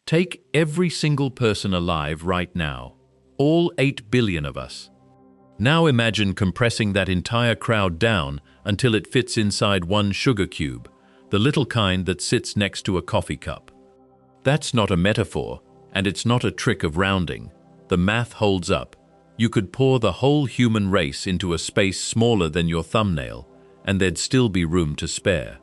Take every single person alive right now, all 8 billion of us. Now imagine compressing that entire crowd down until it fits inside one sugar cube, the little kind that sits next to a coffee cup. That's not a metaphor, and it's not a trick of rounding. The math holds up. You could pour the whole human race into a space smaller than your thumbnail, and there'd still be room to spare.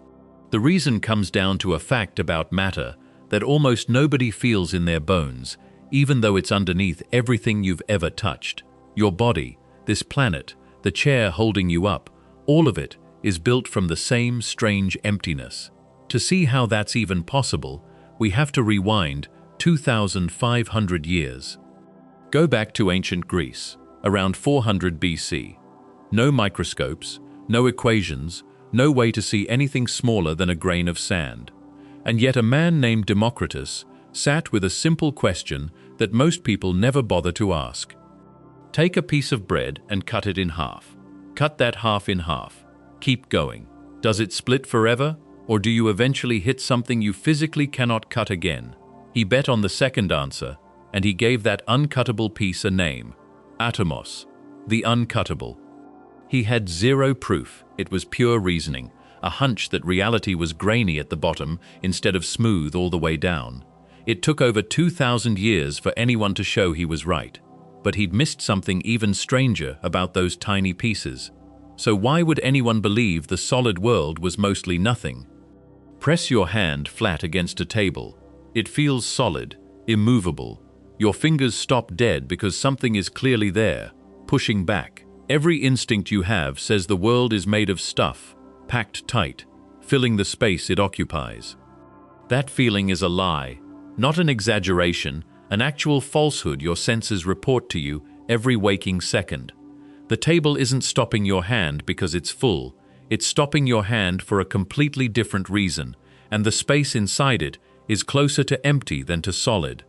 The reason comes down to a fact about matter that almost nobody feels in their bones, even though it's underneath everything you've ever touched. Your body, this planet, the chair holding you up, all of it is built from the same strange emptiness. To see how that's even possible, we have to rewind 2,500 years. Go back to ancient Greece, around 400 BC. No microscopes, no equations, no way to see anything smaller than a grain of sand. And yet a man named Democritus sat with a simple question that most people never bother to ask. Take a piece of bread and cut it in half. Cut that half in half. Keep going. Does it split forever, or do you eventually hit something you physically cannot cut again? He bet on the second answer, and he gave that uncuttable piece a name, atomos, the uncuttable. He had zero proof, it was pure reasoning, a hunch that reality was grainy at the bottom instead of smooth all the way down. It took over 2,000 years for anyone to show he was right, but he'd missed something even stranger about those tiny pieces. So why would anyone believe the solid world was mostly nothing? Press your hand flat against a table. It feels solid, immovable. Your fingers stop dead because something is clearly there, pushing back. Every instinct you have says the world is made of stuff, packed tight, filling the space it occupies. That feeling is a lie, not an exaggeration, an actual falsehood your senses report to you every waking second. The table isn't stopping your hand because it's full, it's stopping your hand for a completely different reason, and the space inside it is closer to empty than to solid.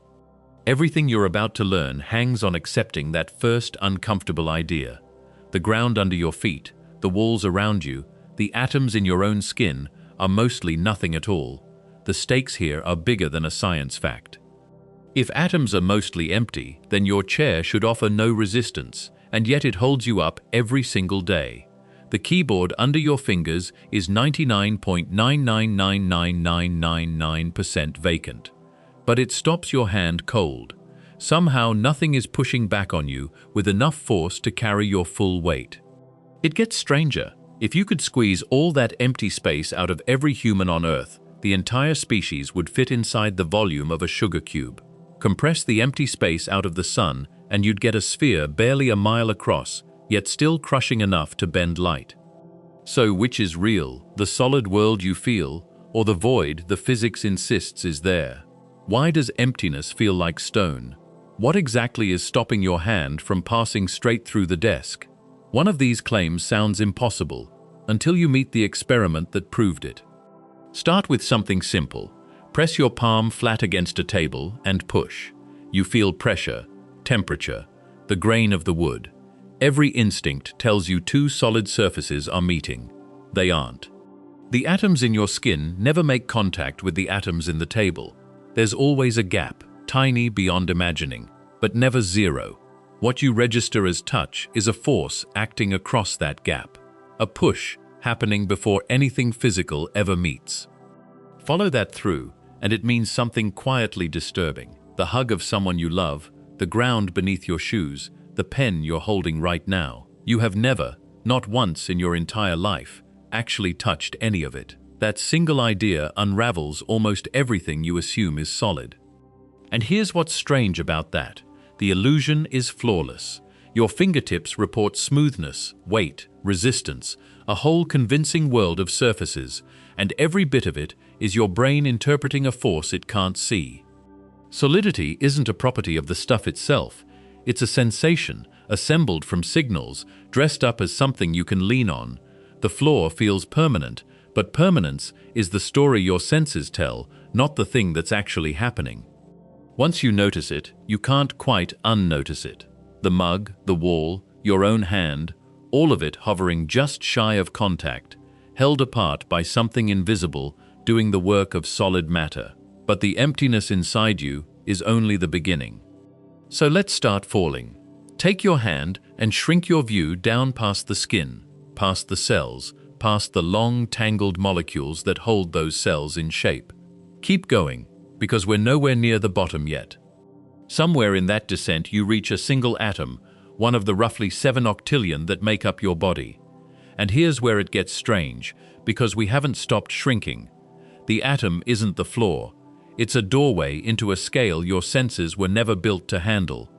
Everything you're about to learn hangs on accepting that first uncomfortable idea. The ground under your feet, the walls around you, the atoms in your own skin are mostly nothing at all. The stakes here are bigger than a science fact. If atoms are mostly empty, then your chair should offer no resistance, and yet it holds you up every single day. The keyboard under your fingers is 99.9999999% vacant. But it stops your hand cold. Somehow nothing is pushing back on you with enough force to carry your full weight. It gets stranger. If you could squeeze all that empty space out of every human on Earth, the entire species would fit inside the volume of a sugar cube. Compress the empty space out of the sun and you'd get a sphere barely a mile across, yet still crushing enough to bend light. So which is real, the solid world you feel, or the void the physics insists is there? Why does emptiness feel like stone? What exactly is stopping your hand from passing straight through the desk? One of these claims sounds impossible until you meet the experiment that proved it. Start with something simple. Press your palm flat against a table and push. You feel pressure, temperature, the grain of the wood. Every instinct tells you two solid surfaces are meeting. They aren't. The atoms in your skin never make contact with the atoms in the table. There's always a gap, tiny beyond imagining, but never zero. What you register as touch is a force acting across that gap, a push happening before anything physical ever meets. Follow that through, and it means something quietly disturbing. The hug of someone you love, the ground beneath your shoes, the pen you're holding right now. You have never, not once in your entire life, actually touched any of it. That single idea unravels almost everything you assume is solid. And here's what's strange about that. The illusion is flawless. Your fingertips report smoothness, weight, resistance, a whole convincing world of surfaces, and every bit of it is your brain interpreting a force it can't see. Solidity isn't a property of the stuff itself. It's a sensation, assembled from signals, dressed up as something you can lean on. The floor feels permanent, but permanence is the story your senses tell, not the thing that's actually happening. Once you notice it, you can't quite unnotice it. The mug, the wall, your own hand, all of it hovering just shy of contact, held apart by something invisible doing the work of solid matter. But the emptiness inside you is only the beginning. So let's start falling. Take your hand and shrink your view down past the skin, past the cells, past the long, tangled molecules that hold those cells in shape. Keep going, because we're nowhere near the bottom yet. Somewhere in that descent you reach a single atom, one of the roughly 7 octillion that make up your body. And here's where it gets strange, because we haven't stopped shrinking. The atom isn't the floor. It's a doorway into a scale your senses were never built to handle.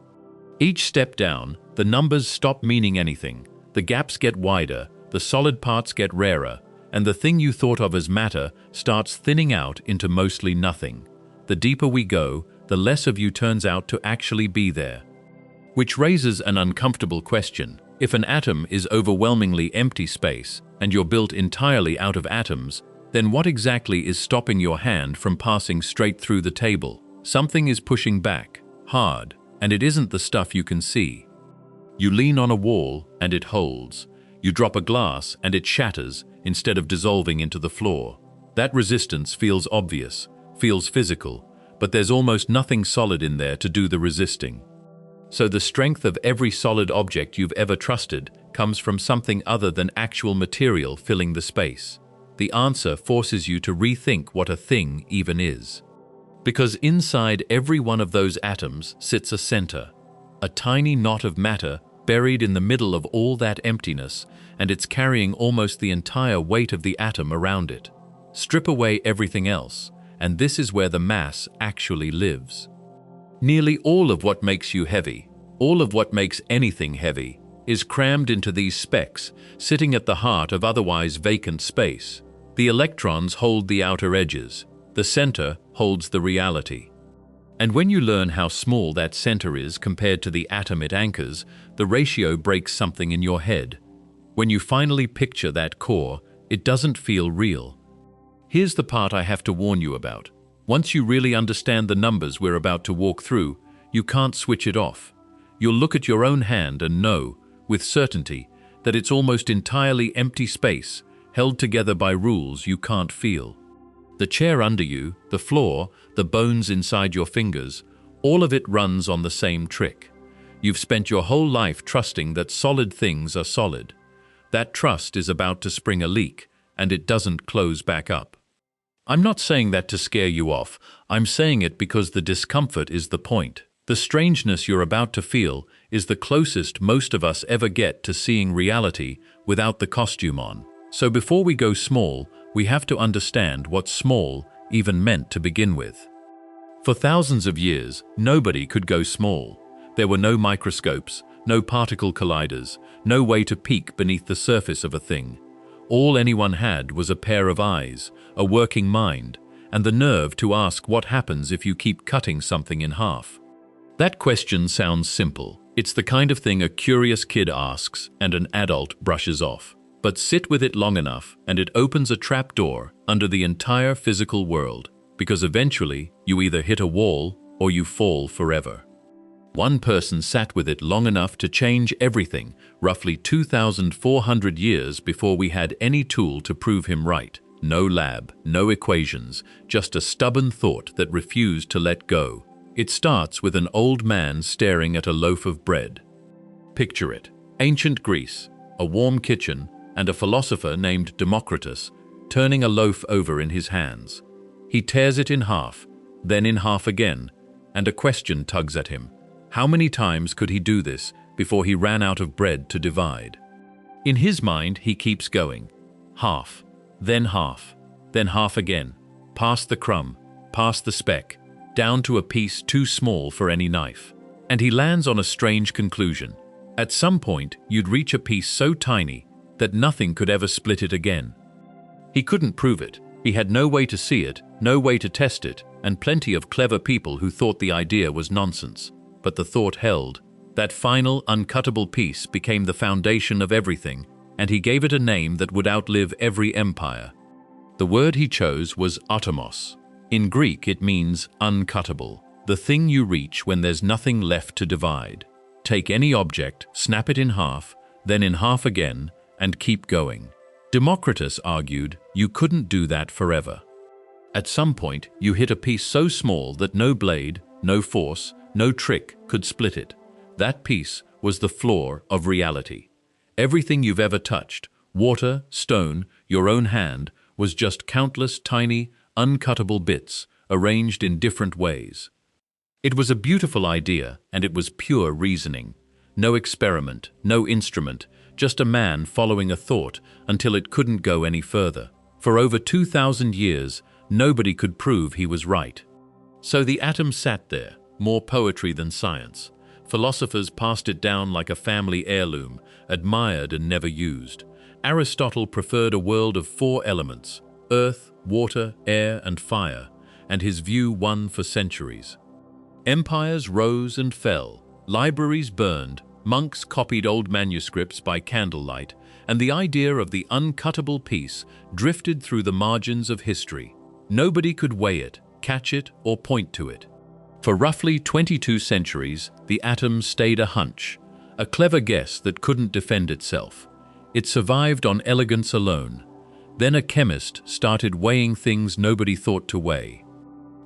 Each step down, the numbers stop meaning anything. The gaps get wider, the solid parts get rarer, and the thing you thought of as matter starts thinning out into mostly nothing. The deeper we go, the less of you turns out to actually be there. Which raises an uncomfortable question. If an atom is overwhelmingly empty space, and you're built entirely out of atoms, then what exactly is stopping your hand from passing straight through the table? Something is pushing back, hard, and it isn't the stuff you can see. You lean on a wall, and it holds. You drop a glass, and it shatters, instead of dissolving into the floor. That resistance feels obvious, feels physical, but there's almost nothing solid in there to do the resisting. So the strength of every solid object you've ever trusted comes from something other than actual material filling the space. The answer forces you to rethink what a thing even is. Because inside every one of those atoms sits a center, a tiny knot of matter buried in the middle of all that emptiness, and it's carrying almost the entire weight of the atom around it. Strip away everything else, and this is where the mass actually lives. Nearly all of what makes you heavy, all of what makes anything heavy, is crammed into these specks, sitting at the heart of otherwise vacant space. The electrons hold the outer edges. The center holds the reality. And when you learn how small that center is compared to the atom it anchors, the ratio breaks something in your head. When you finally picture that core, it doesn't feel real. Here's the part I have to warn you about. Once you really understand the numbers we're about to walk through, you can't switch it off. You'll look at your own hand and know, with certainty, that it's almost entirely empty space, held together by rules you can't feel. The chair under you, the floor, the bones inside your fingers, all of it runs on the same trick. You've spent your whole life trusting that solid things are solid. That trust is about to spring a leak, and it doesn't close back up. I'm not saying that to scare you off. I'm saying it because the discomfort is the point. The strangeness you're about to feel is the closest most of us ever get to seeing reality without the costume on. So before we go small, we have to understand what small even meant to begin with. For thousands of years, nobody could go small. There were no microscopes, no particle colliders, no way to peek beneath the surface of a thing. All anyone had was a pair of eyes, a working mind, and the nerve to ask what happens if you keep cutting something in half. That question sounds simple. It's the kind of thing a curious kid asks and an adult brushes off. But sit with it long enough and it opens a trapdoor under the entire physical world, because eventually you either hit a wall or you fall forever. One person sat with it long enough to change everything, roughly 2,400 years before we had any tool to prove him right. No lab, no equations, just a stubborn thought that refused to let go. It starts with an old man staring at a loaf of bread. Picture it. Ancient Greece, a warm kitchen, and a philosopher named Democritus turning a loaf over in his hands. He tears it in half, then in half again, and a question tugs at him. How many times could he do this before he ran out of bread to divide? In his mind, he keeps going. Half, then half again, past the crumb, past the speck, down to a piece too small for any knife. And he lands on a strange conclusion. At some point, you'd reach a piece so tiny that nothing could ever split it again. He couldn't prove it. He had no way to see it, no way to test it, and plenty of clever people who thought the idea was nonsense. But the thought held. That final, uncuttable piece became the foundation of everything, and he gave it a name that would outlive every empire. The word he chose was atomos. In Greek, it means uncuttable, the thing you reach when there's nothing left to divide. Take any object, snap it in half, then in half again, and keep going. Democritus argued you couldn't do that forever. At some point, you hit a piece so small that no blade, no force, no trick could split it. That piece was the floor of reality. Everything you've ever touched, water, stone, your own hand, was just countless tiny, uncuttable bits arranged in different ways. It was a beautiful idea, and it was pure reasoning. No experiment, no instrument, just a man following a thought until it couldn't go any further. For over 2,000 years, nobody could prove he was right. So the atom sat there, more poetry than science. Philosophers passed it down like a family heirloom, admired and never used. Aristotle preferred a world of 4 elements: earth, water, air, and fire, and his view won for centuries. Empires rose and fell, libraries burned, monks copied old manuscripts by candlelight, and the idea of the uncuttable piece drifted through the margins of history. Nobody could weigh it, catch it, or point to it. For roughly 22 centuries, the atom stayed a hunch, a clever guess that couldn't defend itself. It survived on elegance alone. Then a chemist started weighing things nobody thought to weigh.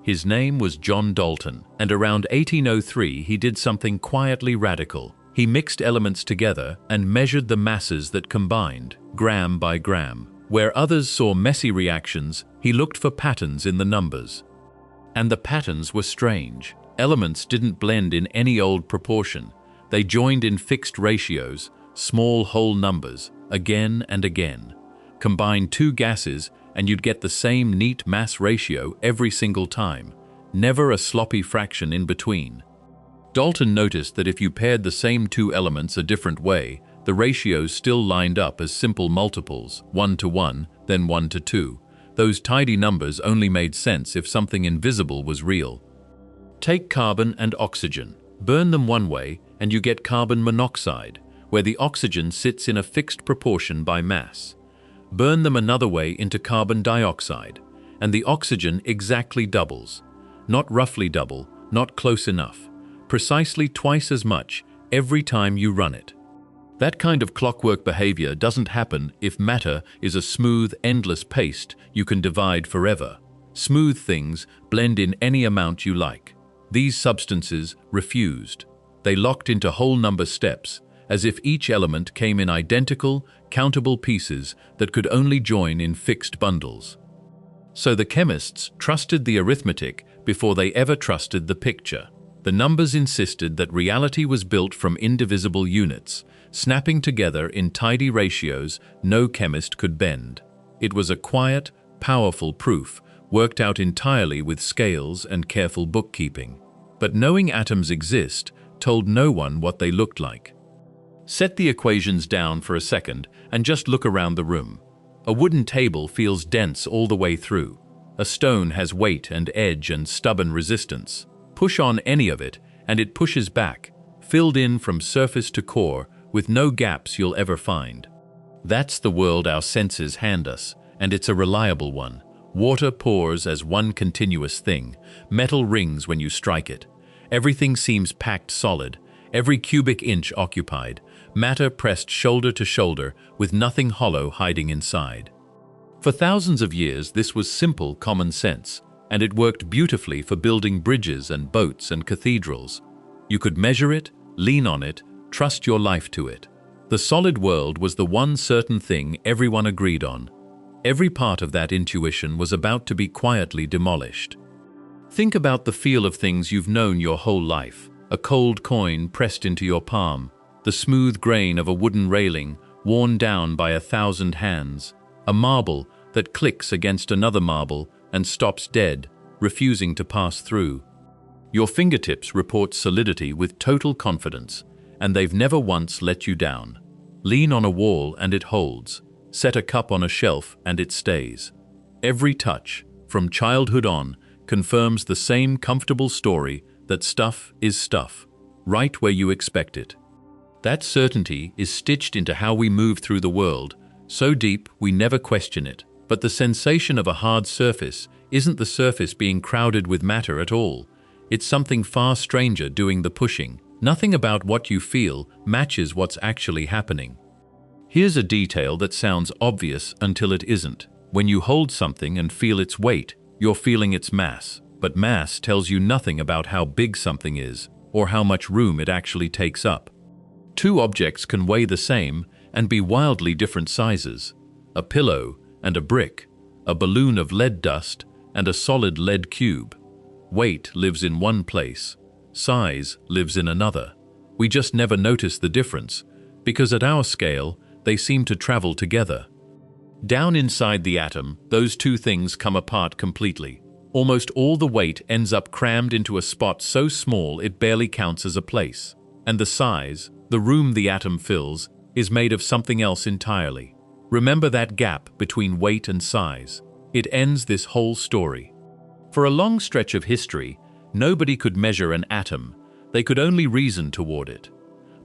His name was John Dalton, and around 1803 he did something quietly radical. He mixed elements together and measured the masses that combined, gram by gram. Where others saw messy reactions, he looked for patterns in the numbers. And the patterns were strange. Elements didn't blend in any old proportion. They joined in fixed ratios, small whole numbers, again and again. Combine 2 gases and you'd get the same neat mass ratio every single time, never a sloppy fraction in between. Dalton noticed that if you paired the same 2 elements a different way, the ratios still lined up as simple multiples, 1 to 1, then 1 to 2. Those tidy numbers only made sense if something invisible was real. Take carbon and oxygen. Burn them one way and you get carbon monoxide, where the oxygen sits in a fixed proportion by mass. Burn them another way into carbon dioxide, and the oxygen exactly doubles. Not roughly double, not close enough. Precisely twice as much every time you run it. That kind of clockwork behavior doesn't happen if matter is a smooth, endless paste you can divide forever. Smooth things blend in any amount you like. These substances refused. They locked into whole number steps, as if each element came in identical, countable pieces that could only join in fixed bundles. So the chemists trusted the arithmetic before they ever trusted the picture. The numbers insisted that reality was built from indivisible units, snapping together in tidy ratios no chemist could bend. It was a quiet, powerful proof, worked out entirely with scales and careful bookkeeping. But knowing atoms exist told no one what they looked like. Set the equations down for a second and just look around the room. A wooden table feels dense all the way through. A stone has weight and edge and stubborn resistance. Push on any of it and it pushes back, filled in from surface to core with no gaps you'll ever find. That's the world our senses hand us, and it's a reliable one. Water pours as one continuous thing. Metal rings when you strike it. Everything seems packed solid, every cubic inch occupied. Matter pressed shoulder to shoulder with nothing hollow hiding inside. For thousands of years this was simple common sense, and it worked beautifully for building bridges and boats and cathedrals. You could measure it, lean on it, trust your life to it. The solid world was the one certain thing everyone agreed on. Every part of that intuition was about to be quietly demolished. Think about the feel of things you've known your whole life. A cold coin pressed into your palm, the smooth grain of a wooden railing worn down by 1,000 hands, a marble that clicks against another marble and stops dead, refusing to pass through. Your fingertips report solidity with total confidence, and they've never once let you down. Lean on a wall and it holds. Set a cup on a shelf and it stays. Every touch, from childhood on, confirms the same comfortable story that stuff is stuff, right where you expect it. That certainty is stitched into how we move through the world, so deep we never question it. But the sensation of a hard surface isn't the surface being crowded with matter at all. It's something far stranger doing the pushing. Nothing about what you feel matches what's actually happening. Here's a detail that sounds obvious until it isn't. When you hold something and feel its weight, You're feeling its mass, but mass tells you nothing about how big something is or how much room it actually takes up. Two objects can weigh the same and be wildly different sizes. A pillow and a brick, a balloon of lead dust and a solid lead cube. Weight lives in one place, size lives in another. We just never notice the difference, because at our scale, they seem to travel together. Down inside the atom, those two things come apart completely. Almost all the weight ends up crammed into a spot so small it barely counts as a place. And the size, the room the atom fills, is made of something else entirely. Remember that gap between weight and size. It ends this whole story. For a long stretch of history, nobody could measure an atom. They could only reason toward it.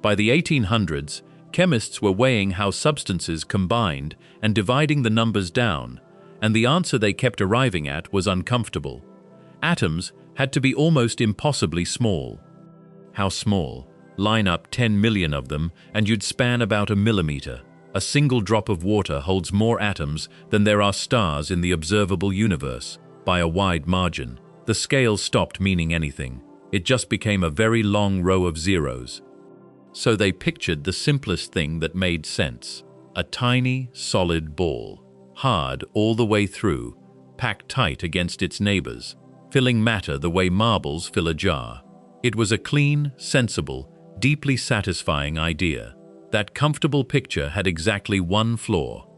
By the 1800s, chemists were weighing how substances combined and dividing the numbers down, and the answer they kept arriving at was uncomfortable. Atoms had to be almost impossibly small. How small? Line up 10 million of them and you'd span about a millimeter. A single drop of water holds more atoms than there are stars in the observable universe, by a wide margin. The scale stopped meaning anything. It just became a very long row of zeros. So they pictured the simplest thing that made sense. A tiny, solid ball, hard all the way through, packed tight against its neighbors, filling matter the way marbles fill a jar. It was a clean, sensible, deeply satisfying idea. That comfortable picture had exactly one flaw.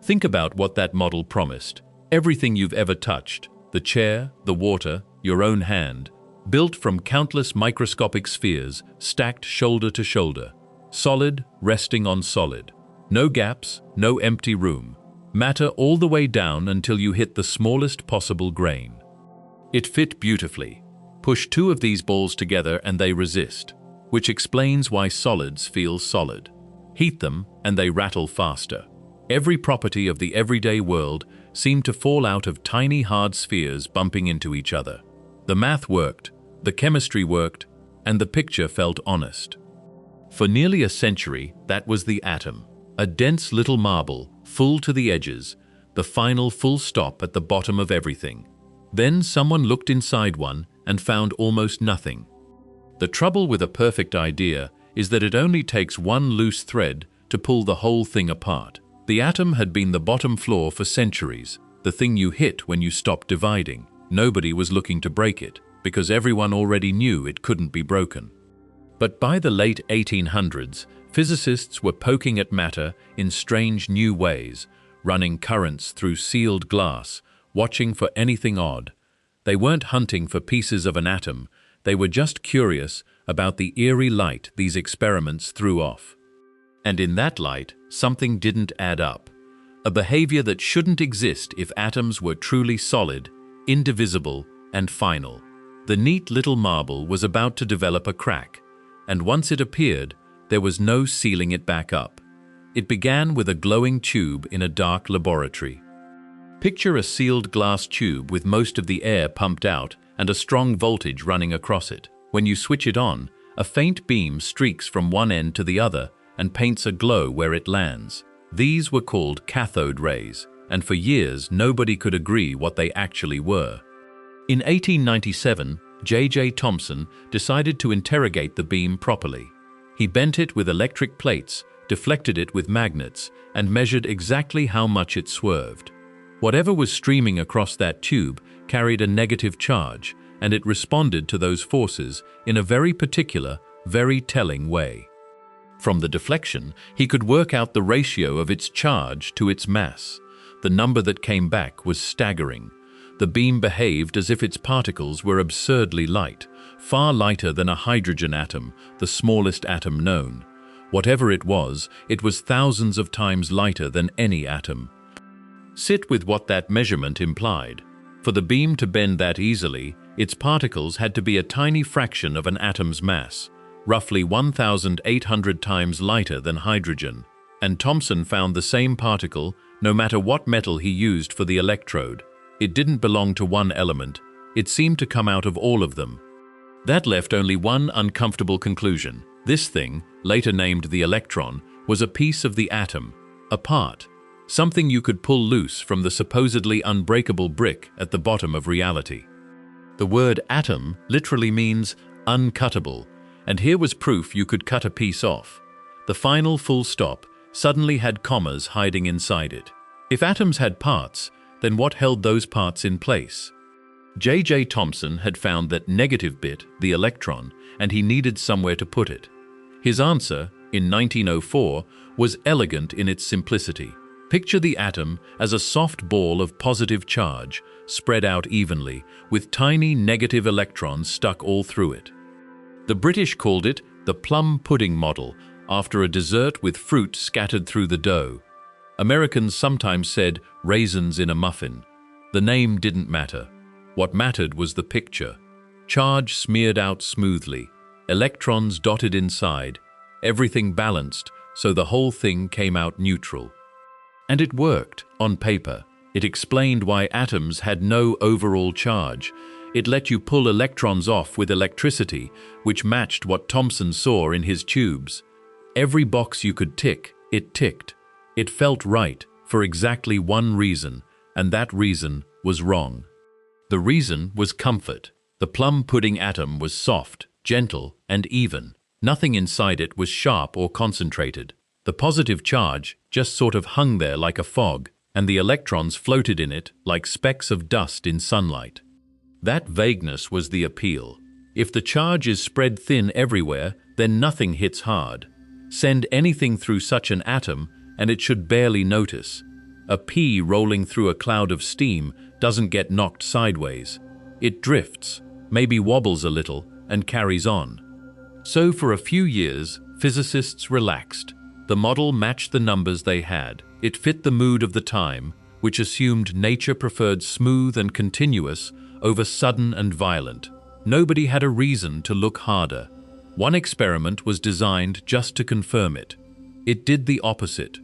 Think about what that model promised. Everything you've ever touched, the chair, the water, your own hand, built from countless microscopic spheres stacked shoulder to shoulder, solid resting on solid. No gaps, no empty room. Matter all the way down until you hit the smallest possible grain. It fit beautifully. Push two of these balls together and they resist, which explains why solids feel solid. Heat them and they rattle faster. Every property of the everyday world seemed to fall out of tiny hard spheres bumping into each other. The math worked, the chemistry worked, and the picture felt honest. For nearly a century, that was the atom. A dense little marble, full to the edges, the final full stop at the bottom of everything. Then someone looked inside one and found almost nothing. The trouble with a perfect idea is that it only takes one loose thread to pull the whole thing apart. The atom had been the bottom floor for centuries, the thing you hit when you stopped dividing. Nobody was looking to break it, because everyone already knew it couldn't be broken. But by the late 1800s, physicists were poking at matter in strange new ways, running currents through sealed glass, watching for anything odd. They weren't hunting for pieces of an atom, they were just curious about the eerie light these experiments threw off. And in that light, something didn't add up. A behavior that shouldn't exist if atoms were truly solid, indivisible, and final. The neat little marble was about to develop a crack, and once it appeared, there was no sealing it back up. It began with a glowing tube in a dark laboratory. Picture a sealed glass tube with most of the air pumped out and a strong voltage running across it. When you switch it on, a faint beam streaks from one end to the other and paints a glow where it lands. These were called cathode rays, and for years nobody could agree what they actually were. In 1897, J.J. Thomson decided to interrogate the beam properly. He bent it with electric plates, deflected it with magnets, and measured exactly how much it swerved. Whatever was streaming across that tube carried a negative charge, and it responded to those forces in a very particular, very telling way. From the deflection, he could work out the ratio of its charge to its mass. The number that came back was staggering. The beam behaved as if its particles were absurdly light, far lighter than a hydrogen atom, the smallest atom known. Whatever it was thousands of times lighter than any atom. Sit with what that measurement implied. For the beam to bend that easily, its particles had to be a tiny fraction of an atom's mass, roughly 1,800 times lighter than hydrogen. And Thomson found the same particle no matter what metal he used for the electrode. It didn't belong to one element, it seemed to come out of all of them. That left only one uncomfortable conclusion. This thing, later named the electron, was a piece of the atom, a part. something you could pull loose from the supposedly unbreakable brick at the bottom of reality. The word atom literally means uncuttable, and here was proof you could cut a piece off. The final full stop suddenly had commas hiding inside it. If atoms had parts, then what held those parts in place? J.J. Thomson had found that negative bit, the electron, and he needed somewhere to put it. His answer, in 1904, was elegant in its simplicity. Picture the atom as a soft ball of positive charge, spread out evenly, with tiny negative electrons stuck all through it. The British called it the plum pudding model, after a dessert with fruit scattered through the dough. Americans sometimes said raisins in a muffin. The name didn't matter. What mattered was the picture. Charge smeared out smoothly, electrons dotted inside, everything balanced so the whole thing came out neutral. And it worked, on paper. It explained why atoms had no overall charge. It let you pull electrons off with electricity, which matched what Thomson saw in his tubes. Every box you could tick, it ticked. It felt right for exactly one reason, and that reason was wrong. The reason was comfort. The plum pudding atom was soft, gentle, and even. Nothing inside it was sharp or concentrated. The positive charge just sort of hung there like a fog, and the electrons floated in it like specks of dust in sunlight. That vagueness was the appeal. If the charge is spread thin everywhere, then nothing hits hard. Send anything through such an atom, and it should barely notice. A pea rolling through a cloud of steam doesn't get knocked sideways. It drifts, maybe wobbles a little, and carries on. So for a few years, physicists relaxed. The model matched the numbers they had. It fit the mood of the time, which assumed nature preferred smooth and continuous over sudden and violent. Nobody had a reason to look harder. One experiment was designed just to confirm it. It did the opposite.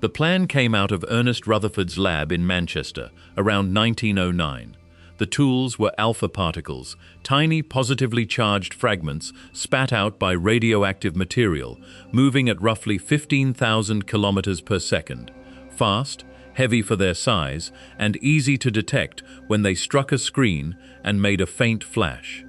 The plan came out of Ernest Rutherford's lab in Manchester around 1909. The tools were alpha particles, tiny positively charged fragments spat out by radioactive material, moving at roughly 15,000 kilometers per second. Fast, heavy for their size, and easy to detect when they struck a screen and made a faint flash.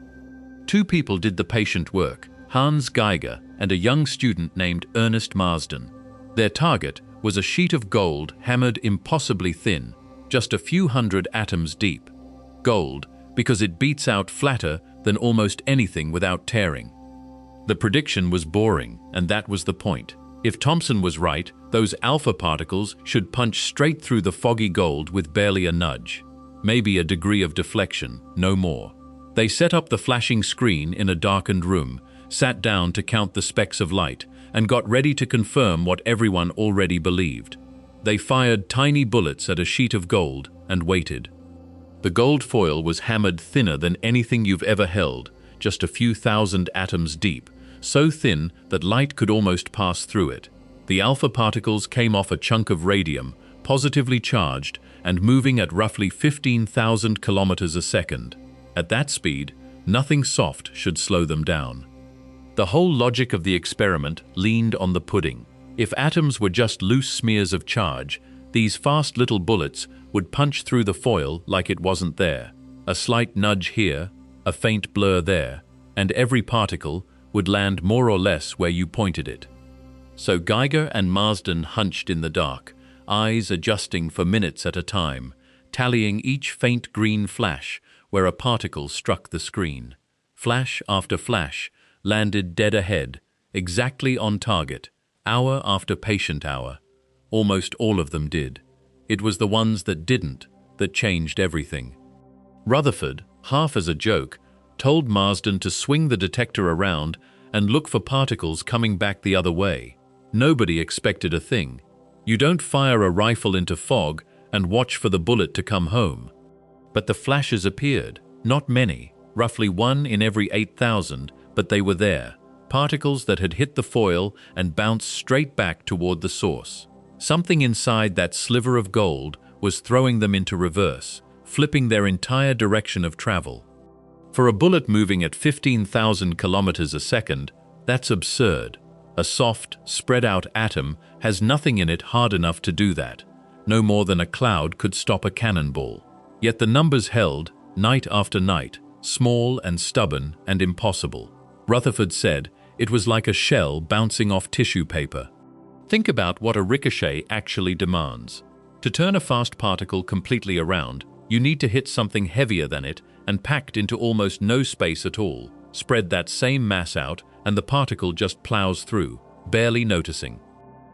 Two people did the patient work, Hans Geiger and a young student named Ernest Marsden. Their target was a sheet of gold hammered impossibly thin, just a few hundred atoms deep. Gold, because it beats out flatter than almost anything without tearing. The prediction was boring, and that was the point. If Thomson was right, those alpha particles should punch straight through the foggy gold with barely a nudge. Maybe a degree of deflection, no more. They set up the flashing screen in a darkened room, sat down to count the specks of light, and got ready to confirm what everyone already believed. They fired tiny bullets at a sheet of gold and waited. The gold foil was hammered thinner than anything you've ever held, just a few thousand atoms deep, so thin that light could almost pass through it. The alpha particles came off a chunk of radium, positively charged and moving at roughly 15,000 kilometers a second. At that speed, nothing soft should slow them down. The whole logic of the experiment leaned on the pudding. If atoms were just loose smears of charge, these fast little bullets would punch through the foil like it wasn't there. A slight nudge here, a faint blur there, and every particle would land more or less where you pointed it. So Geiger and Marsden hunched in the dark, eyes adjusting for minutes at a time, tallying each faint green flash where a particle struck the screen. Flash after flash landed dead ahead, exactly on target, hour after patient hour. Almost all of them did. It was the ones that didn't that changed everything. Rutherford, half as a joke, told Marsden to swing the detector around and look for particles coming back the other way. Nobody expected a thing. You don't fire a rifle into fog and watch for the bullet to come home. But the flashes appeared, not many, roughly 1 in every 8,000, but they were there. Particles that had hit the foil and bounced straight back toward the source. Something inside that sliver of gold was throwing them into reverse, flipping their entire direction of travel. For a bullet moving at 15,000 kilometers a second, that's absurd. A soft, spread-out atom has nothing in it hard enough to do that. no more than a cloud could stop a cannonball. Yet the numbers held, night after night, small and stubborn and impossible. Rutherford said it was like a shell bouncing off tissue paper. Think about what a ricochet actually demands. To turn a fast particle completely around, you need to hit something heavier than it and packed into almost no space at all. Spread that same mass out and the particle just plows through, barely noticing.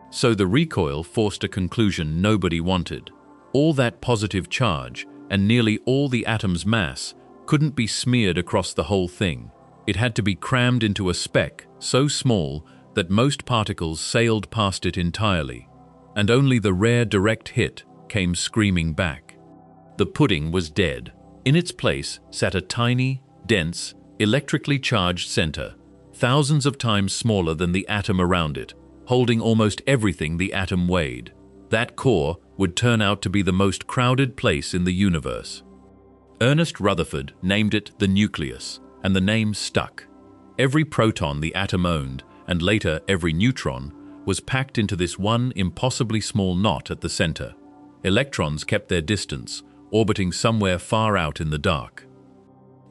So the recoil forced a conclusion nobody wanted. All that positive charge and nearly all the atom's mass couldn't be smeared across the whole thing. It had to be crammed into a speck so small that most particles sailed past it entirely, and only the rare direct hit came screaming back. The pudding was dead. In its place sat a tiny, dense, electrically charged center, thousands of times smaller than the atom around it, holding almost everything the atom weighed. That core would turn out to be the most crowded place in the universe. Ernest Rutherford named it the nucleus, and the name stuck. Every proton the atom owned, and later every neutron, was packed into this one impossibly small knot at the center. Electrons kept their distance, orbiting somewhere far out in the dark.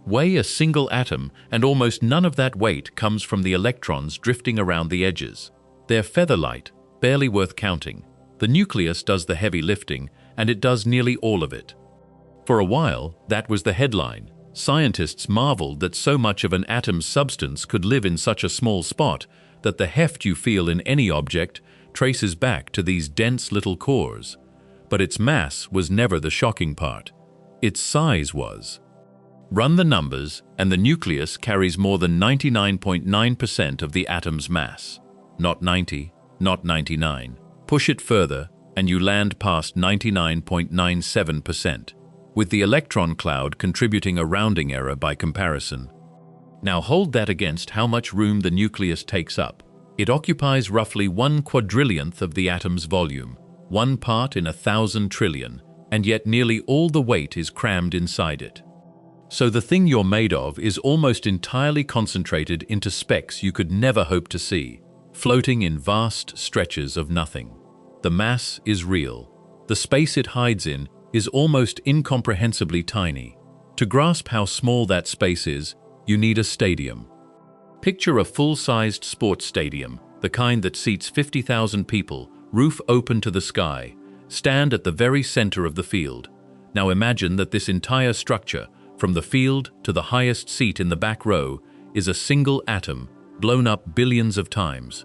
Weigh a single atom, and almost none of that weight comes from the electrons drifting around the edges. They're feather-light, barely worth counting. The nucleus does the heavy lifting, and it does nearly all of it. For a while, that was the headline. Scientists marveled that so much of an atom's substance could live in such a small spot that the heft you feel in any object traces back to these dense little cores. But its mass was never the shocking part. Its size was. Run the numbers, and the nucleus carries more than 99.9% of the atom's mass. Not 90, not 99. Push it further, and you land past 99.97%, with the electron cloud contributing a rounding error by comparison. Now hold that against how much room the nucleus takes up. It occupies roughly 1/4 of the atom's volume, 1 part in 1,000 trillion, and yet nearly all the weight is crammed inside it. So the thing you're made of is almost entirely concentrated into specks you could never hope to see, floating in vast stretches of nothing. The mass is real. The space it hides in is almost incomprehensibly tiny. To grasp how small that space is, you need a stadium. Picture a full-sized sports stadium, the kind that seats 50,000 people, roof open to the sky, stand at the very center of the field. Now imagine that this entire structure, from the field to the highest seat in the back row, is a single atom, blown up billions of times.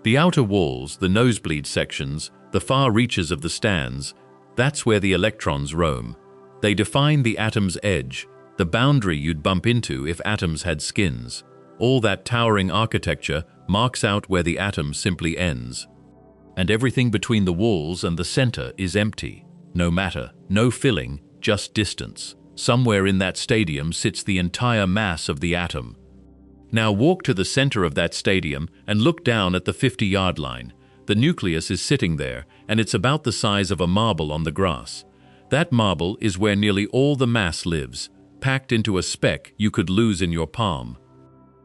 The outer walls, the nosebleed sections, the far reaches of the stands, that's where the electrons roam. They define the atom's edge, the boundary you'd bump into if atoms had skins. All that towering architecture marks out where the atom simply ends. And everything between the walls and the center is empty. No matter, no filling, just distance. Somewhere in that stadium sits the entire mass of the atom. Now walk to the center of that stadium and look down at the 50-yard line. The nucleus is sitting there, and it's about the size of a marble on the grass. That marble is where nearly all the mass lives, packed into a speck you could lose in your palm.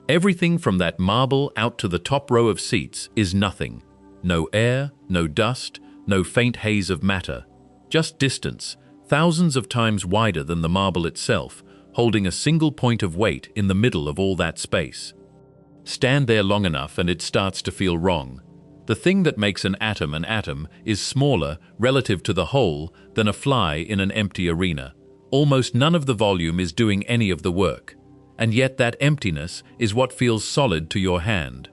Everything from that marble out to the top row of seats is nothing. No air, no dust, no faint haze of matter. Just distance, thousands of times wider than the marble itself, holding a single point of weight in the middle of all that space. Stand there long enough and it starts to feel wrong. The thing that makes an atom is smaller, relative to the whole, than a fly in an empty arena. Almost none of the volume is doing any of the work. And yet that emptiness is what feels solid to your hand.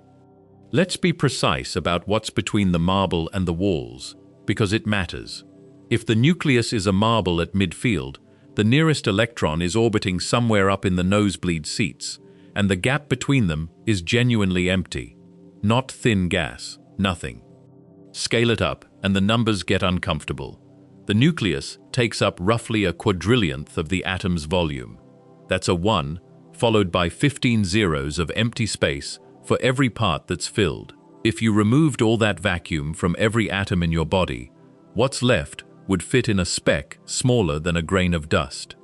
Let's be precise about what's between the marble and the walls, because it matters. If the nucleus is a marble at midfield, the nearest electron is orbiting somewhere up in the nosebleed seats, and the gap between them is genuinely empty. Not thin gas, nothing. Scale it up, and the numbers get uncomfortable. The nucleus takes up roughly 1/4 of the atom's volume. That's a 1, followed by 15 zeros of empty space for every part that's filled. If you removed all that vacuum from every atom in your body, what's left would fit in a speck smaller than a grain of dust.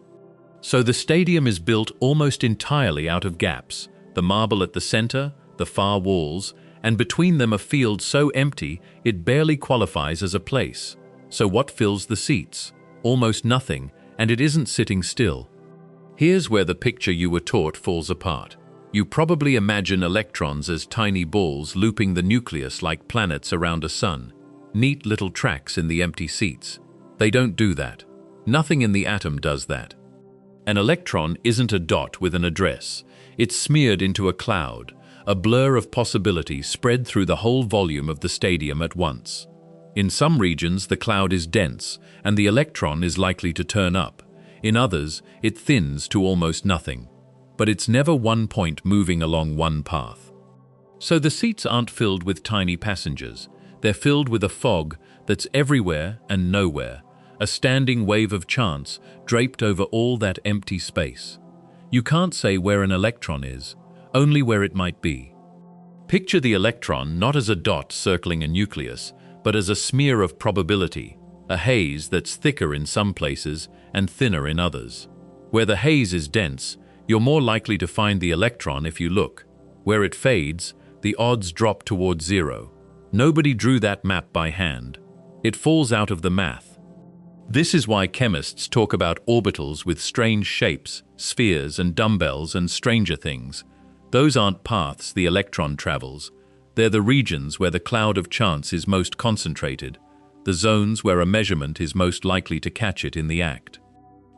So the stadium is built almost entirely out of gaps, the marble at the center, the far walls, and between them a field so empty it barely qualifies as a place. So what fills the seats? Almost nothing, and it isn't sitting still. Here's where the picture you were taught falls apart. You probably imagine electrons as tiny balls looping the nucleus like planets around a sun. Neat little tracks in the empty seats. They don't do that. Nothing in the atom does that. An electron isn't a dot with an address. It's smeared into a cloud, a blur of possibility spread through the whole volume of the stadium at once. In some regions, the cloud is dense, and the electron is likely to turn up. In others, it thins to almost nothing. But it's never one point moving along one path. So the seats aren't filled with tiny passengers. They're filled with a fog that's everywhere and nowhere, a standing wave of chance draped over all that empty space. You can't say where an electron is, only where it might be. Picture the electron not as a dot circling a nucleus, but as a smear of probability, a haze that's thicker in some places and thinner in others. Where the haze is dense, you're more likely to find the electron if you look. Where it fades, the odds drop towards zero. Nobody drew that map by hand. It falls out of the math. This is why chemists talk about orbitals with strange shapes, spheres and dumbbells and stranger things. Those aren't paths the electron travels. They're the regions where the cloud of chance is most concentrated, the zones where a measurement is most likely to catch it in the act.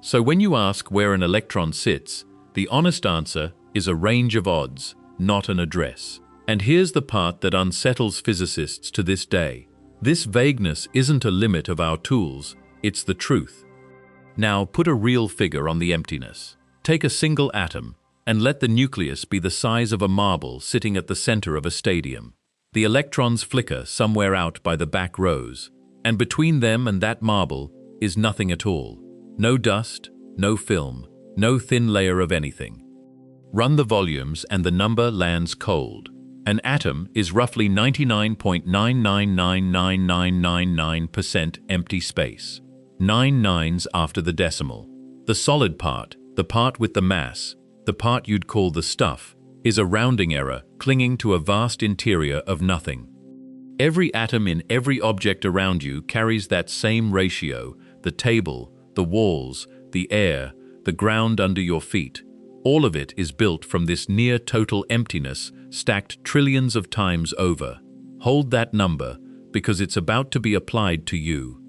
So when you ask where an electron sits, the honest answer is a range of odds, not an address. And here's the part that unsettles physicists to this day. This vagueness isn't a limit of our tools, it's the truth. Now put a real figure on the emptiness. Take a single atom, and let the nucleus be the size of a marble sitting at the center of a stadium. The electrons flicker somewhere out by the back rows, and between them and that marble is nothing at all. No dust, no film, no thin layer of anything. Run the volumes and the number lands cold. An atom is roughly 99.9999999% empty space. 9 nines after the decimal. The solid part, the part with the mass, the part you'd call the stuff, is a rounding error clinging to a vast interior of nothing. Every atom in every object around you carries that same ratio: the table, the walls, the air, the ground under your feet. All of it is built from this near total emptiness stacked trillions of times over. Hold that number, because it's about to be applied to you.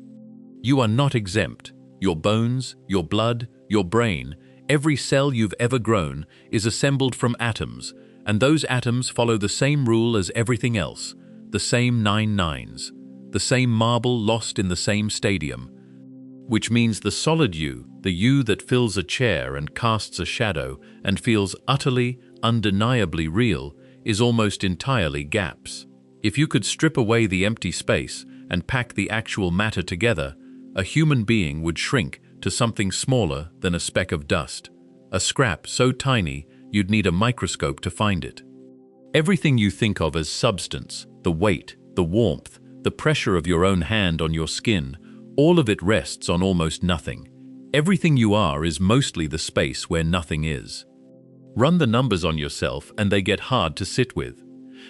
You are not exempt. Your bones, your blood, your brain, every cell you've ever grown is assembled from atoms, and those atoms follow the same rule as everything else, the same 9 nines, the same marble lost in the same stadium. Which means the solid you, the you that fills a chair and casts a shadow and feels utterly, undeniably real, is almost entirely gaps. If you could strip away the empty space and pack the actual matter together, a human being would shrink to something smaller than a speck of dust, a scrap so tiny you'd need a microscope to find it. Everything you think of as substance, the weight, the warmth, the pressure of your own hand on your skin, all of it rests on almost nothing. Everything you are is mostly the space where nothing is. Run the numbers on yourself and they get hard to sit with.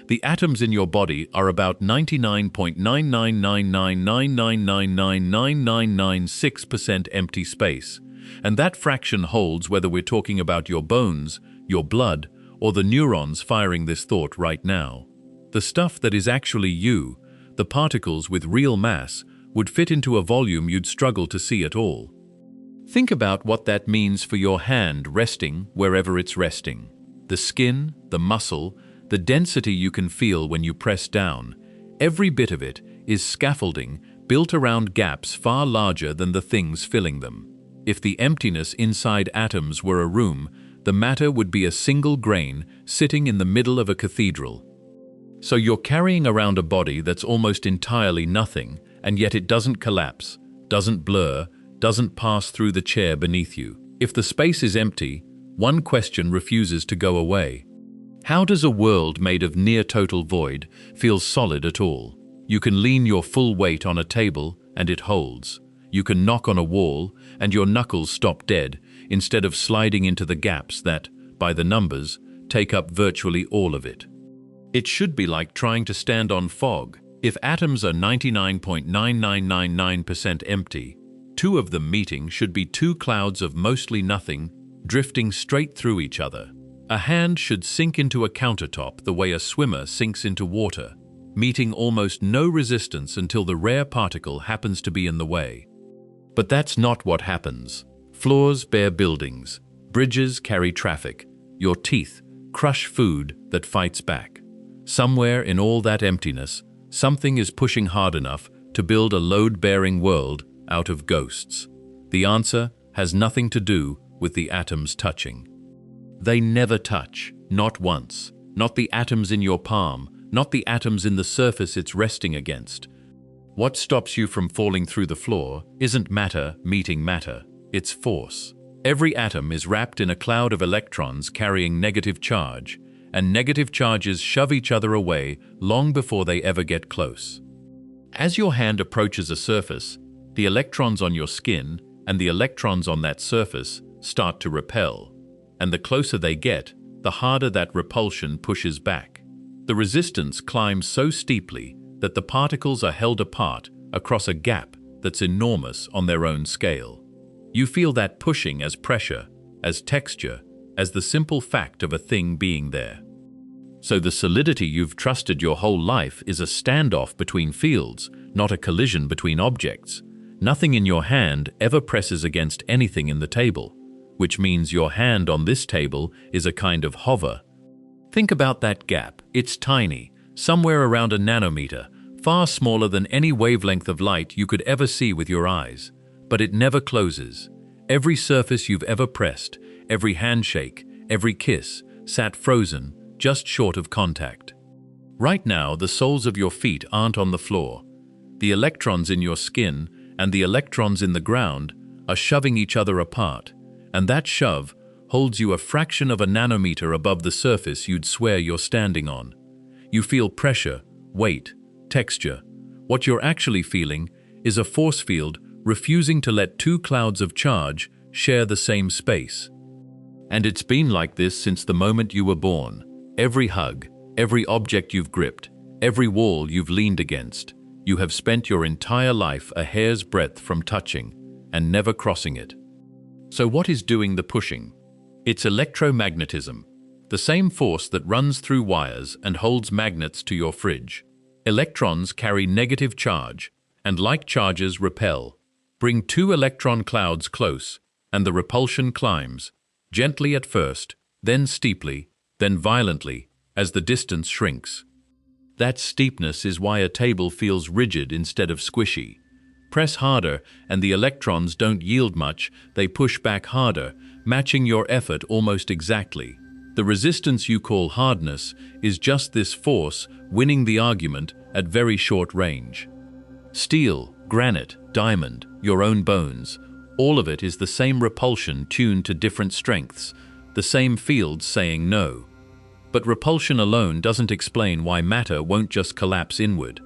The atoms in your body are about 99.99999999996% empty space, and that fraction holds whether we're talking about your bones, your blood, or the neurons firing this thought right now. The stuff that is actually you, the particles with real mass, would fit into a volume you'd struggle to see at all. Think about what that means for your hand resting wherever it's resting. The skin, the muscle, the density you can feel when you press down, every bit of it is scaffolding built around gaps far larger than the things filling them. If the emptiness inside atoms were a room, the matter would be a single grain sitting in the middle of a cathedral. So you're carrying around a body that's almost entirely nothing, and yet it doesn't collapse, doesn't blur, doesn't pass through the chair beneath you. If the space is empty, one question refuses to go away. How does a world made of near-total void feel solid at all? You can lean your full weight on a table and it holds. You can knock on a wall and your knuckles stop dead instead of sliding into the gaps that, by the numbers, take up virtually all of it. It should be like trying to stand on fog. If atoms are 99.9999% empty, two of them meeting should be two clouds of mostly nothing drifting straight through each other. A hand should sink into a countertop the way a swimmer sinks into water, meeting almost no resistance until the rare particle happens to be in the way. But that's not what happens. Floors bear buildings, bridges carry traffic, your teeth crush food that fights back. Somewhere in all that emptiness, something is pushing hard enough to build a load-bearing world out of ghosts. The answer has nothing to do with the atoms touching. They never touch, not once. Not the atoms in your palm, not the atoms in the surface it's resting against. What stops you from falling through the floor isn't matter meeting matter, it's force. Every atom is wrapped in a cloud of electrons carrying negative charge, and negative charges shove each other away long before they ever get close. As your hand approaches a surface, the electrons on your skin and the electrons on that surface start to repel, and the closer they get, the harder that repulsion pushes back. The resistance climbs so steeply that the particles are held apart across a gap that's enormous on their own scale. You feel that pushing as pressure, as texture, as the simple fact of a thing being there. So the solidity you've trusted your whole life is a standoff between fields, not a collision between objects. Nothing in your hand ever presses against anything in the table, which means your hand on this table is a kind of hover. Think about that gap. It's tiny, somewhere around a nanometer, far smaller than any wavelength of light you could ever see with your eyes. But it never closes. Every surface you've ever pressed, every handshake, every kiss, sat frozen, just short of contact. Right now, the soles of your feet aren't on the floor. The electrons in your skin and the electrons in the ground are shoving each other apart, and that shove holds you a fraction of a nanometer above the surface you'd swear you're standing on. You feel pressure, weight, texture. What you're actually feeling is a force field refusing to let two clouds of charge share the same space. And it's been like this since the moment you were born. Every hug, every object you've gripped, every wall you've leaned against, you have spent your entire life a hair's breadth from touching and never crossing it. So what is doing the pushing? It's electromagnetism, the same force that runs through wires and holds magnets to your fridge. Electrons carry negative charge, and like charges repel. Bring two electron clouds close, and the repulsion climbs, gently at first, then steeply, then violently, as the distance shrinks. That steepness is why a table feels rigid instead of squishy. Press harder, and the electrons don't yield much, they push back harder, matching your effort almost exactly. The resistance you call hardness is just this force winning the argument at very short range. Steel, granite, diamond, your own bones, all of it is the same repulsion tuned to different strengths, the same fields saying no. But repulsion alone doesn't explain why matter won't just collapse inward.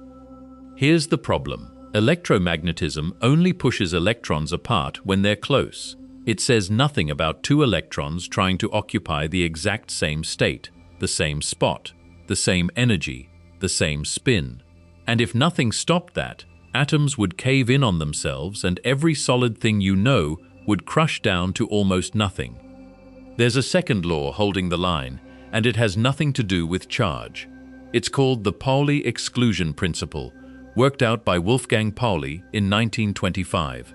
Here's the problem. Electromagnetism only pushes electrons apart when they're close. It says nothing about two electrons trying to occupy the exact same state, the same spot, the same energy, the same spin. And if nothing stopped that, atoms would cave in on themselves and every solid thing you know would crush down to almost nothing. There's a second law holding the line, and it has nothing to do with charge. It's called the Pauli exclusion principle, worked out by Wolfgang Pauli in 1925.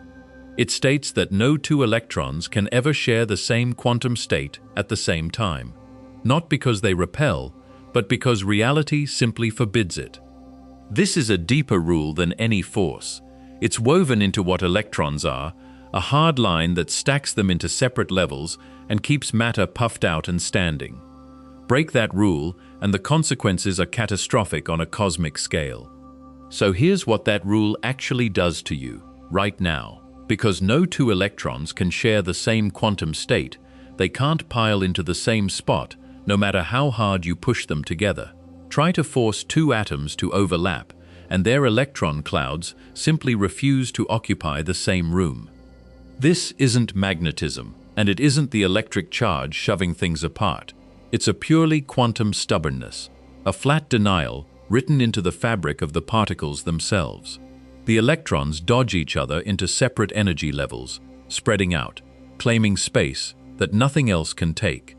It states that no two electrons can ever share the same quantum state at the same time, not because they repel, but because reality simply forbids it. This is a deeper rule than any force. It's woven into what electrons are, a hard line that stacks them into separate levels and keeps matter puffed out and standing. Break that rule, and the consequences are catastrophic on a cosmic scale. So here's what that rule actually does to you, right now. Because no two electrons can share the same quantum state, they can't pile into the same spot, no matter how hard you push them together. Try to force two atoms to overlap, and their electron clouds simply refuse to occupy the same room. This isn't magnetism, and it isn't the electric charge shoving things apart. It's a purely quantum stubbornness, a flat denial written into the fabric of the particles themselves. The electrons dodge each other into separate energy levels, spreading out, claiming space that nothing else can take.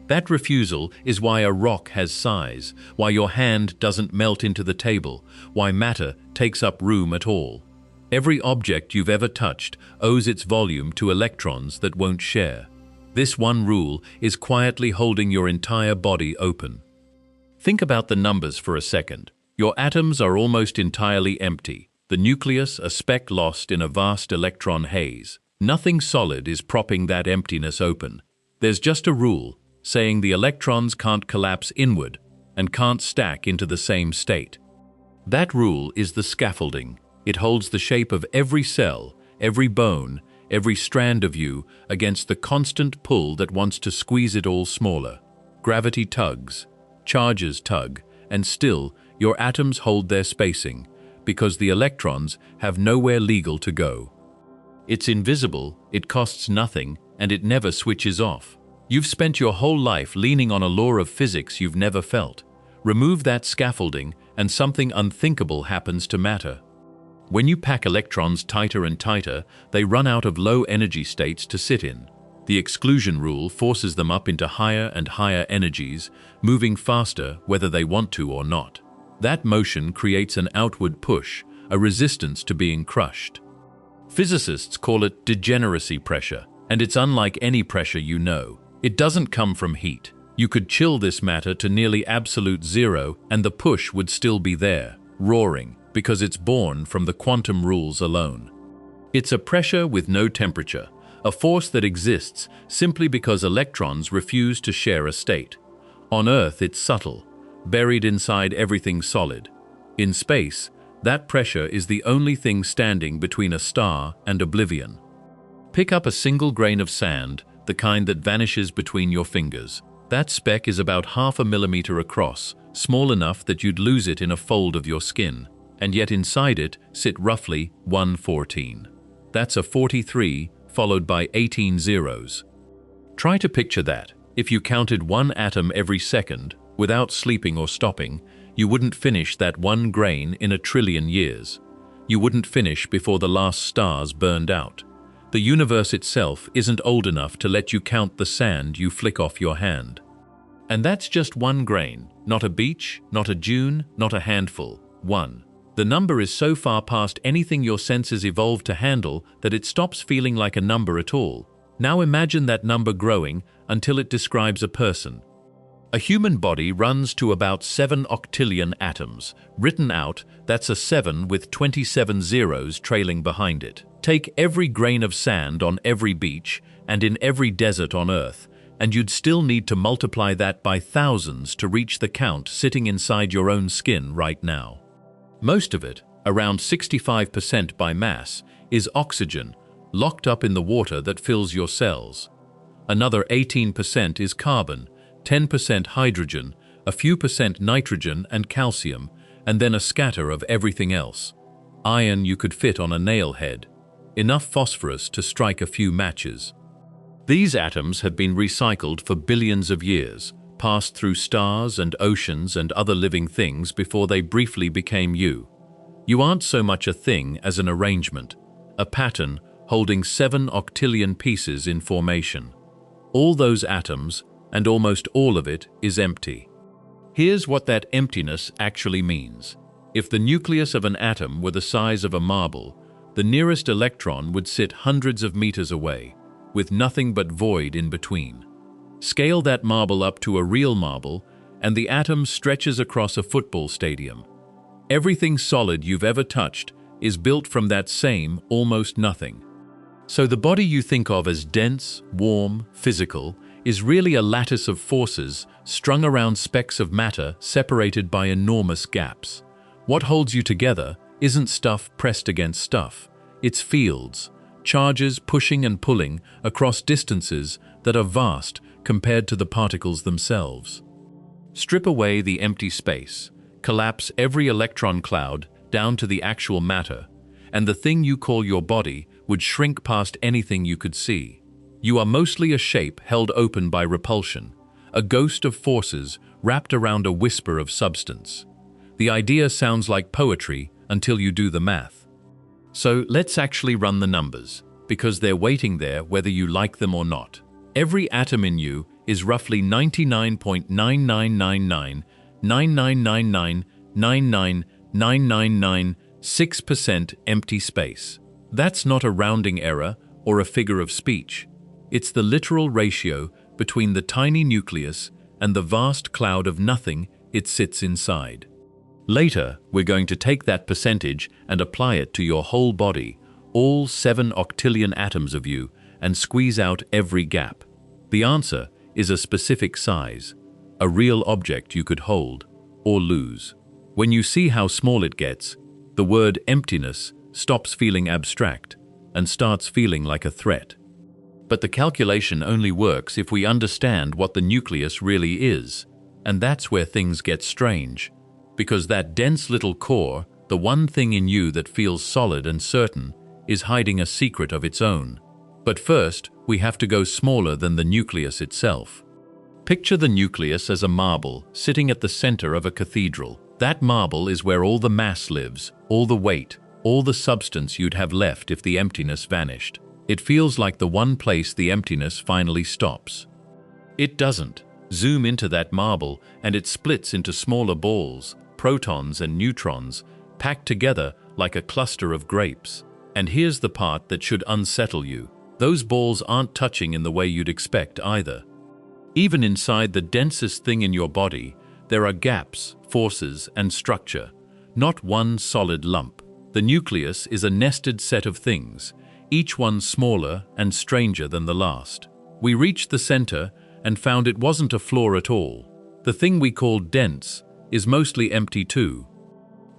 That refusal is why a rock has size, why your hand doesn't melt into the table, why matter takes up room at all. Every object you've ever touched owes its volume to electrons that won't share. This one rule is quietly holding your entire body open. Think about the numbers for a second. Your atoms are almost entirely empty, the nucleus a speck lost in a vast electron haze. Nothing solid is propping that emptiness open. There's just a rule, saying the electrons can't collapse inward and can't stack into the same state. That rule is the scaffolding. It holds the shape of every cell, every bone, every strand of you against the constant pull that wants to squeeze it all smaller. Gravity tugs, charges tug, and still your atoms hold their spacing because the electrons have nowhere legal to go. It's invisible, it costs nothing, and it never switches off. You've spent your whole life leaning on a law of physics you've never felt. Remove that scaffolding and something unthinkable happens to matter. When you pack electrons tighter and tighter, they run out of low energy states to sit in. The exclusion rule forces them up into higher and higher energies, moving faster whether they want to or not. That motion creates an outward push, a resistance to being crushed. Physicists call it degeneracy pressure, and it's unlike any pressure you know. It doesn't come from heat. You could chill this matter to nearly absolute zero and the push would still be there, roaring, because it's born from the quantum rules alone. It's a pressure with no temperature, a force that exists simply because electrons refuse to share a state. On Earth, it's subtle, buried inside everything solid. In space, that pressure is the only thing standing between a star and oblivion. Pick up a single grain of sand, the kind that vanishes between your fingers. That speck is about 0.5 millimeter across, small enough that you'd lose it in a fold of your skin, and yet inside it sit roughly 114. That's a 43 followed by 18 zeros. Try to picture that. If you counted one atom every second, without sleeping or stopping, you wouldn't finish that one grain in 1 trillion years. You wouldn't finish before the last stars burned out. The universe itself isn't old enough to let you count the sand you flick off your hand. And that's just one grain, not a beach, not a dune, not a handful, one. The number is so far past anything your senses evolved to handle that it stops feeling like a number at all. Now imagine that number growing until it describes a person. A human body runs to about 7 octillion atoms. Written out, that's a 7 with 27 zeros trailing behind it. Take every grain of sand on every beach and in every desert on Earth, and you'd still need to multiply that by thousands to reach the count sitting inside your own skin right now. Most of it, around 65% by mass, is oxygen, locked up in the water that fills your cells. Another 18% is carbon, 10% hydrogen, a few percent nitrogen and calcium, and then a scatter of everything else. Iron you could fit on a nail head. Enough phosphorus to strike a few matches. These atoms have been recycled for billions of years, passed through stars and oceans and other living things before they briefly became you. You aren't so much a thing as an arrangement, a pattern holding 7 octillion pieces in formation. All those atoms, and almost all of it, is empty. Here's what that emptiness actually means. If the nucleus of an atom were the size of a marble, the nearest electron would sit hundreds of meters away, with nothing but void in between. Scale that marble up to a real marble, and the atom stretches across a football stadium. Everything solid you've ever touched is built from that same almost nothing. So the body you think of as dense, warm, physical, is really a lattice of forces strung around specks of matter separated by enormous gaps. What holds you together isn't stuff pressed against stuff. It's fields, charges pushing and pulling across distances that are vast compared to the particles themselves. Strip away the empty space, collapse every electron cloud down to the actual matter, and the thing you call your body would shrink past anything you could see. You are mostly a shape held open by repulsion, a ghost of forces wrapped around a whisper of substance. The idea sounds like poetry until you do the math. So let's actually run the numbers, because they're waiting there whether you like them or not. Every atom in you is roughly 99.99999999999996% empty space. That's not a rounding error or a figure of speech. It's the literal ratio between the tiny nucleus and the vast cloud of nothing it sits inside. Later, we're going to take that percentage and apply it to your whole body, all 7 octillion atoms of you, and squeeze out every gap. The answer is a specific size, a real object you could hold or lose. When you see how small it gets, the word emptiness stops feeling abstract and starts feeling like a threat. But the calculation only works if we understand what the nucleus really is, and that's where things get strange. Because that dense little core, the one thing in you that feels solid and certain, is hiding a secret of its own. But first, we have to go smaller than the nucleus itself. Picture the nucleus as a marble sitting at the center of a cathedral. That marble is where all the mass lives, all the weight, all the substance you'd have left if the emptiness vanished. It feels like the one place the emptiness finally stops. It doesn't. Zoom into that marble and it splits into smaller balls, protons and neutrons, packed together like a cluster of grapes. And here's the part that should unsettle you. Those balls aren't touching in the way you'd expect either. Even inside the densest thing in your body, there are gaps, forces, and structure, not one solid lump. The nucleus is a nested set of things, each one smaller and stranger than the last. We reached the center and found it wasn't a floor at all. The thing we called dense is mostly empty too.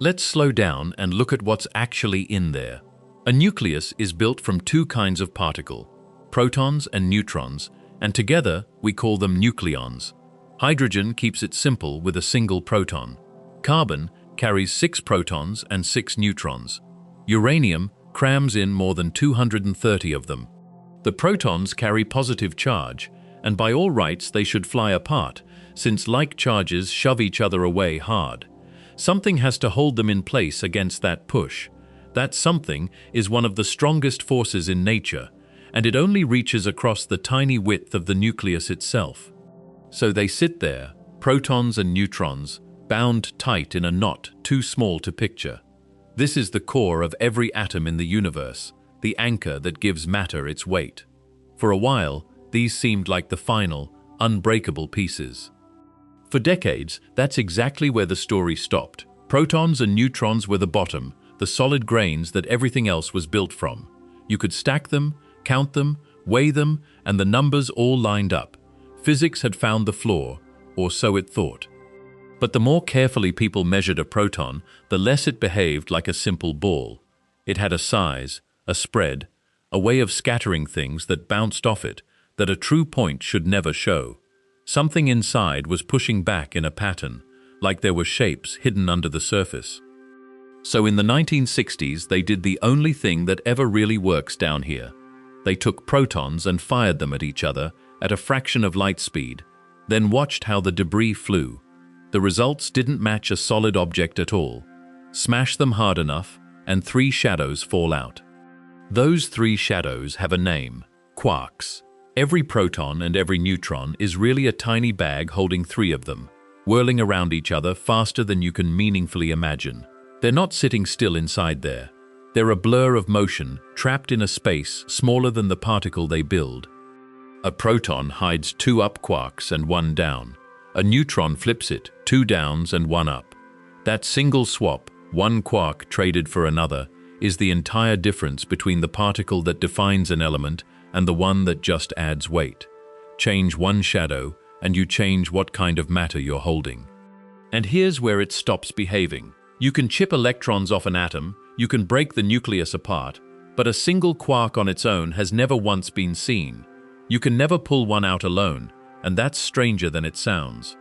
Let's slow down and look at what's actually in there. A nucleus is built from 2 kinds of particle, protons and neutrons, and together we call them nucleons. Hydrogen keeps it simple with a single proton. Carbon carries 6 protons and 6 neutrons. Uranium crams in more than 230 of them. The protons carry positive charge, and by all rights they should fly apart, since like charges shove each other away hard. Something has to hold them in place against that push. That something is one of the strongest forces in nature, and it only reaches across the tiny width of the nucleus itself. So they sit there, protons and neutrons, bound tight in a knot too small to picture. This is the core of every atom in the universe, the anchor that gives matter its weight. For a while, these seemed like the final, unbreakable pieces. For decades, that's exactly where the story stopped. Protons and neutrons were the bottom, the solid grains that everything else was built from. You could stack them, count them, weigh them, and the numbers all lined up. Physics had found the floor, or so it thought. But the more carefully people measured a proton, the less it behaved like a simple ball. It had a size, a spread, a way of scattering things that bounced off it, that a true point should never show. Something inside was pushing back in a pattern, like there were shapes hidden under the surface. So in the 1960s, they did the only thing that ever really works down here. They took protons and fired them at each other at a fraction of light speed, then watched how the debris flew. The results didn't match a solid object at all. Smash them hard enough, and 3 shadows fall out. Those 3 shadows have a name: quarks. Every proton and every neutron is really a tiny bag holding 3 of them, whirling around each other faster than you can meaningfully imagine. They're not sitting still inside there. They're a blur of motion, trapped in a space smaller than the particle they build. A proton hides 2 up quarks and 1 down. A neutron flips it, 2 downs and 1 up. That single swap, 1 quark traded for another, is the entire difference between the particle that defines an element and the one that just adds weight. Change 1 shadow, and you change what kind of matter you're holding. And here's where it stops behaving. You can chip electrons off an atom, you can break the nucleus apart, but a single quark on its own has never once been seen. You can never pull one out alone, and that's stranger than it sounds.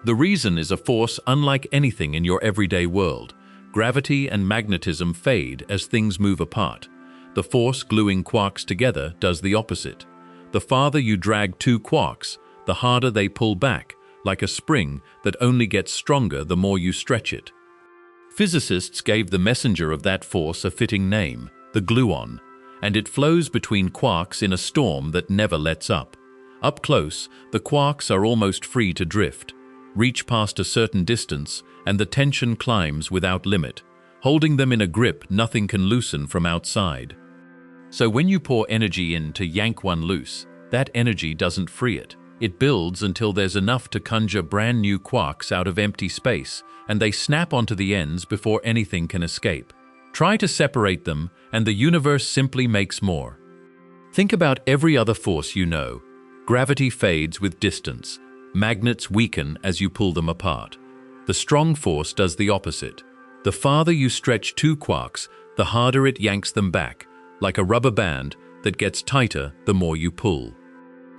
The reason is a force unlike anything in your everyday world. Gravity and magnetism fade as things move apart. The force gluing quarks together does the opposite. The farther you drag 2 quarks, the harder they pull back, like a spring that only gets stronger the more you stretch it. Physicists gave the messenger of that force a fitting name, the gluon, and it flows between quarks in a storm that never lets up. Up close, the quarks are almost free to drift, reach past a certain distance, and the tension climbs without limit, holding them in a grip nothing can loosen from outside. So when you pour energy in to yank one loose, that energy doesn't free it. It builds until there's enough to conjure brand new quarks out of empty space, and they snap onto the ends before anything can escape. Try to separate them, and the universe simply makes more. Think about every other force you know. Gravity fades with distance. Magnets weaken as you pull them apart. The strong force does the opposite. The farther you stretch two quarks, the harder it yanks them back, like a rubber band that gets tighter the more you pull.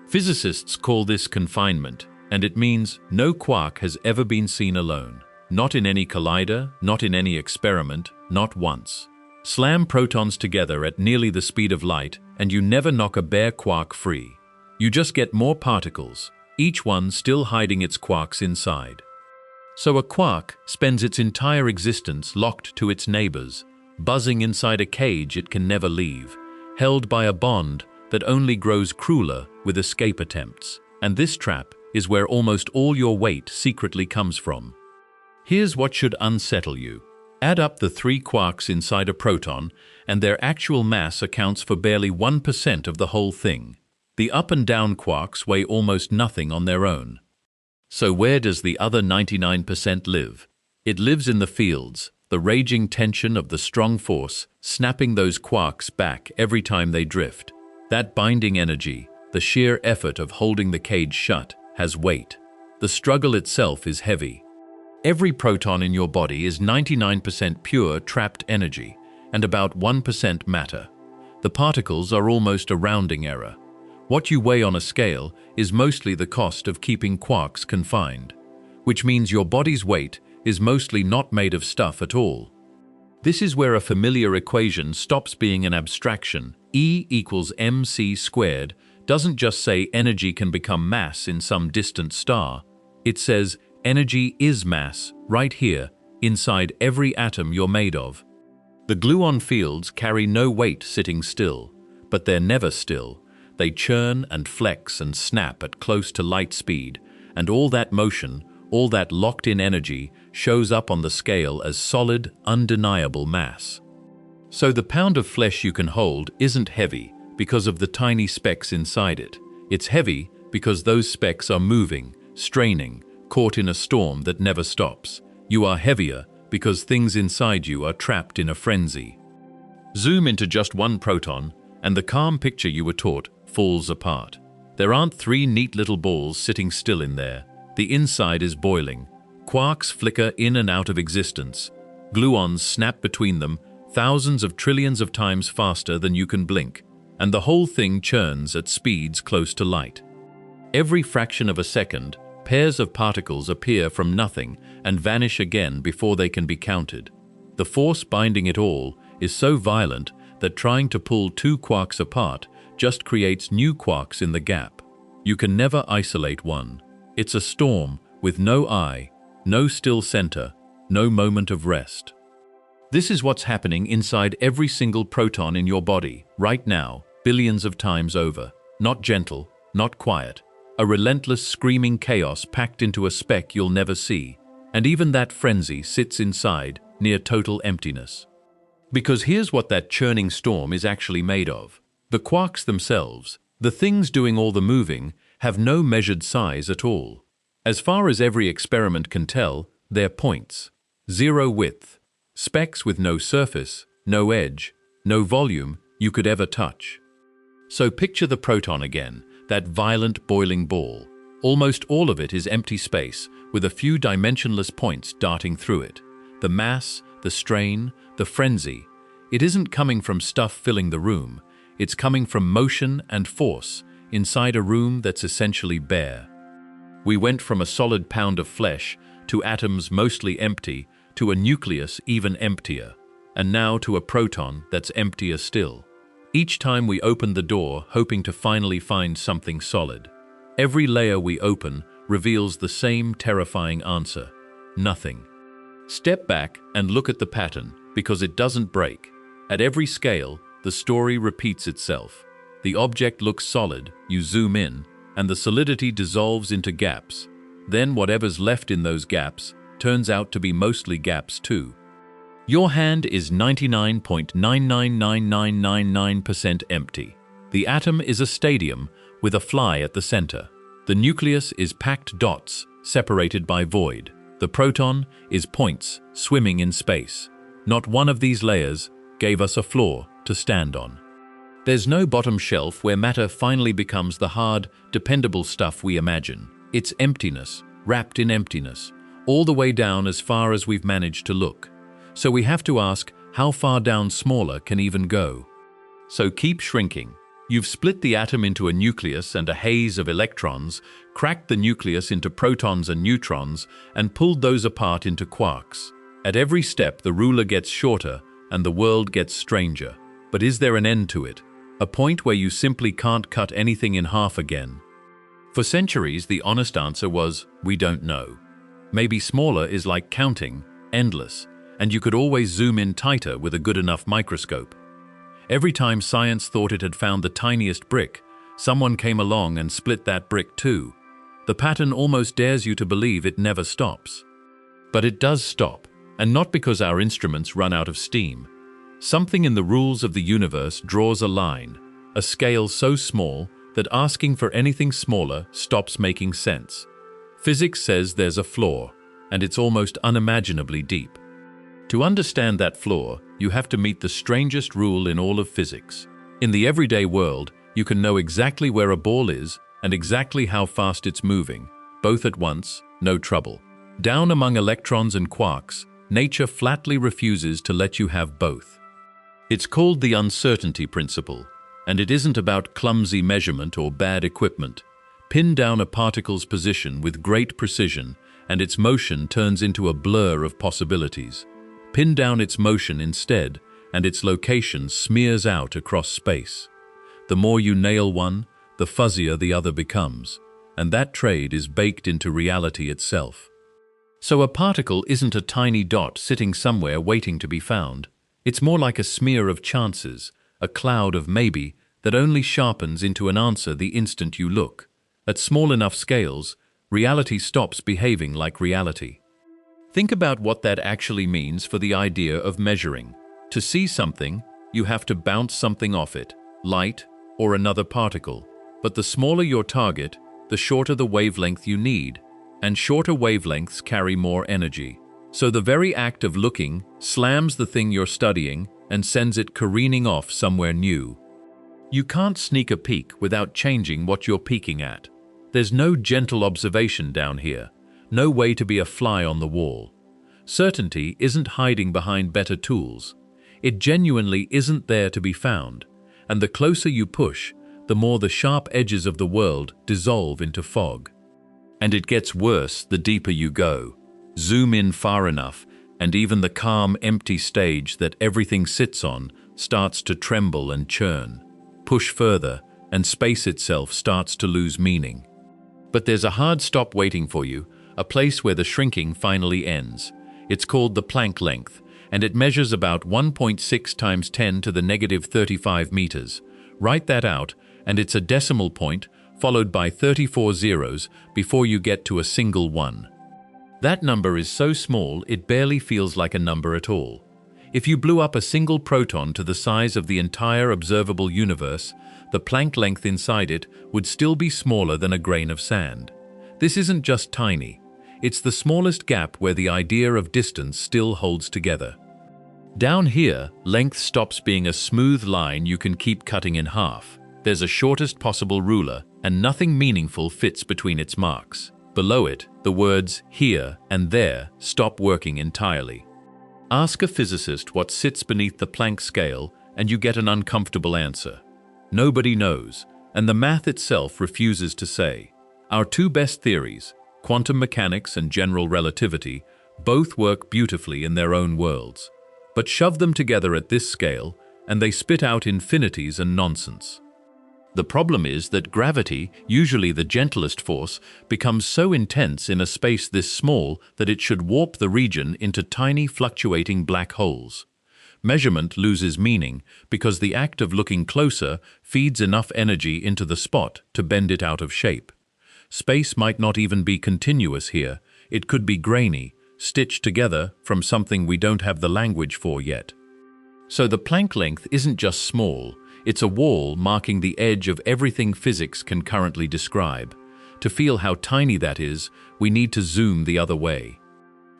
Physicists call this confinement, and it means no quark has ever been seen alone. Not in any collider, not in any experiment, not once. Slam protons together at nearly the speed of light, and you never knock a bare quark free. You just get more particles, each one still hiding its quarks inside. So a quark spends its entire existence locked to its neighbors, buzzing inside a cage it can never leave, held by a bond that only grows crueler with escape attempts. And this trap is where almost all your weight secretly comes from. Here's what should unsettle you. Add up the 3 quarks inside a proton, and their actual mass accounts for barely 1% of the whole thing. The up and down quarks weigh almost nothing on their own. So where does the other 99% live? It lives in the fields, the raging tension of the strong force, snapping those quarks back every time they drift. That binding energy, the sheer effort of holding the cage shut, has weight. The struggle itself is heavy. Every proton in your body is 99% pure trapped energy and about 1% matter. The particles are almost a rounding error. What you weigh on a scale is mostly the cost of keeping quarks confined, which means your body's weight is mostly not made of stuff at all. This is where a familiar equation stops being an abstraction. E equals mc squared doesn't just say energy can become mass in some distant star. It says energy is mass right here, inside every atom you're made of. The gluon fields carry no weight sitting still, but they're never still. They churn and flex and snap at close to light speed, and all that motion, all that locked-in energy shows up on the scale as solid, undeniable mass. So the pound of flesh you can hold isn't heavy because of the tiny specks inside it. It's heavy because those specks are moving, straining, caught in a storm that never stops. You are heavier because things inside you are trapped in a frenzy. Zoom into just one proton, and the calm picture you were taught falls apart. There aren't 3 neat little balls sitting still in there. The inside is boiling. Quarks flicker in and out of existence. Gluons snap between them thousands of trillions of times faster than you can blink, and the whole thing churns at speeds close to light. Every fraction of a second, pairs of particles appear from nothing and vanish again before they can be counted. The force binding it all is so violent that trying to pull 2 quarks apart just creates new quarks in the gap. You can never isolate one. It's a storm with no eye, no still center, no moment of rest. This is what's happening inside every single proton in your body, right now, billions of times over. Not gentle, not quiet. A relentless screaming chaos packed into a speck you'll never see. And even that frenzy sits inside, near total emptiness. Because here's what that churning storm is actually made of. The quarks themselves, the things doing all the moving, have no measured size at all. As far as every experiment can tell, they're points. 0 width. Specks with no surface, no edge, no volume you could ever touch. So picture the proton again, that violent boiling ball. Almost all of it is empty space, with a few dimensionless points darting through it. The mass, the strain, the frenzy. It isn't coming from stuff filling the room. It's coming from motion and force inside a room that's essentially bare. We went from a solid pound of flesh to atoms mostly empty, to a nucleus even emptier, and now to a proton that's emptier still. Each time we open the door hoping to finally find something solid. Every layer we open reveals the same terrifying answer: nothing. Step back and look at the pattern, because it doesn't break. At every scale, the story repeats itself. The object looks solid, you zoom in, and the solidity dissolves into gaps. Then whatever's left in those gaps turns out to be mostly gaps too. Your hand is 99.999999% empty. The atom is a stadium with a fly at the center. The nucleus is packed dots, separated by void. The proton is points swimming in space. Not one of these layers gave us a floor to stand on. There's no bottom shelf where matter finally becomes the hard, dependable stuff we imagine. It's emptiness, wrapped in emptiness, all the way down as far as we've managed to look. So we have to ask how far down smaller can even go. So keep shrinking. You've split the atom into a nucleus and a haze of electrons, cracked the nucleus into protons and neutrons, and pulled those apart into quarks. At every step, the ruler gets shorter and the world gets stranger. But is there an end to it? A point where you simply can't cut anything in half again? For centuries, the honest answer was, we don't know. Maybe smaller is like counting, endless, and you could always zoom in tighter with a good enough microscope. Every time science thought it had found the tiniest brick, someone came along and split that brick too. The pattern almost dares you to believe it never stops. But it does stop, and not because our instruments run out of steam. Something in the rules of the universe draws a line, a scale so small that asking for anything smaller stops making sense. Physics says there's a flaw, and it's almost unimaginably deep. To understand that flaw, you have to meet the strangest rule in all of physics. In the everyday world, you can know exactly where a ball is and exactly how fast it's moving, both at once, no trouble. Down among electrons and quarks, nature flatly refuses to let you have both. It's called the uncertainty principle, and it isn't about clumsy measurement or bad equipment. Pin down a particle's position with great precision, and its motion turns into a blur of possibilities. Pin down its motion instead, and its location smears out across space. The more you nail one, the fuzzier the other becomes, and that trade is baked into reality itself. So a particle isn't a tiny dot sitting somewhere waiting to be found. It's more like a smear of chances, a cloud of maybe that only sharpens into an answer the instant you look. At small enough scales, reality stops behaving like reality. Think about what that actually means for the idea of measuring. To see something, you have to bounce something off it, light or another particle. But the smaller your target, the shorter the wavelength you need, and shorter wavelengths carry more energy. So the very act of looking slams the thing you're studying and sends it careening off somewhere new. You can't sneak a peek without changing what you're peeking at. There's no gentle observation down here, no way to be a fly on the wall. Certainty isn't hiding behind better tools. It genuinely isn't there to be found, and the closer you push, the more the sharp edges of the world dissolve into fog. And it gets worse the deeper you go. Zoom in far enough, and even the calm, empty stage that everything sits on starts to tremble and churn. Push further, and space itself starts to lose meaning. But there's a hard stop waiting for you, a place where the shrinking finally ends. It's called the Planck length, and it measures about 1.6 times 10 to the negative 35 meters. Write that out, and it's a decimal point followed by 34 zeros before you get to a single one. That number is so small it barely feels like a number at all. If you blew up a single proton to the size of the entire observable universe, the Planck length inside it would still be smaller than a grain of sand. This isn't just tiny. It's the smallest gap where the idea of distance still holds together. Down here, length stops being a smooth line you can keep cutting in half. There's a shortest possible ruler, and nothing meaningful fits between its marks. Below it, the words here and there stop working entirely. Ask a physicist what sits beneath the Planck scale, and you get an uncomfortable answer. Nobody knows, and the math itself refuses to say. Our two best theories, quantum mechanics and general relativity, both work beautifully in their own worlds. But shove them together at this scale, and they spit out infinities and nonsense. The problem is that gravity, usually the gentlest force, becomes so intense in a space this small that it should warp the region into tiny fluctuating black holes. Measurement loses meaning because the act of looking closer feeds enough energy into the spot to bend it out of shape. Space might not even be continuous here. It could be grainy, stitched together from something we don't have the language for yet. So the Planck length isn't just small, it's a wall marking the edge of everything physics can currently describe. To feel how tiny that is, we need to zoom the other way.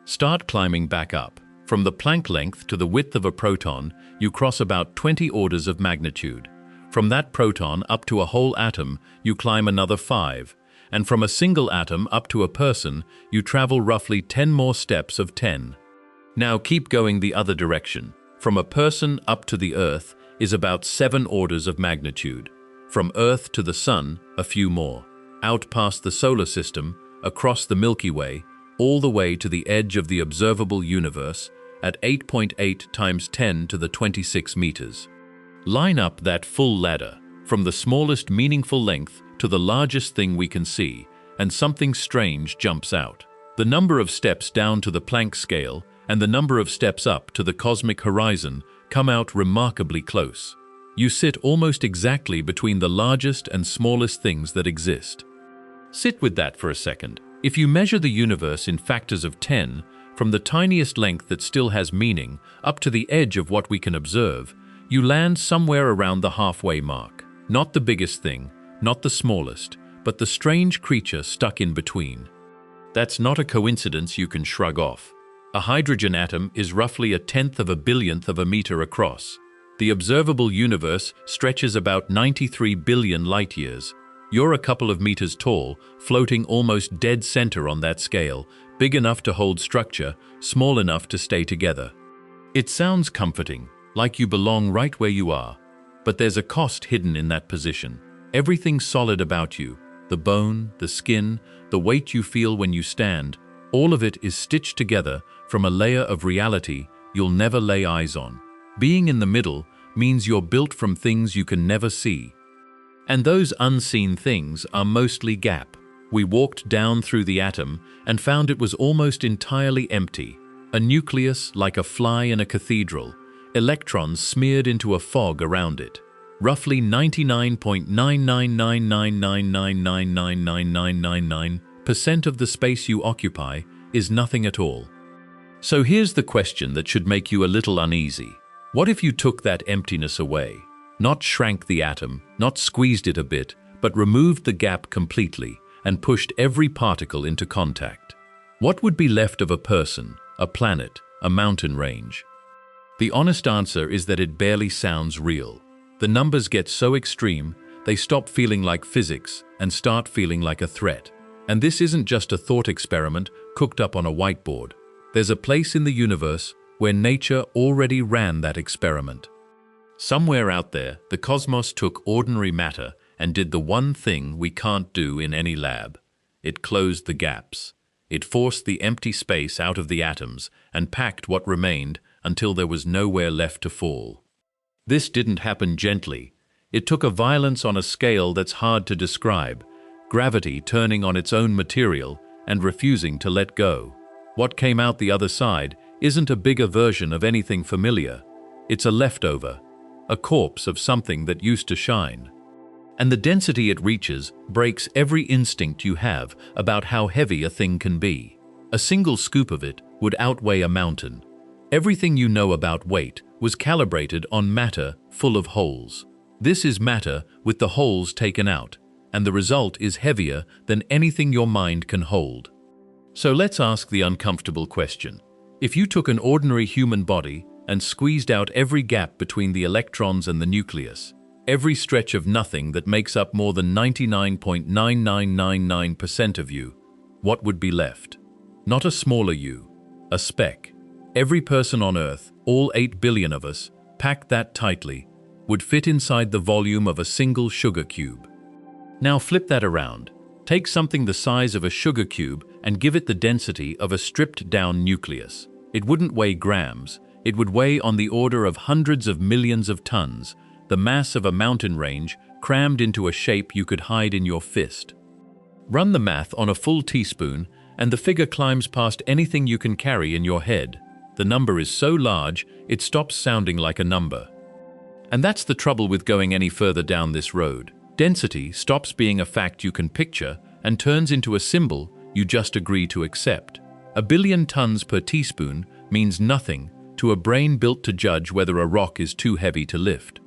Start climbing back up. From the Planck length to the width of a proton, you cross about 20 orders of magnitude. From that proton up to a whole atom, you climb another 5. And from a single atom up to a person, you travel roughly 10 more steps of 10. Now keep going the other direction. From a person up to the Earth is about 7 orders of magnitude. From Earth to the Sun, a few more. Out past the solar system, across the Milky Way, all the way to the edge of the observable universe at 8.8 times 10 to the 26 meters. Line up that full ladder, from the smallest meaningful length to the largest thing we can see, and something strange jumps out. The number of steps down to the Planck scale and the number of steps up to the cosmic horizon come out remarkably close. You sit almost exactly between the largest and smallest things that exist. Sit with that for a second. If you measure the universe in factors of 10, from the tiniest length that still has meaning up to the edge of what we can observe, you land somewhere around the halfway mark. Not the biggest thing, not the smallest, but the strange creature stuck in between. That's not a coincidence you can shrug off. A hydrogen atom is roughly 1/10 of a billionth of a meter across. The observable universe stretches about 93 billion light-years. You're a couple of meters tall, floating almost dead center on that scale, big enough to hold structure, small enough to stay together. It sounds comforting, like you belong right where you are. But there's a cost hidden in that position. Everything solid about you, the bone, the skin, the weight you feel when you stand, all of it is stitched together from a layer of reality you'll never lay eyes on. Being in the middle means you're built from things you can never see. And those unseen things are mostly gap. We walked down through the atom and found it was almost entirely empty. A nucleus like a fly in a cathedral, electrons smeared into a fog around it. Roughly 99.999999999% of the space you occupy is nothing at all. So here's the question that should make you a little uneasy. What if you took that emptiness away? Not shrank the atom, not squeezed it a bit, but removed the gap completely and pushed every particle into contact. What would be left of a person, a planet, a mountain range? The honest answer is that it barely sounds real. The numbers get so extreme, they stop feeling like physics and start feeling like a threat. And this isn't just a thought experiment cooked up on a whiteboard. There's a place in the universe where nature already ran that experiment. Somewhere out there, the cosmos took ordinary matter and did the one thing we can't do in any lab. It closed the gaps. It forced the empty space out of the atoms and packed what remained until there was nowhere left to fall. This didn't happen gently. It took a violence on a scale that's hard to describe, gravity turning on its own material and refusing to let go. What came out the other side isn't a bigger version of anything familiar. It's a leftover, a corpse of something that used to shine. And the density it reaches breaks every instinct you have about how heavy a thing can be. A single scoop of it would outweigh a mountain. Everything you know about weight was calibrated on matter full of holes. This is matter with the holes taken out, and the result is heavier than anything your mind can hold. So let's ask the uncomfortable question. If you took an ordinary human body and squeezed out every gap between the electrons and the nucleus, every stretch of nothing that makes up more than 99.9999% of you, what would be left? Not a smaller you, a speck. Every person on Earth, all 8 billion of us, packed that tightly, would fit inside the volume of a single sugar cube. Now flip that around. Take something the size of a sugar cube and give it the density of a stripped-down nucleus. It wouldn't weigh grams. It would weigh on the order of hundreds of millions of tons, the mass of a mountain range crammed into a shape you could hide in your fist. Run the math on a full teaspoon, and the figure climbs past anything you can carry in your head. The number is so large, it stops sounding like a number. And that's the trouble with going any further down this road. Density stops being a fact you can picture and turns into a symbol you just agree to accept. 1 billion tons per teaspoon means nothing to a brain built to judge whether a rock is too heavy to lift.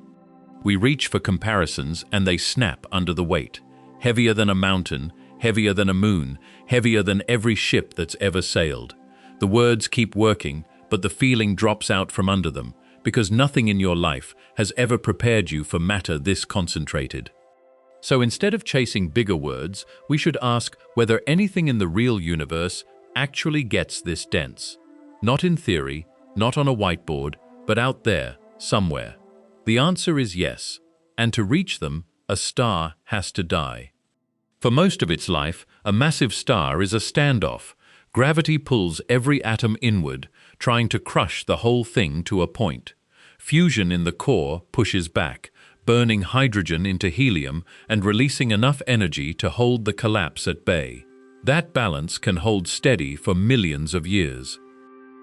We reach for comparisons and they snap under the weight. Heavier than a mountain, heavier than a moon, heavier than every ship that's ever sailed. The words keep working, but the feeling drops out from under them, because nothing in your life has ever prepared you for matter this concentrated. So instead of chasing bigger words, we should ask whether anything in the real universe actually gets this dense. Not in theory, not on a whiteboard, but out there, somewhere. The answer is yes, and to reach them, a star has to die. For most of its life, a massive star is a standoff. Gravity pulls every atom inward, trying to crush the whole thing to a point. Fusion in the core pushes back, burning hydrogen into helium and releasing enough energy to hold the collapse at bay. That balance can hold steady for millions of years.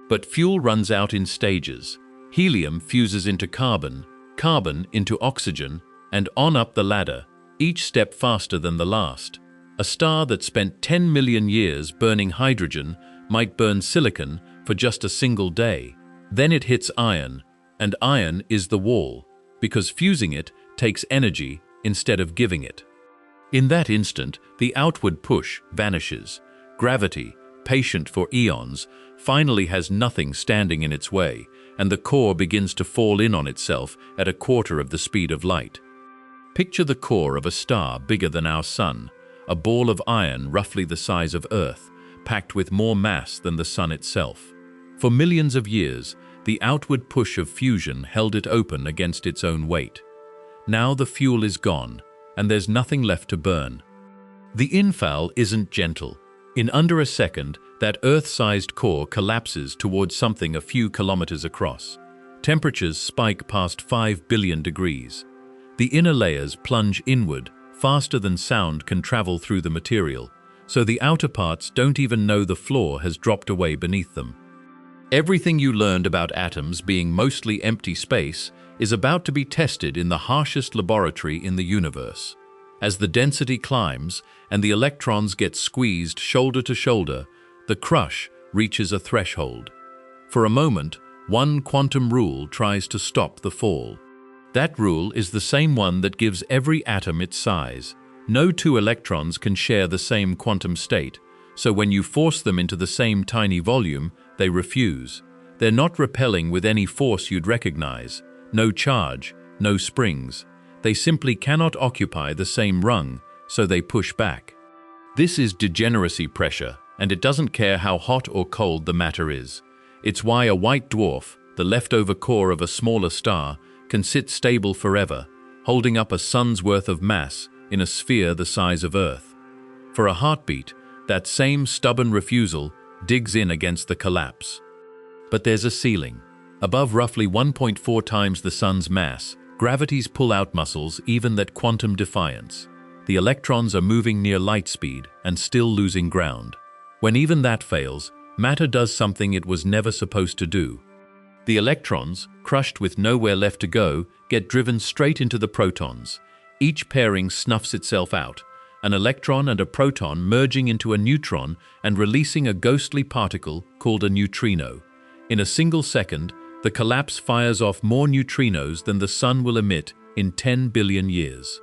But fuel runs out in stages. Helium fuses into carbon, carbon into oxygen, and on up the ladder, each step faster than the last. A star that spent 10 million years burning hydrogen might burn silicon for just a single day. Then it hits iron, and iron is the wall, because fusing it takes energy instead of giving it. In that instant, the outward push vanishes. Gravity, patient for eons, finally has nothing standing in its way, and the core begins to fall in on itself at 1/4 of the speed of light. Picture the core of a star bigger than our sun, a ball of iron roughly the size of Earth, packed with more mass than the sun itself. For millions of years, the outward push of fusion held it open against its own weight. Now the fuel is gone, and there's nothing left to burn. The infall isn't gentle. In under a second, that Earth-sized core collapses towards something a few kilometers across. Temperatures spike past 5 billion degrees. The inner layers plunge inward faster than sound can travel through the material, so the outer parts don't even know the floor has dropped away beneath them. Everything you learned about atoms being mostly empty space is about to be tested in the harshest laboratory in the universe. As the density climbs and the electrons get squeezed shoulder to shoulder, the crush reaches a threshold. For a moment, one quantum rule tries to stop the fall. That rule is the same one that gives every atom its size. No two electrons can share the same quantum state, so when you force them into the same tiny volume, they refuse. They're not repelling with any force you'd recognize. No charge, no springs. They simply cannot occupy the same rung, so they push back. This is degeneracy pressure, and it doesn't care how hot or cold the matter is. It's why a white dwarf, the leftover core of a smaller star, can sit stable forever, holding up a sun's worth of mass in a sphere the size of Earth. For a heartbeat, that same stubborn refusal digs in against the collapse. But there's a ceiling. Above roughly 1.4 times the sun's mass, gravity's pull-out muscles even that quantum defiance. The electrons are moving near light speed and still losing ground. When even that fails, matter does something it was never supposed to do. The electrons, crushed with nowhere left to go, get driven straight into the protons. Each pairing snuffs itself out, an electron and a proton merging into a neutron and releasing a ghostly particle called a neutrino. In a single second, the collapse fires off more neutrinos than the sun will emit in 10 billion years.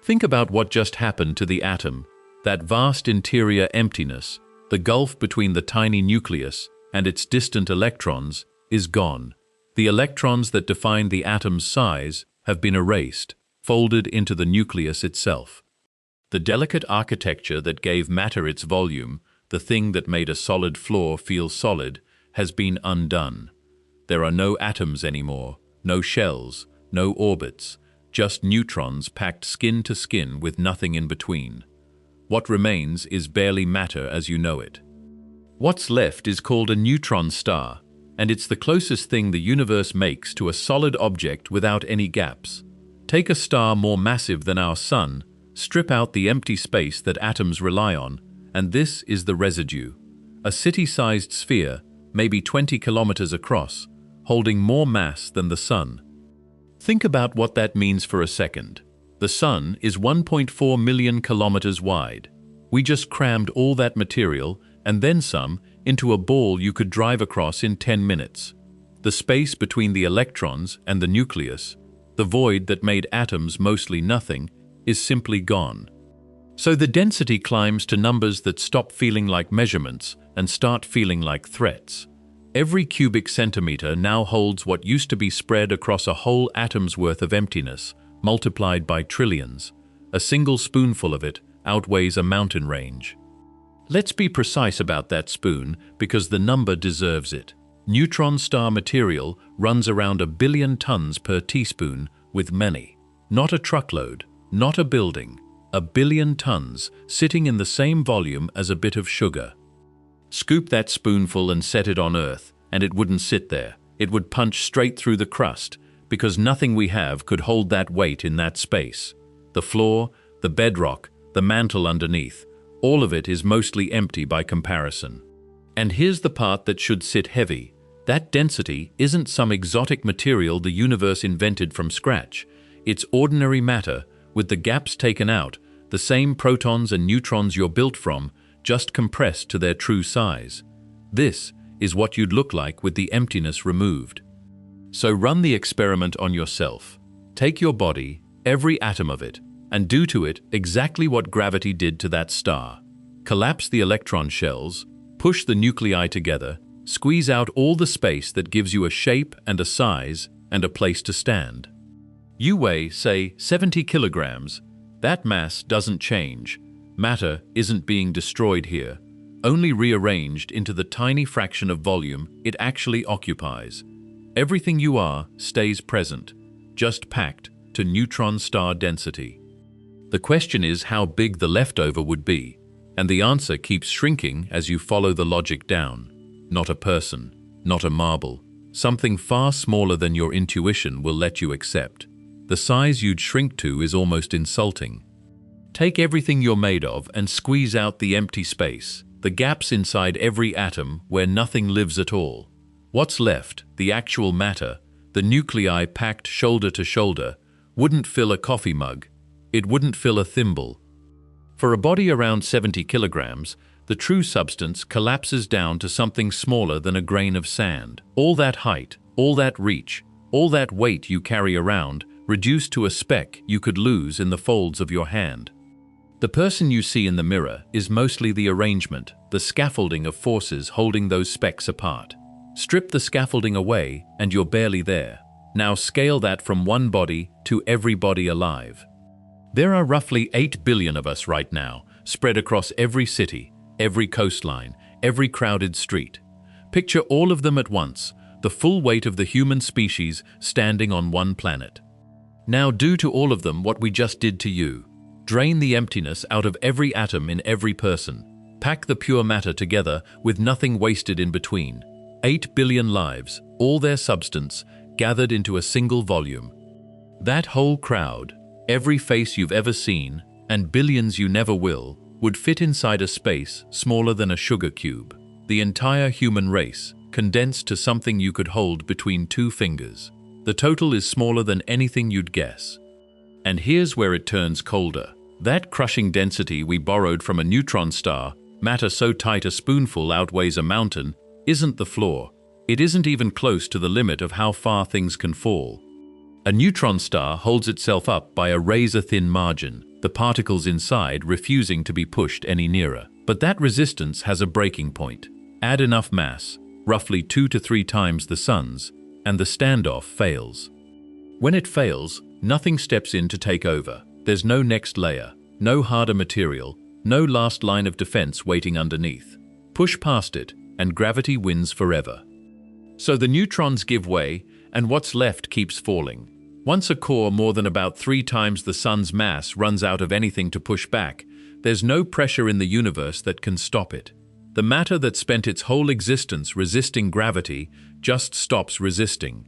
Think about what just happened to the atom. That vast interior emptiness, the gulf between the tiny nucleus and its distant electrons, is gone. The electrons that define the atom's size have been erased, folded into the nucleus itself. The delicate architecture that gave matter its volume, the thing that made a solid floor feel solid, has been undone. There are no atoms anymore, no shells, no orbits, just neutrons packed skin to skin with nothing in between. What remains is barely matter as you know it. What's left is called a neutron star, and it's the closest thing the universe makes to a solid object without any gaps. Take a star more massive than our Sun, strip out the empty space that atoms rely on, and this is the residue. A city-sized sphere, maybe 20 kilometers across, holding more mass than the Sun. Think about what that means for a second. The Sun is 1.4 million kilometers wide. We just crammed all that material, and then some, into a ball you could drive across in 10 minutes. The space between the electrons and the nucleus, the void that made atoms mostly nothing, is simply gone. So the density climbs to numbers that stop feeling like measurements and start feeling like threats. Every cubic centimeter now holds what used to be spread across a whole atom's worth of emptiness, multiplied by trillions. A single spoonful of it outweighs a mountain range. Let's be precise about that spoon, because the number deserves it. Neutron star material runs around 1 billion tons per teaspoon, with many. Not a truckload, not a building. 1 billion tons sitting in the same volume as a bit of sugar. Scoop that spoonful and set it on Earth, and it wouldn't sit there. It would punch straight through the crust, because nothing we have could hold that weight in that space. The floor, the bedrock, the mantle underneath, all of it is mostly empty by comparison. And here's the part that should sit heavy. That density isn't some exotic material the universe invented from scratch. It's ordinary matter, with the gaps taken out, the same protons and neutrons you're built from, just compressed to their true size. This is what you'd look like with the emptiness removed. So run the experiment on yourself. Take your body, every atom of it, and do to it exactly what gravity did to that star. Collapse the electron shells, push the nuclei together, squeeze out all the space that gives you a shape and a size and a place to stand. You weigh, say, 70 kilograms. That mass doesn't change. Matter isn't being destroyed here, only rearranged into the tiny fraction of volume it actually occupies. Everything you are stays present, just packed to neutron star density. The question is how big the leftover would be, and the answer keeps shrinking as you follow the logic down. Not a person, not a marble. Something far smaller than your intuition will let you accept. The size you'd shrink to is almost insulting. Take everything you're made of and squeeze out the empty space, the gaps inside every atom where nothing lives at all. What's left, the actual matter, the nuclei packed shoulder to shoulder, wouldn't fill a coffee mug. It wouldn't fill a thimble. For a body around 70 kilograms, the true substance collapses down to something smaller than a grain of sand. All that height, all that reach, all that weight you carry around, reduced to a speck you could lose in the folds of your hand. The person you see in the mirror is mostly the arrangement, the scaffolding of forces holding those specks apart. Strip the scaffolding away and you're barely there. Now scale that from one body to every body alive. There are roughly 8 billion of us right now, spread across every city, every coastline, every crowded street. Picture all of them at once, the full weight of the human species standing on one planet. Now do to all of them what we just did to you. Drain the emptiness out of every atom in every person. Pack the pure matter together with nothing wasted in between. 8 billion lives, all their substance, gathered into a single volume. That whole crowd, every face you've ever seen, and billions you never will, would fit inside a space smaller than a sugar cube. The entire human race, condensed to something you could hold between 2 fingers. The total is smaller than anything you'd guess. And here's where it turns colder. That crushing density we borrowed from a neutron star, matter so tight a spoonful outweighs a mountain, isn't the floor. It isn't even close to the limit of how far things can fall. A neutron star holds itself up by a razor-thin margin, the particles inside refusing to be pushed any nearer. But that resistance has a breaking point. Add enough mass, roughly 2 to 3 times the Sun's, and the standoff fails. When it fails, nothing steps in to take over. There's no next layer, no harder material, no last line of defense waiting underneath. Push past it, and gravity wins forever. So the neutrons give way, and what's left keeps falling. Once a core more than about 3 times the Sun's mass runs out of anything to push back, there's no pressure in the universe that can stop it. The matter that spent its whole existence resisting gravity just stops resisting.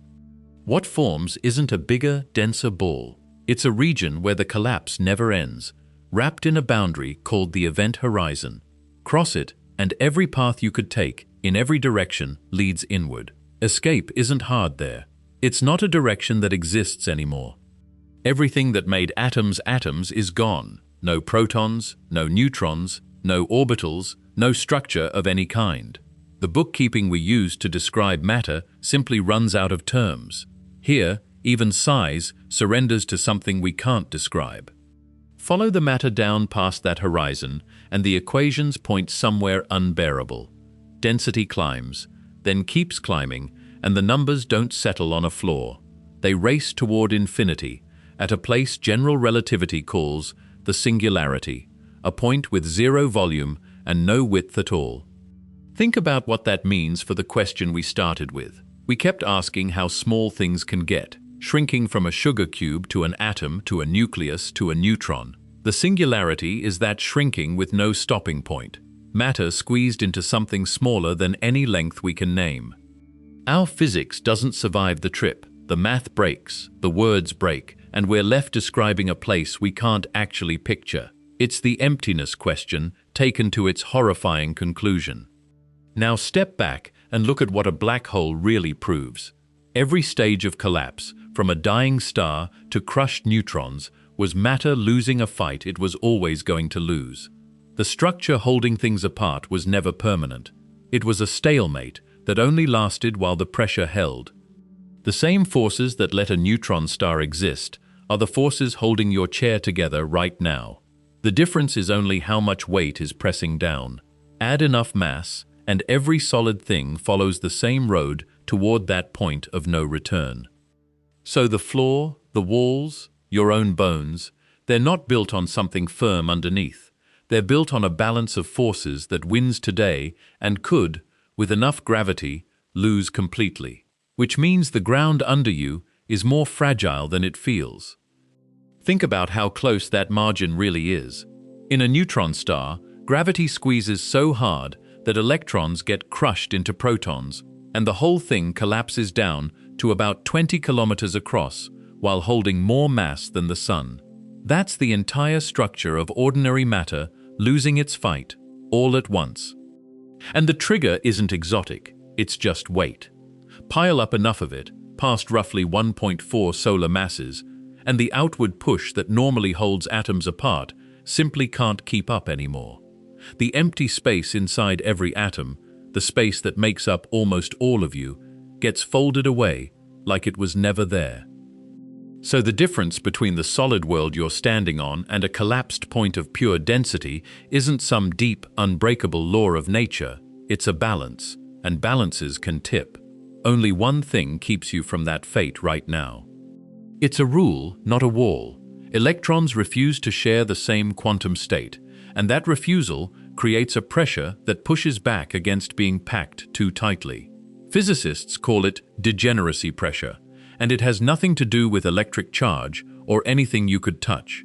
What forms isn't a bigger, denser ball. It's a region where the collapse never ends, wrapped in a boundary called the event horizon. Cross it, and every path you could take, in every direction, leads inward. Escape isn't hard there. It's not a direction that exists anymore. Everything that made atoms atoms is gone. No protons, no neutrons, no orbitals, no structure of any kind. The bookkeeping we use to describe matter simply runs out of terms. Here, even size surrenders to something we can't describe. Follow the matter down past that horizon, and the equations point somewhere unbearable. Density climbs, then keeps climbing, and the numbers don't settle on a floor. They race toward infinity, at a place general relativity calls the singularity, a point with zero volume and no width at all. Think about what that means for the question we started with. We kept asking how small things can get, shrinking from a sugar cube to an atom to a nucleus to a neutron. The singularity is that shrinking with no stopping point, matter squeezed into something smaller than any length we can name. Our physics doesn't survive the trip. The math breaks, the words break, and we're left describing a place we can't actually picture. It's the emptiness question taken to its horrifying conclusion. Now step back and look at what a black hole really proves. Every stage of collapse, from a dying star to crushed neutrons, was matter losing a fight it was always going to lose. The structure holding things apart was never permanent. It was a stalemate that only lasted while the pressure held. The same forces that let a neutron star exist are the forces holding your chair together right now. The difference is only how much weight is pressing down. Add enough mass, and every solid thing follows the same road toward that point of no return. So the floor, the walls, your own bones, they're not built on something firm underneath. They're built on a balance of forces that wins today and could, with enough gravity, lose completely. Which means the ground under you is more fragile than it feels. Think about how close that margin really is. In a neutron star, gravity squeezes so hard that electrons get crushed into protons, and the whole thing collapses down to about 20 kilometers across, while holding more mass than the sun. That's the entire structure of ordinary matter losing its fight, all at once. And the trigger isn't exotic, it's just weight. Pile up enough of it, past roughly 1.4 solar masses, and the outward push that normally holds atoms apart simply can't keep up anymore. The empty space inside every atom, the space that makes up almost all of you, gets folded away like it was never there. So the difference between the solid world you're standing on and a collapsed point of pure density isn't some deep, unbreakable law of nature. It's a balance, and balances can tip. Only one thing keeps you from that fate right now. It's a rule, not a wall. Electrons refuse to share the same quantum state, and that refusal creates a pressure that pushes back against being packed too tightly. Physicists call it degeneracy pressure, and it has nothing to do with electric charge or anything you could touch.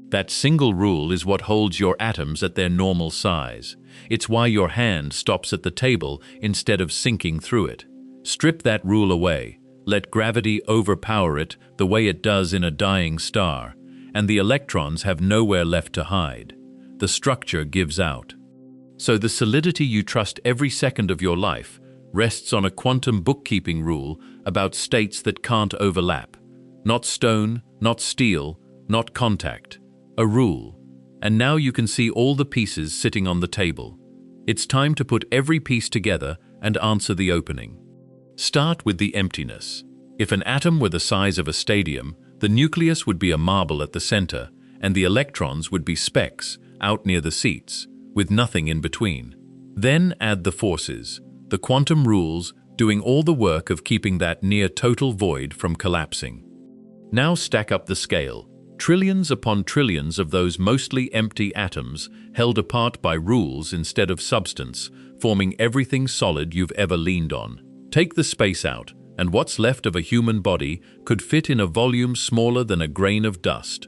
That single rule is what holds your atoms at their normal size. It's why your hand stops at the table instead of sinking through it. Strip that rule away, let gravity overpower it the way it does in a dying star, and the electrons have nowhere left to hide. The structure gives out. So the solidity you trust every second of your life rests on a quantum bookkeeping rule about states that can't overlap. Not stone, not steel, not contact. A rule. And now you can see all the pieces sitting on the table. It's time to put every piece together and answer the opening. Start with the emptiness. If an atom were the size of a stadium, the nucleus would be a marble at the center, and the electrons would be specks out near the seats, with nothing in between. Then add the forces, the quantum rules doing all the work of keeping that near-total void from collapsing. Now stack up the scale. Trillions upon trillions of those mostly empty atoms held apart by rules instead of substance, forming everything solid you've ever leaned on. Take the space out, and what's left of a human body could fit in a volume smaller than a grain of dust.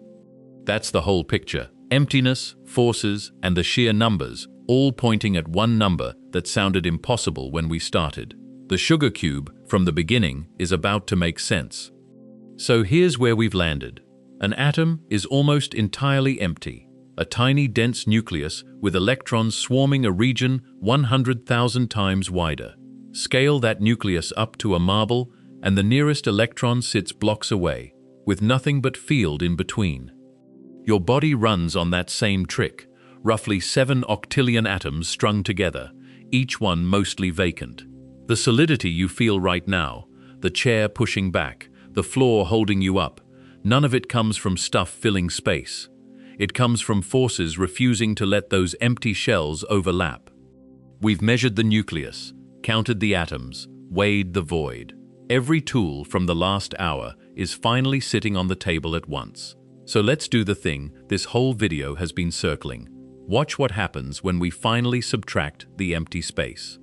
That's the whole picture. Emptiness, forces, and the sheer numbers, all pointing at one number that sounded impossible when we started. The sugar cube, from the beginning, is about to make sense. So here's where we've landed. An atom is almost entirely empty, a tiny dense nucleus with electrons swarming a region 100,000 times wider. Scale that nucleus up to a marble, and the nearest electron sits blocks away, with nothing but field in between. Your body runs on that same trick, roughly 7 octillion atoms strung together, each one mostly vacant. The solidity you feel right now, the chair pushing back, the floor holding you up, none of it comes from stuff filling space. It comes from forces refusing to let those empty shells overlap. We've measured the nucleus, counted the atoms, weighed the void. Every tool from the last hour is finally sitting on the table at once. So let's do the thing this whole video has been circling. Watch what happens when we finally subtract the empty space.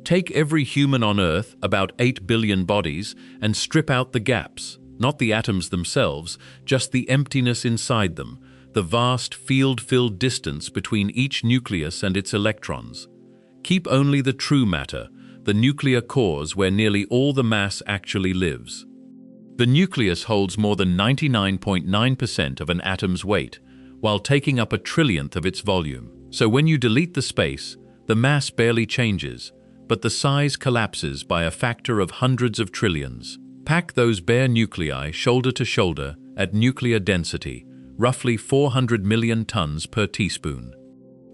Take every human on Earth, about 8 billion bodies, and strip out the gaps, not the atoms themselves, just the emptiness inside them, the vast field-filled distance between each nucleus and its electrons. Keep only the true matter, the nuclear cores where nearly all the mass actually lives. The nucleus holds more than 99.9% of an atom's weight, while taking up a trillionth of its volume. So when you delete the space, the mass barely changes, but the size collapses by a factor of hundreds of trillions. Pack those bare nuclei shoulder to shoulder at nuclear density, roughly 400 million tons per teaspoon.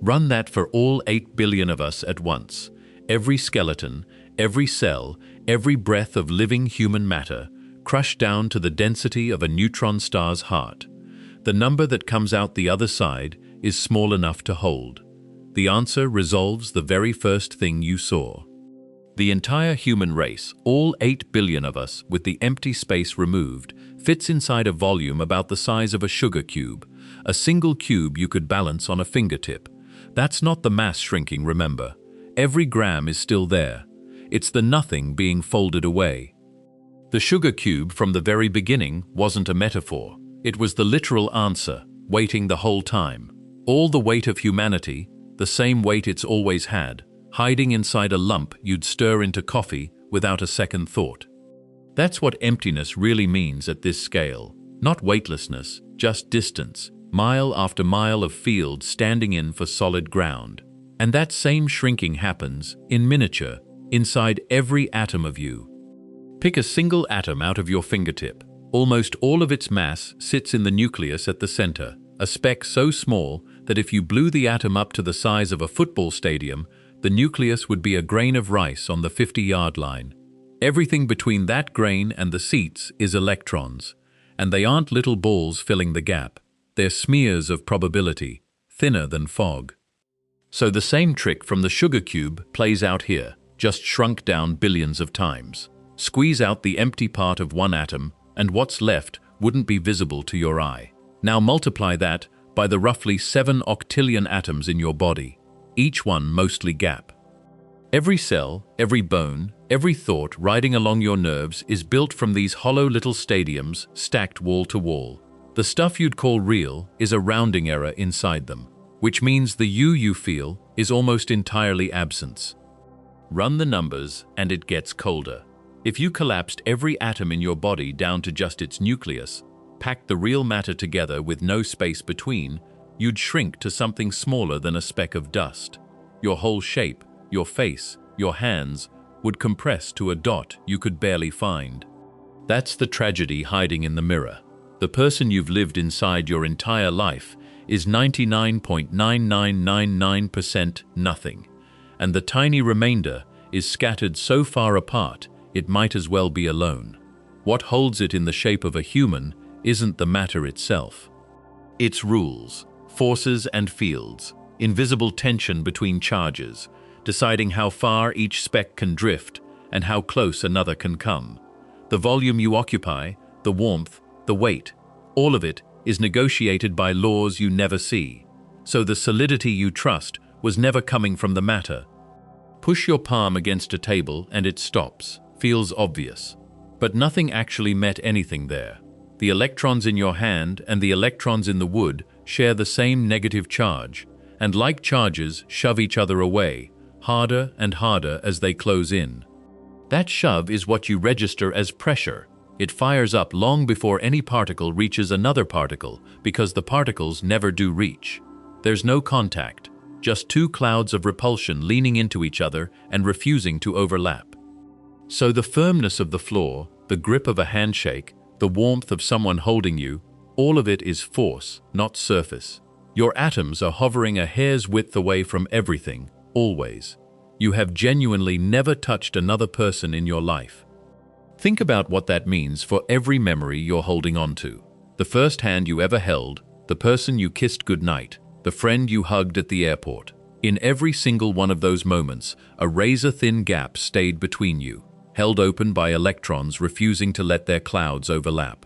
Run that for all 8 billion of us at once. Every skeleton, every cell, every breath of living human matter, crushed down to the density of a neutron star's heart. The number that comes out the other side is small enough to hold. The answer resolves the very first thing you saw. The entire human race, all 8 billion of us with the empty space removed, fits inside a volume about the size of a sugar cube, a single cube you could balance on a fingertip. That's not the mass shrinking, remember. Every gram is still there. It's the nothing being folded away. The sugar cube from the very beginning wasn't a metaphor. It was the literal answer, waiting the whole time. All the weight of humanity, the same weight it's always had, hiding inside a lump you'd stir into coffee without a second thought. That's what emptiness really means at this scale. Not weightlessness, just distance, mile after mile of field standing in for solid ground. And that same shrinking happens, in miniature, inside every atom of you. Pick a single atom out of your fingertip. Almost all of its mass sits in the nucleus at the center, a speck so small that if you blew the atom up to the size of a football stadium, the nucleus would be a grain of rice on the 50-yard line. Everything between that grain and the seats is electrons, and they aren't little balls filling the gap. They're smears of probability, thinner than fog. So the same trick from the sugar cube plays out here, just shrunk down billions of times. Squeeze out the empty part of one atom, and what's left wouldn't be visible to your eye. Now multiply that by the roughly 7 octillion atoms in your body, each one mostly gap. Every cell, every bone, every thought riding along your nerves is built from these hollow little stadiums stacked wall to wall. The stuff you'd call real is a rounding error inside them, which means the you feel is almost entirely absence. Run the numbers and it gets colder. If you collapsed every atom in your body down to just its nucleus, packed the real matter together with no space between, you'd shrink to something smaller than a speck of dust. Your whole shape, your face, your hands, would compress to a dot you could barely find. That's the tragedy hiding in the mirror. The person you've lived inside your entire life is 99.9999% nothing, and the tiny remainder is scattered so far apart it might as well be alone. What holds it in the shape of a human isn't the matter itself. It's rules, forces and fields, invisible tension between charges, deciding how far each speck can drift and how close another can come. The volume you occupy, the warmth, the weight, all of it is negotiated by laws you never see. So the solidity you trust was never coming from the matter. Push your palm against a table and it stops. Feels obvious. But nothing actually met anything there. The electrons in your hand and the electrons in the wood share the same negative charge, and like charges shove each other away, harder and harder as they close in. That shove is what you register as pressure, It fires up long before any particle reaches another particle because the particles never do reach. There's no contact, just two clouds of repulsion leaning into each other and refusing to overlap. So the firmness of the floor, the grip of a handshake, the warmth of someone holding you, all of it is force, not surface. Your atoms are hovering a hair's width away from everything, always. You have genuinely never touched another person in your life. Think about what that means for every memory you're holding on to. The first hand you ever held, the person you kissed goodnight, the friend you hugged at the airport. In every single one of those moments, a razor-thin gap stayed between you, held open by electrons refusing to let their clouds overlap.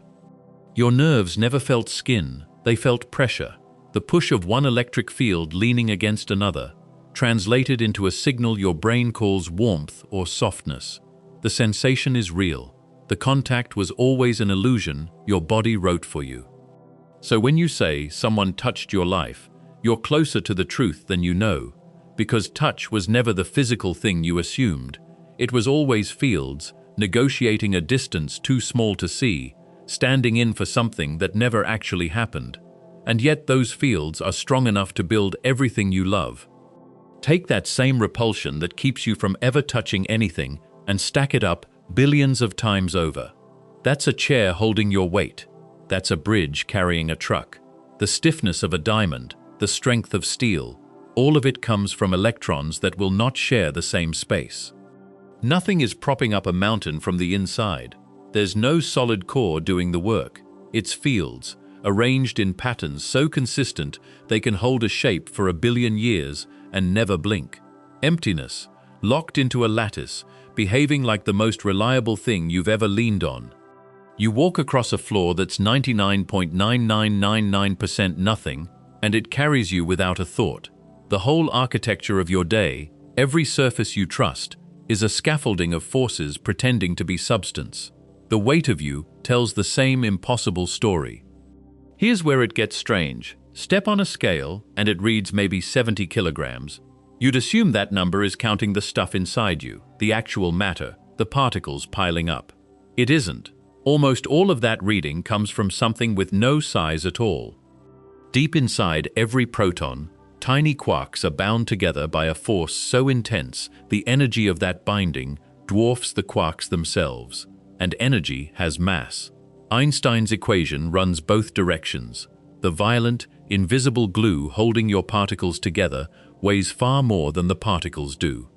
Your nerves never felt skin, they felt pressure, the push of one electric field leaning against another, translated into a signal your brain calls warmth or softness. The sensation is real. The contact was always an illusion your body wrote for you. So when you say someone touched your life, you're closer to the truth than you know, because touch was never the physical thing you assumed. It was always fields, negotiating a distance too small to see, standing in for something that never actually happened. And yet those fields are strong enough to build everything you love. Take that same repulsion that keeps you from ever touching anything and stack it up billions of times over. That's a chair holding your weight. That's a bridge carrying a truck. The stiffness of a diamond, the strength of steel, all of it comes from electrons that will not share the same space. Nothing is propping up a mountain from the inside. There's no solid core doing the work. It's fields, arranged in patterns so consistent they can hold a shape for 1 billion years and never blink. Emptiness, locked into a lattice, behaving like the most reliable thing you've ever leaned on. You walk across a floor that's 99.9999% nothing, and it carries you without a thought. The whole architecture of your day, every surface you trust, is a scaffolding of forces pretending to be substance. The weight of you tells the same impossible story. Here's where it gets strange. Step on a scale, and it reads maybe 70 kilograms. You'd assume that number is counting the stuff inside you, the actual matter, the particles piling up. It isn't. Almost all of that reading comes from something with no size at all. Deep inside every proton, tiny quarks are bound together by a force so intense the energy of that binding dwarfs the quarks themselves. And energy has mass. Einstein's equation runs both directions. The violent, invisible glue holding your particles together weighs far more than the particles do.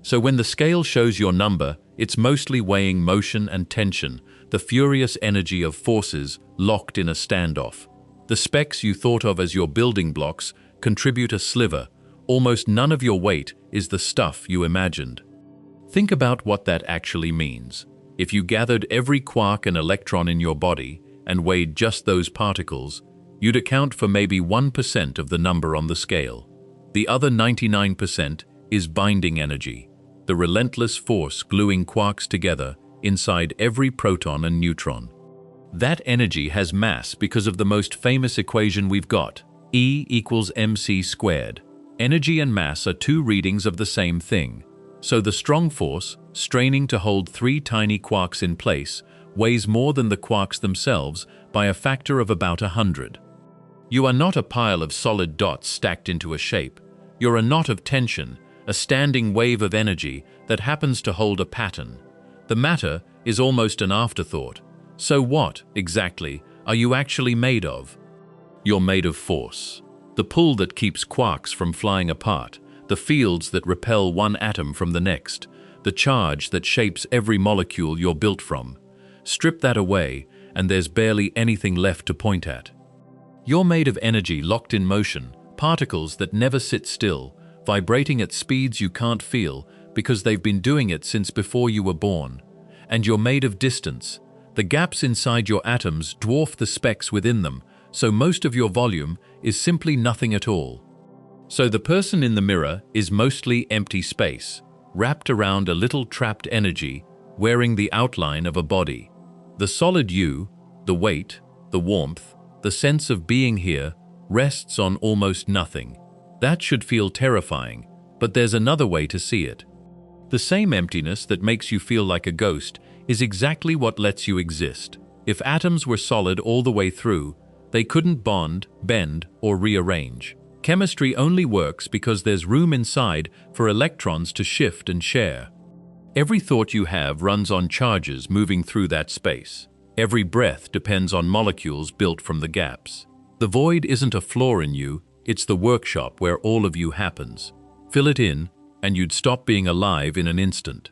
So when the scale shows your number, it's mostly weighing motion and tension, the furious energy of forces locked in a standoff. The specks you thought of as your building blocks contribute a sliver. Almost none of your weight is the stuff you imagined. Think about what that actually means. If you gathered every quark and electron in your body and weighed just those particles, you'd account for maybe 1% of the number on the scale. The other 99% is binding energy, the relentless force gluing quarks together inside every proton and neutron. That energy has mass because of the most famous equation we've got, E equals mc squared. Energy and mass are two readings of the same thing. So the strong force, straining to hold 3 tiny quarks in place, weighs more than the quarks themselves by a factor of about 100. You are not a pile of solid dots stacked into a shape. You're a knot of tension, a standing wave of energy that happens to hold a pattern. The matter is almost an afterthought. So what, exactly, are you actually made of? You're made of force. The pull that keeps quarks from flying apart, the fields that repel one atom from the next, the charge that shapes every molecule you're built from. Strip that away, and there's barely anything left to point at. You're made of energy locked in motion, particles that never sit still, vibrating at speeds you can't feel because they've been doing it since before you were born. And you're made of distance. The gaps inside your atoms dwarf the specks within them, so most of your volume is simply nothing at all. So the person in the mirror is mostly empty space, wrapped around a little trapped energy, wearing the outline of a body. The solid you, the weight, the warmth, the sense of being here, rests on almost nothing. That should feel terrifying, but there's another way to see it. The same emptiness that makes you feel like a ghost is exactly what lets you exist. If atoms were solid all the way through, they couldn't bond, bend, or rearrange. Chemistry only works because there's room inside for electrons to shift and share. Every thought you have runs on charges moving through that space. Every breath depends on molecules built from the gaps. The void isn't a flaw in you, it's the workshop where all of you happens. Fill it in, and you'd stop being alive in an instant.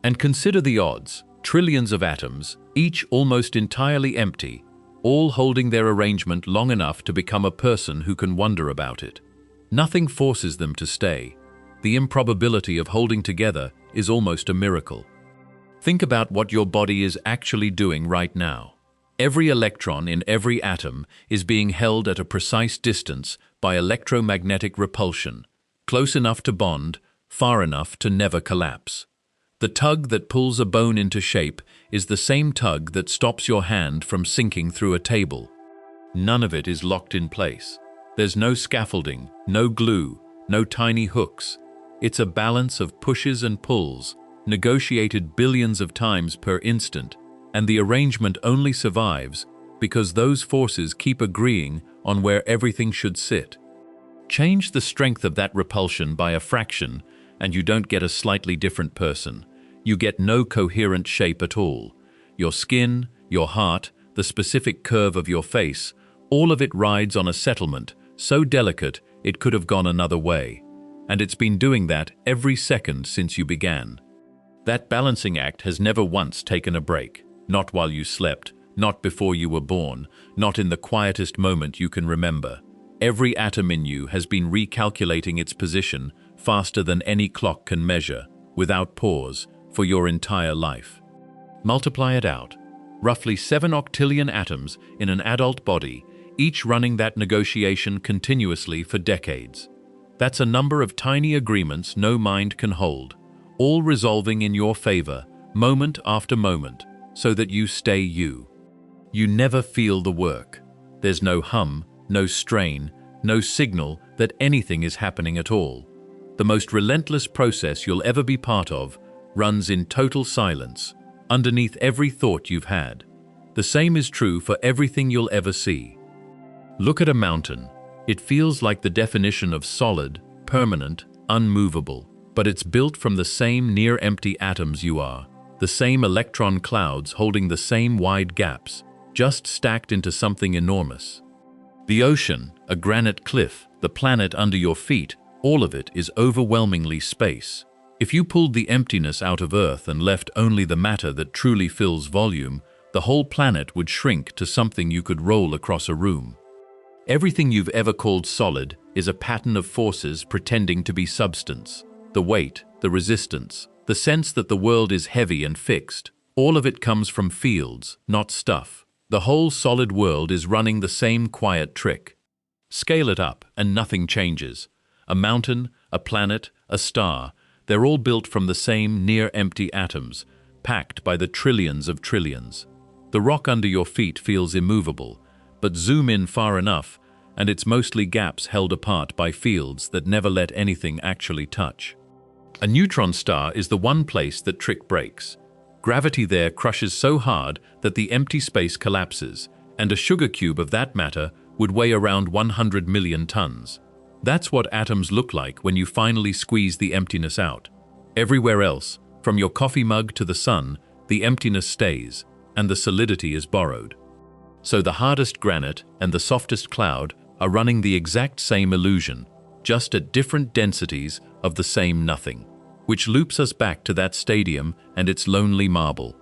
And consider the odds. Trillions of atoms, each almost entirely empty, all holding their arrangement long enough to become a person who can wonder about it. Nothing forces them to stay. The improbability of holding together is almost a miracle. Think about what your body is actually doing right now. Every electron in every atom is being held at a precise distance by electromagnetic repulsion, close enough to bond, far enough to never collapse. The tug that pulls a bone into shape is the same tug that stops your hand from sinking through a table. None of it is locked in place. There's no scaffolding, no glue, no tiny hooks. It's a balance of pushes and pulls, negotiated billions of times per instant, and the arrangement only survives because those forces keep agreeing on where everything should sit. Change the strength of that repulsion by a fraction, and you don't get a slightly different person. You get no coherent shape at all. Your skin, your heart, the specific curve of your face, all of it rides on a settlement so delicate it could have gone another way. And it's been doing that every second since you began. That balancing act has never once taken a break. Not while you slept, not before you were born, not in the quietest moment you can remember. Every atom in you has been recalculating its position faster than any clock can measure, without pause, for your entire life. Multiply it out. Roughly 7 octillion atoms in an adult body, each running that negotiation continuously for decades. That's a number of tiny agreements no mind can hold, all resolving in your favor, moment after moment, so that you stay you. You never feel the work. There's no hum, no strain, no signal that anything is happening at all. The most relentless process you'll ever be part of runs in total silence, underneath every thought you've had. The same is true for everything you'll ever see. Look at a mountain. It feels like the definition of solid, permanent, unmovable, but it's built from the same near-empty atoms you are, the same electron clouds holding the same wide gaps, just stacked into something enormous. The ocean, a granite cliff, the planet under your feet, all of it is overwhelmingly space. If you pulled the emptiness out of Earth and left only the matter that truly fills volume, the whole planet would shrink to something you could roll across a room. Everything you've ever called solid is a pattern of forces pretending to be substance. The weight, the resistance, the sense that the world is heavy and fixed, all of it comes from fields, not stuff. The whole solid world is running the same quiet trick. Scale it up and nothing changes. A mountain, a planet, a star, they're all built from the same near-empty atoms, packed by the trillions of trillions. The rock under your feet feels immovable, but zoom in far enough, and it's mostly gaps held apart by fields that never let anything actually touch. A neutron star is the one place that trick breaks. Gravity there crushes so hard that the empty space collapses, and a sugar cube of that matter would weigh around 100 million tons. That's what atoms look like when you finally squeeze the emptiness out. Everywhere else, from your coffee mug to the sun, the emptiness stays, and the solidity is borrowed. So the hardest granite and the softest cloud are running the exact same illusion, just at different densities of the same nothing, which loops us back to that stadium and its lonely marble.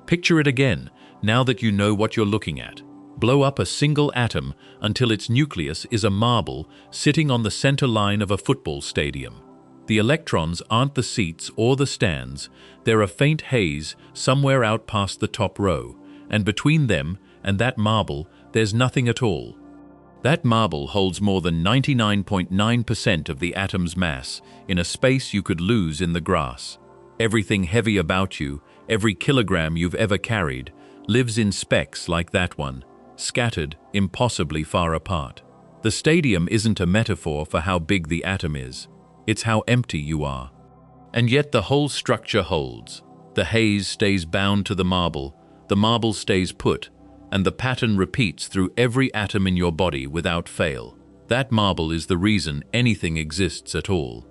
Picture it again, now that you know what you're looking at. Blow up a single atom until its nucleus is a marble sitting on the center line of a football stadium. The electrons aren't the seats or the stands, they're a faint haze somewhere out past the top row, and between them and that marble, there's nothing at all. That marble holds more than 99.9% of the atom's mass in a space you could lose in the grass. Everything heavy about you, every kilogram you've ever carried, lives in specks like that one, scattered impossibly far apart. The stadium isn't a metaphor for how big the atom is, it's how empty you are. And yet the whole structure holds. The haze stays bound to the marble stays put, and the pattern repeats through every atom in your body without fail. That marble is the reason anything exists at all.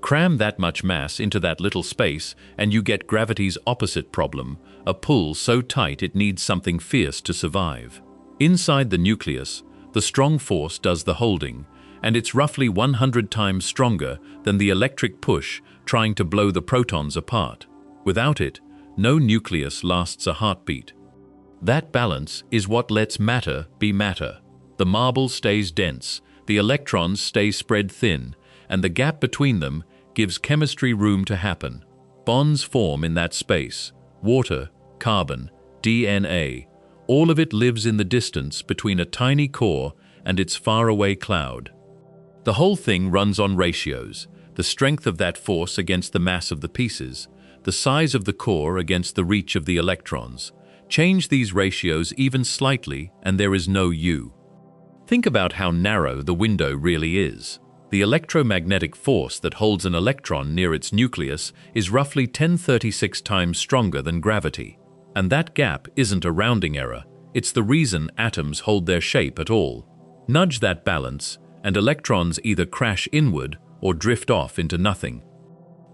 Cram that much mass into that little space and you get gravity's opposite problem, a pull so tight it needs something fierce to survive. Inside the nucleus, the strong force does the holding, and it's roughly 100 times stronger than the electric push trying to blow the protons apart. Without it, no nucleus lasts a heartbeat. That balance is what lets matter be matter. The marble stays dense, the electrons stay spread thin, and the gap between them gives chemistry room to happen. Bonds form in that space. Water, carbon, DNA, all of it lives in the distance between a tiny core and its faraway cloud. The whole thing runs on ratios, the strength of that force against the mass of the pieces, the size of the core against the reach of the electrons. Change these ratios even slightly and there is no U. Think about how narrow the window really is. The electromagnetic force that holds an electron near its nucleus is roughly 1036 times stronger than gravity. And that gap isn't a rounding error, it's the reason atoms hold their shape at all. Nudge that balance, and electrons either crash inward or drift off into nothing.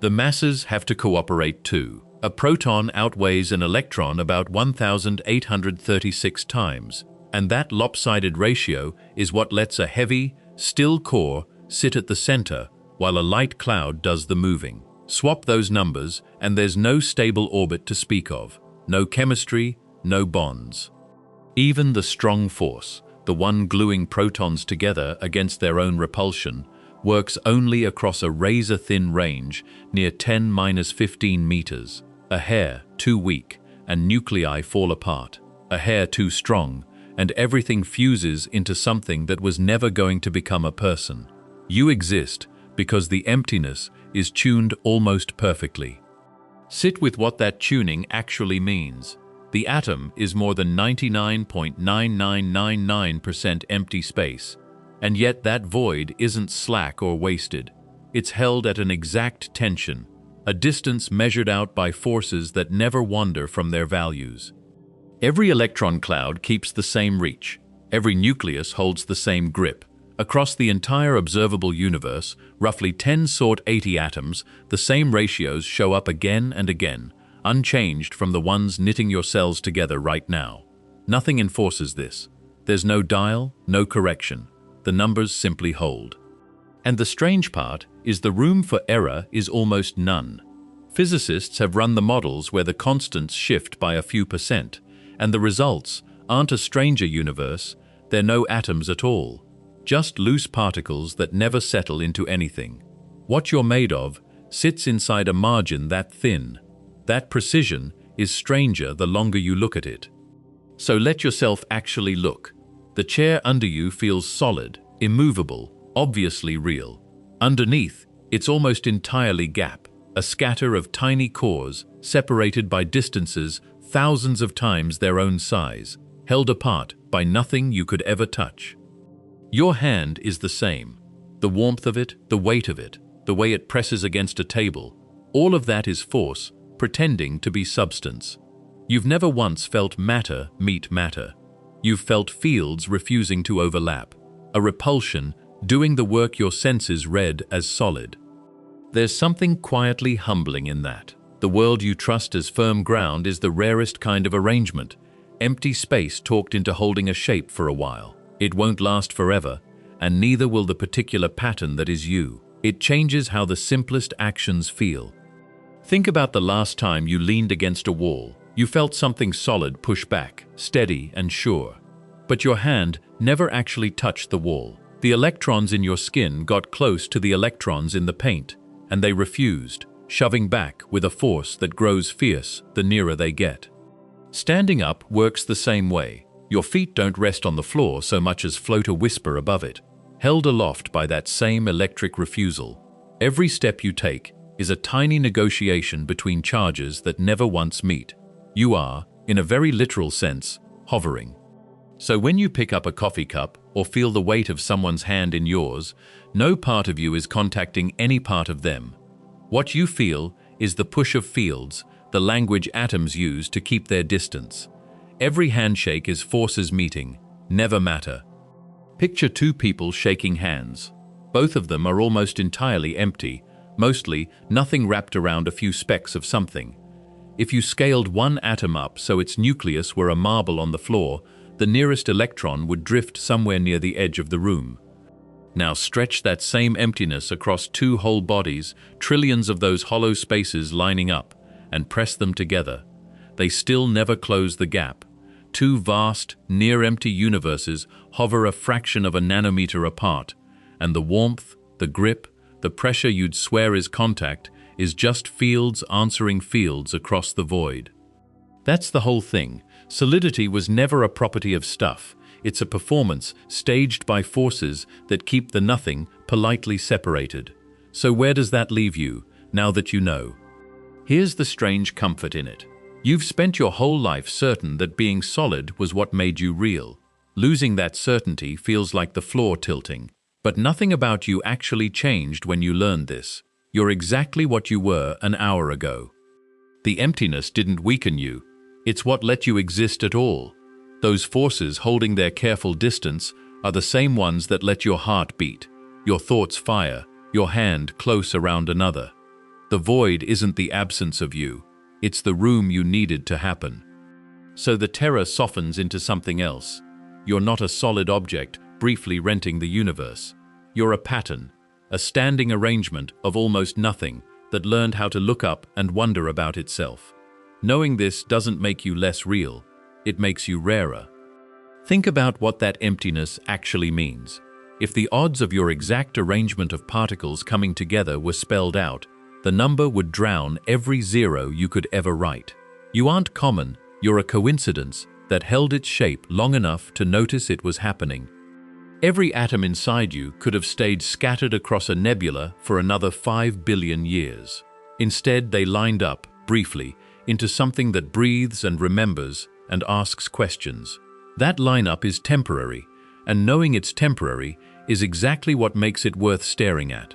The masses have to cooperate too. A proton outweighs an electron about 1,836 times, and that lopsided ratio is what lets a heavy, still core sit at the center while a light cloud does the moving. Swap those numbers and there's no stable orbit to speak of, no chemistry, no bonds. Even the strong force, the one gluing protons together against their own repulsion, works only across a razor-thin range near 10⁻15 meters. A hair too weak and nuclei fall apart. A hair too strong and everything fuses into something that was never going to become a person. You exist because the emptiness is tuned almost perfectly. Sit with what that tuning actually means. The atom is more than 99.9999% empty space, and yet that void isn't slack or wasted. It's held at an exact tension, a distance measured out by forces that never wander from their values. Every electron cloud keeps the same reach. Every nucleus holds the same grip. Across the entire observable universe, roughly 10^80 atoms, the same ratios show up again and again, unchanged from the ones knitting your cells together right now. Nothing enforces this. There's no dial, no correction. The numbers simply hold. And the strange part is the room for error is almost none. Physicists have run the models where the constants shift by a few percent, and the results aren't a stranger universe, they're no atoms at all. Just loose particles that never settle into anything. What you're made of sits inside a margin that thin. That precision is stranger the longer you look at it. So let yourself actually look. The chair under you feels solid, immovable, obviously real. Underneath, it's almost entirely gap, a scatter of tiny cores separated by distances thousands of times their own size, held apart by nothing you could ever touch. Your hand is the same. The warmth of it, the weight of it, the way it presses against a table, all of that is force, pretending to be substance. You've never once felt matter meet matter. You've felt fields refusing to overlap, a repulsion doing the work your senses read as solid. There's something quietly humbling in that. The world you trust as firm ground is the rarest kind of arrangement, empty space talked into holding a shape for a while. It won't last forever, and neither will the particular pattern that is you. It changes how the simplest actions feel. Think about the last time you leaned against a wall. You felt something solid push back, steady and sure. But your hand never actually touched the wall. The electrons in your skin got close to the electrons in the paint, and they refused, shoving back with a force that grows fierce the nearer they get. Standing up works the same way. Your feet don't rest on the floor so much as float a whisper above it, held aloft by that same electric refusal. Every step you take is a tiny negotiation between charges that never once meet. You are, in a very literal sense, hovering. So when you pick up a coffee cup or feel the weight of someone's hand in yours, no part of you is contacting any part of them. What you feel is the push of fields, the language atoms use to keep their distance. Every handshake is forces meeting, never matter. Picture two people shaking hands. Both of them are almost entirely empty, mostly nothing wrapped around a few specks of something. If you scaled one atom up so its nucleus were a marble on the floor, the nearest electron would drift somewhere near the edge of the room. Now stretch that same emptiness across two whole bodies, trillions of those hollow spaces lining up, and press them together. They still never close the gap. Two vast, near-empty universes hover a fraction of a nanometer apart, and the warmth, the grip, the pressure you'd swear is contact is just fields answering fields across the void. That's the whole thing. Solidity was never a property of stuff. It's a performance staged by forces that keep the nothing politely separated. So where does that leave you, now that you know? Here's the strange comfort in it. You've spent your whole life certain that being solid was what made you real. Losing that certainty feels like the floor tilting. But nothing about you actually changed when you learned this. You're exactly what you were an hour ago. The emptiness didn't weaken you. It's what let you exist at all. Those forces holding their careful distance are the same ones that let your heart beat, your thoughts fire, your hand close around another. The void isn't the absence of you. It's the room you needed to happen. So the terror softens into something else. You're not a solid object briefly renting the universe. You're a pattern, a standing arrangement of almost nothing that learned how to look up and wonder about itself. Knowing this doesn't make you less real. It makes you rarer. Think about what that emptiness actually means. If the odds of your exact arrangement of particles coming together were spelled out, the number would drown every zero you could ever write. You aren't common, you're a coincidence that held its shape long enough to notice it was happening. Every atom inside you could have stayed scattered across a nebula for another 5 billion years. Instead, they lined up, briefly, into something that breathes and remembers and asks questions. That lineup is temporary, and knowing it's temporary is exactly what makes it worth staring at.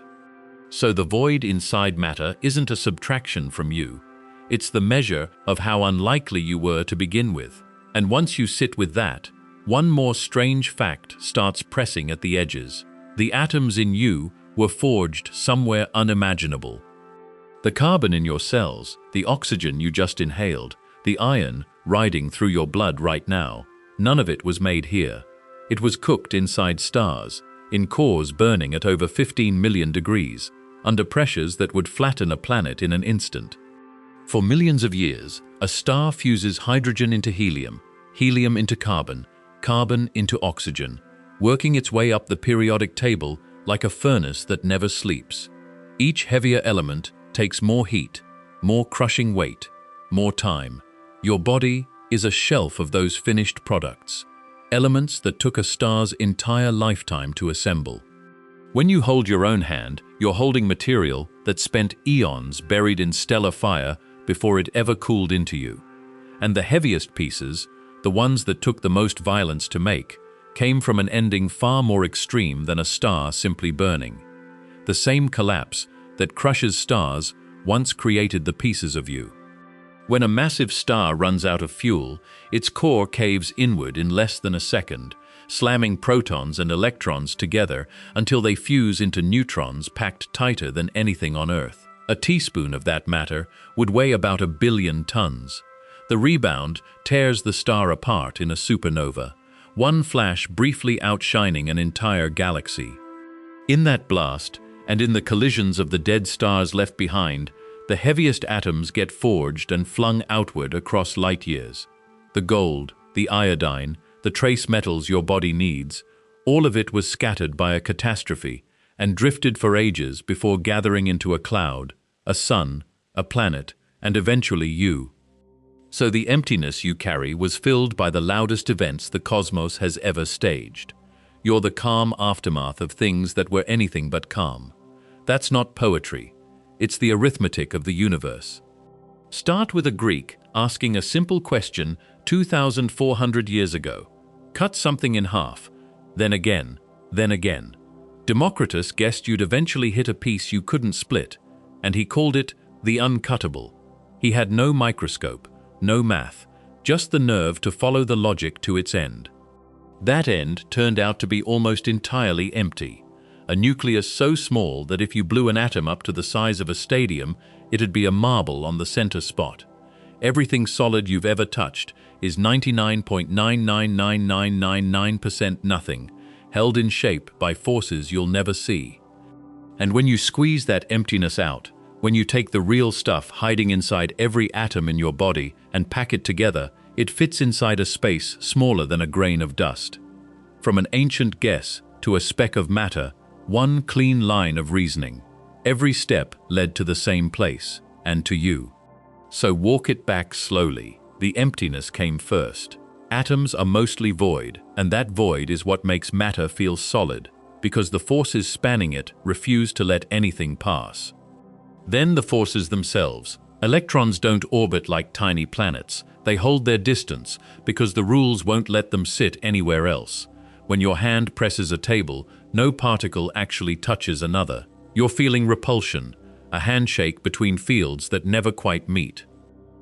So the void inside matter isn't a subtraction from you. It's the measure of how unlikely you were to begin with. And once you sit with that, one more strange fact starts pressing at the edges. The atoms in you were forged somewhere unimaginable. The carbon in your cells, the oxygen you just inhaled, the iron riding through your blood right now, none of it was made here. It was cooked inside stars, in cores burning at over 15 million degrees, under pressures that would flatten a planet in an instant. For millions of years, a star fuses hydrogen into helium, helium into carbon, carbon into oxygen, working its way up the periodic table like a furnace that never sleeps. Each heavier element takes more heat, more crushing weight, more time. Your body is a shelf of those finished products, elements that took a star's entire lifetime to assemble. When you hold your own hand, you're holding material that spent eons buried in stellar fire before it ever cooled into you. And the heaviest pieces, the ones that took the most violence to make, came from an ending far more extreme than a star simply burning. The same collapse that crushes stars once created the pieces of you. When a massive star runs out of fuel, its core caves inward in less than a second, slamming protons and electrons together until they fuse into neutrons packed tighter than anything on Earth. A teaspoon of that matter would weigh about 1 billion tons. The rebound tears the star apart in a supernova, one flash briefly outshining an entire galaxy. In that blast, and in the collisions of the dead stars left behind, the heaviest atoms get forged and flung outward across light years. The gold, the iodine, the trace metals your body needs, all of it was scattered by a catastrophe and drifted for ages before gathering into a cloud, a sun, a planet, and eventually you. So the emptiness you carry was filled by the loudest events the cosmos has ever staged. You're the calm aftermath of things that were anything but calm. That's not poetry. It's the arithmetic of the universe. Start with a Greek asking a simple question 2,400 years ago. Cut something in half, then again, then again. Democritus guessed you'd eventually hit a piece you couldn't split, and he called it the uncuttable. He had no microscope, no math, just the nerve to follow the logic to its end. That end turned out to be almost entirely empty. A nucleus so small that if you blew an atom up to the size of a stadium, it'd be a marble on the center spot. Everything solid you've ever touched is 99.999999% nothing, held in shape by forces you'll never see. And when you squeeze that emptiness out, when you take the real stuff hiding inside every atom in your body and pack it together, it fits inside a space smaller than a grain of dust. From an ancient guess to a speck of matter, one clean line of reasoning. Every step led to the same place, and to you. So walk it back slowly. The emptiness came first. Atoms are mostly void, and that void is what makes matter feel solid, because the forces spanning it refuse to let anything pass. Then the forces themselves. Electrons don't orbit like tiny planets. They hold their distance because the rules won't let them sit anywhere else. When your hand presses a table, no particle actually touches another. You're feeling repulsion, a handshake between fields that never quite meet.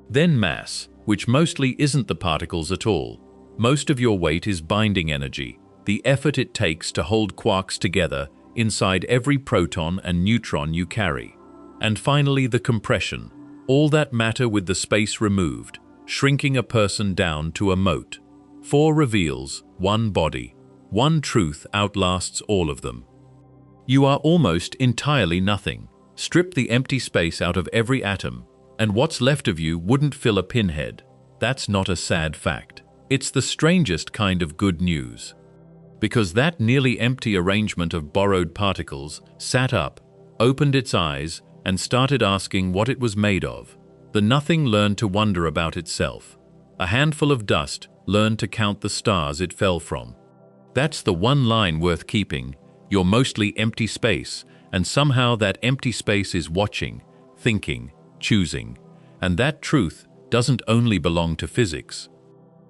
Then mass, which mostly isn't the particles at all. Most of your weight is binding energy, the effort it takes to hold quarks together inside every proton and neutron you carry. And finally, the compression, all that matter with the space removed, shrinking a person down to a mote. 4 reveals, 1 body. One truth outlasts all of them. You are almost entirely nothing. Strip the empty space out of every atom, and what's left of you wouldn't fill a pinhead. That's not a sad fact. It's the strangest kind of good news. Because that nearly empty arrangement of borrowed particles sat up, opened its eyes, and started asking what it was made of. The nothing learned to wonder about itself. A handful of dust learned to count the stars it fell from. That's the one line worth keeping. You're mostly empty space, and somehow that empty space is watching, thinking, choosing. And that truth doesn't only belong to physics.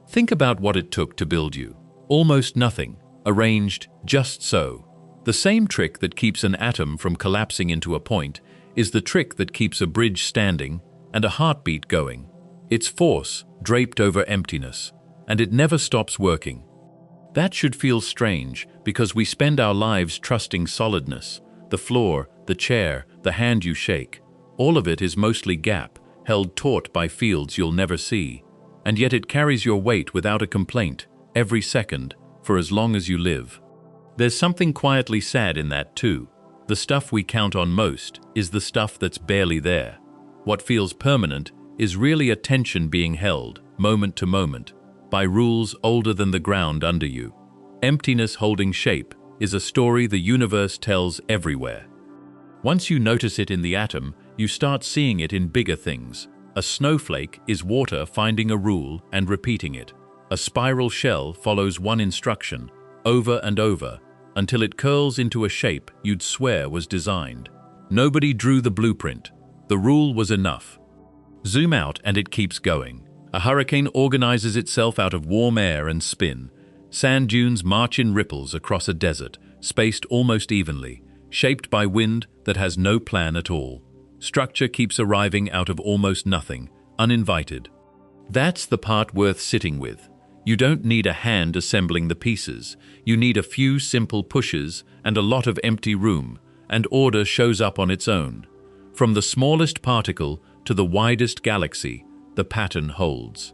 Think about what it took to build you. Almost nothing, arranged just so. The same trick that keeps an atom from collapsing into a point is the trick that keeps a bridge standing and a heartbeat going. It's force draped over emptiness, and it never stops working. That should feel strange because we spend our lives trusting solidness. The floor, the chair, the hand you shake, all of it is mostly gap, held taut by fields you'll never see. And yet it carries your weight without a complaint, every second, for as long as you live. There's something quietly sad in that too. The stuff we count on most is the stuff that's barely there. What feels permanent is really a tension being held, moment to moment, by rules older than the ground under you. Emptiness holding shape is a story the universe tells everywhere. Once you notice it in the atom, you start seeing it in bigger things. A snowflake is water finding a rule and repeating it. A spiral shell follows one instruction, over and over, until it curls into a shape you'd swear was designed. Nobody drew the blueprint. The rule was enough. Zoom out and it keeps going. A hurricane organizes itself out of warm air and spin. Sand dunes march in ripples across a desert, spaced almost evenly, shaped by wind that has no plan at all. Structure keeps arriving out of almost nothing, uninvited. That's the part worth sitting with. You don't need a hand assembling the pieces. You need a few simple pushes and a lot of empty room, and order shows up on its own. From the smallest particle to the widest galaxy, the pattern holds.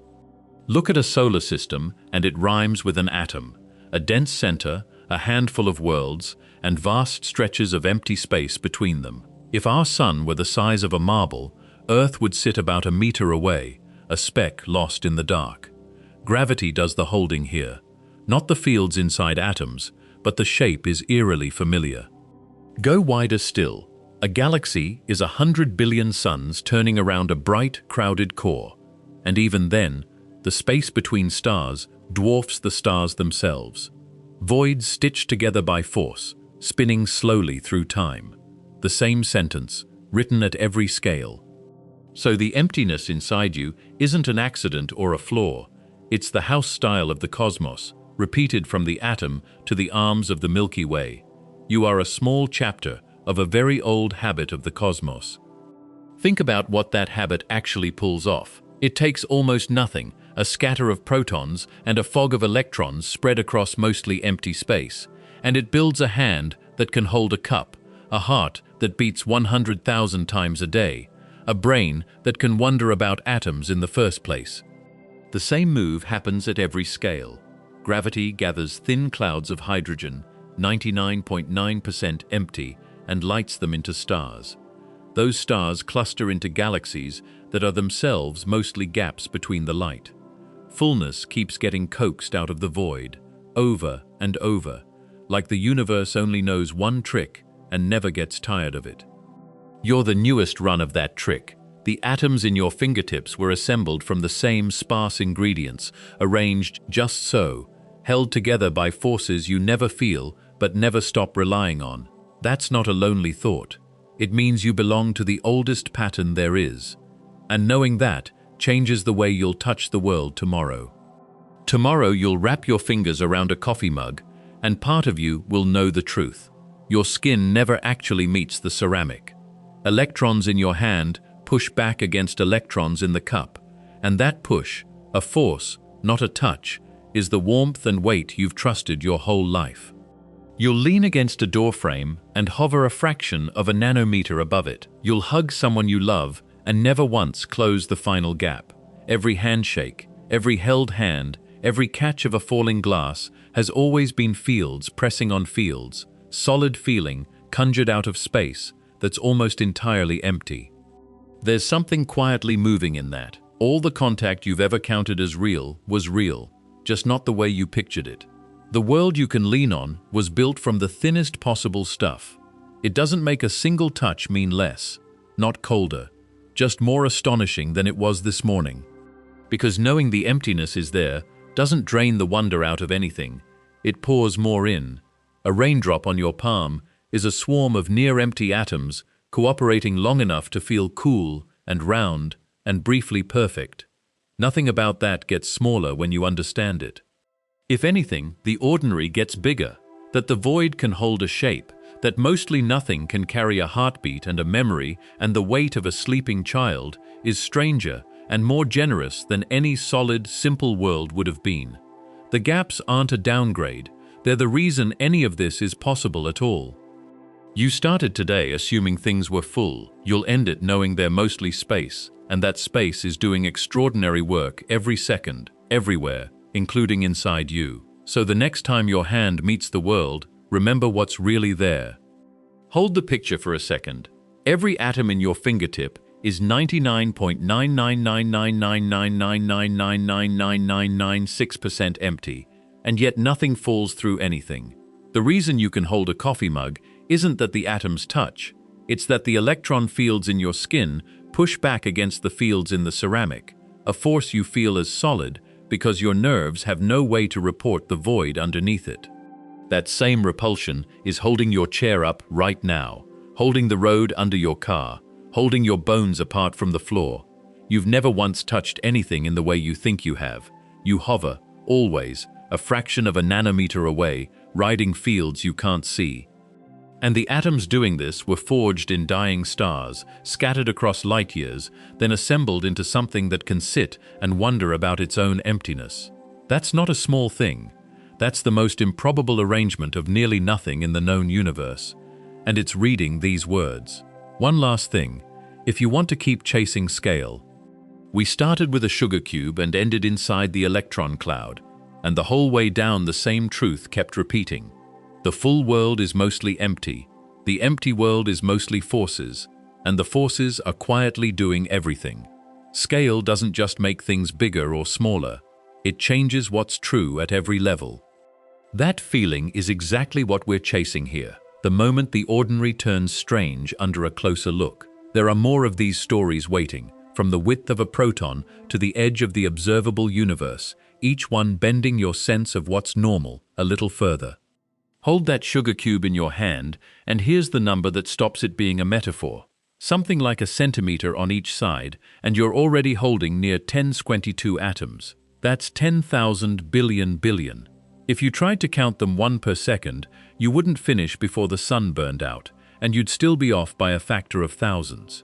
Look at a solar system and it rhymes with an atom. A dense center, a handful of worlds, and vast stretches of empty space between them. If our sun were the size of a marble, Earth would sit about a meter away, a speck lost in the dark. Gravity does the holding here. Not the fields inside atoms, but the shape is eerily familiar. Go wider still. A galaxy is 100 billion suns turning around a bright, crowded core. And even then, the space between stars dwarfs the stars themselves. Voids stitched together by force, spinning slowly through time. The same sentence, written at every scale. So the emptiness inside you isn't an accident or a flaw. It's the house style of the cosmos, repeated from the atom to the arms of the Milky Way. You are a small chapter of a very old habit of the cosmos. Think about what that habit actually pulls off. It takes almost nothing, a scatter of protons and a fog of electrons spread across mostly empty space, and it builds a hand that can hold a cup, a heart that beats 100,000 times a day, a brain that can wonder about atoms in the first place. The same move happens at every scale. Gravity gathers thin clouds of hydrogen, 99.9% empty, and lights them into stars. Those stars cluster into galaxies that are themselves mostly gaps between the light. Fullness keeps getting coaxed out of the void, over and over, like the universe only knows one trick and never gets tired of it. You're the newest run of that trick. The atoms in your fingertips were assembled from the same sparse ingredients, arranged just so, held together by forces you never feel but never stop relying on. That's not a lonely thought. It means you belong to the oldest pattern there is. And knowing that changes the way you'll touch the world tomorrow. Tomorrow you'll wrap your fingers around a coffee mug, and part of you will know the truth. Your skin never actually meets the ceramic. Electrons in your hand push back against electrons in the cup, and that push, a force, not a touch, is the warmth and weight you've trusted your whole life. You'll lean against a doorframe and hover a fraction of a nanometer above it. You'll hug someone you love and never once close the final gap. Every handshake, every held hand, every catch of a falling glass has always been fields pressing on fields, solid feeling conjured out of space that's almost entirely empty. There's something quietly moving in that. All the contact you've ever counted as real was real, just not the way you pictured it. The world you can lean on was built from the thinnest possible stuff. It doesn't make a single touch mean less, not colder, just more astonishing than it was this morning. Because knowing the emptiness is there doesn't drain the wonder out of anything. It pours more in. A raindrop on your palm is a swarm of near-empty atoms cooperating long enough to feel cool and round and briefly perfect. Nothing about that gets smaller when you understand it. If anything, the ordinary gets bigger, that the void can hold a shape, that mostly nothing can carry a heartbeat and a memory, and the weight of a sleeping child is stranger and more generous than any solid, simple world would have been. The gaps aren't a downgrade, they're the reason any of this is possible at all. You started today assuming things were full. You'll end it knowing they're mostly space, and that space is doing extraordinary work every second, everywhere, including inside you. So the next time your hand meets the world, remember what's really there. Hold the picture for a second. Every atom in your fingertip is 99.999999999999996% empty, and yet nothing falls through anything. The reason you can hold a coffee mug isn't that the atoms touch, it's that the electron fields in your skin push back against the fields in the ceramic, a force you feel as solid because your nerves have no way to report the void underneath it. That same repulsion is holding your chair up right now, holding the road under your car, holding your bones apart from the floor. You've never once touched anything in the way you think you have. You hover, always, a fraction of a nanometer away, riding fields you can't see. And the atoms doing this were forged in dying stars, scattered across light years, then assembled into something that can sit and wonder about its own emptiness. That's not a small thing. That's the most improbable arrangement of nearly nothing in the known universe. And it's reading these words. One last thing, if you want to keep chasing scale. We started with a sugar cube and ended inside the electron cloud, and the whole way down the same truth kept repeating. The full world is mostly empty, the empty world is mostly forces, and the forces are quietly doing everything. Scale doesn't just make things bigger or smaller, it changes what's true at every level. That feeling is exactly what we're chasing here, the moment the ordinary turns strange under a closer look. There are more of these stories waiting, from the width of a proton to the edge of the observable universe, each one bending your sense of what's normal a little further. Hold that sugar cube in your hand, and here's the number that stops it being a metaphor. Something like a centimeter on each side, and you're already holding near 10^22 atoms. That's 10,000 billion billion. If you tried to count them one per second, you wouldn't finish before the sun burned out, and you'd still be off by a factor of thousands.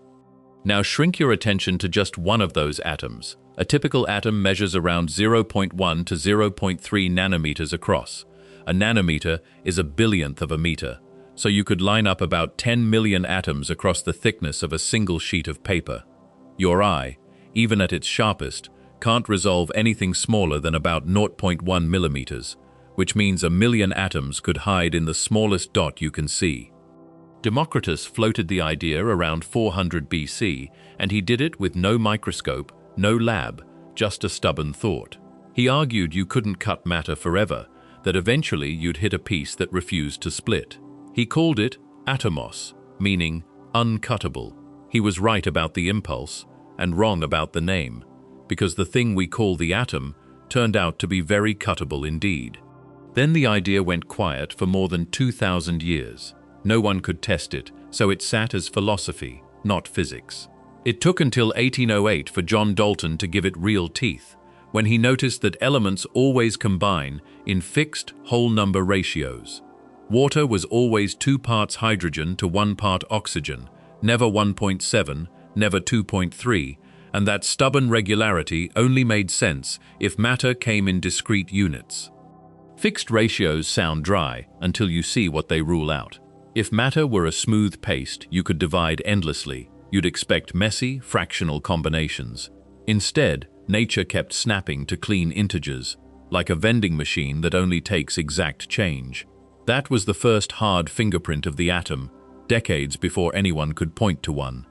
Now shrink your attention to just one of those atoms. A typical atom measures around 0.1 to 0.3 nanometers across. A nanometer is a billionth of a meter, so you could line up about 10 million atoms across the thickness of a single sheet of paper. Your eye, even at its sharpest, can't resolve anything smaller than about 0.1 millimeters, which means a million atoms could hide in the smallest dot you can see. Democritus floated the idea around 400 BC, and he did it with no microscope, no lab, just a stubborn thought. He argued you couldn't cut matter forever, that eventually you'd hit a piece that refused to split. He called it atomos, meaning uncuttable. He was right about the impulse and wrong about the name, because the thing we call the atom turned out to be very cuttable indeed. Then the idea went quiet for more than 2,000 years. No one could test it, so it sat as philosophy, not physics. It took until 1808 for John Dalton to give it real teeth, when he noticed that elements always combine in fixed whole number ratios. Water was always 2 parts hydrogen to 1 part oxygen, never 1.7, never 2.3, and that stubborn regularity only made sense if matter came in discrete units. Fixed ratios sound dry until you see what they rule out. If matter were a smooth paste you could divide endlessly, you'd expect messy, fractional combinations. Instead, nature kept snapping to clean integers, like a vending machine that only takes exact change. That was the first hard fingerprint of the atom, decades before anyone could point to one.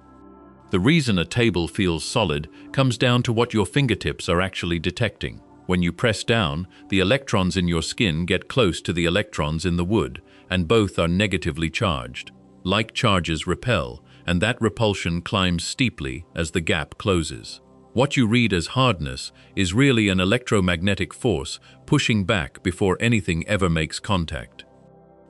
The reason a table feels solid comes down to what your fingertips are actually detecting. When you press down, the electrons in your skin get close to the electrons in the wood, and both are negatively charged. Like charges repel, and that repulsion climbs steeply as the gap closes. What you read as hardness is really an electromagnetic force pushing back before anything ever makes contact.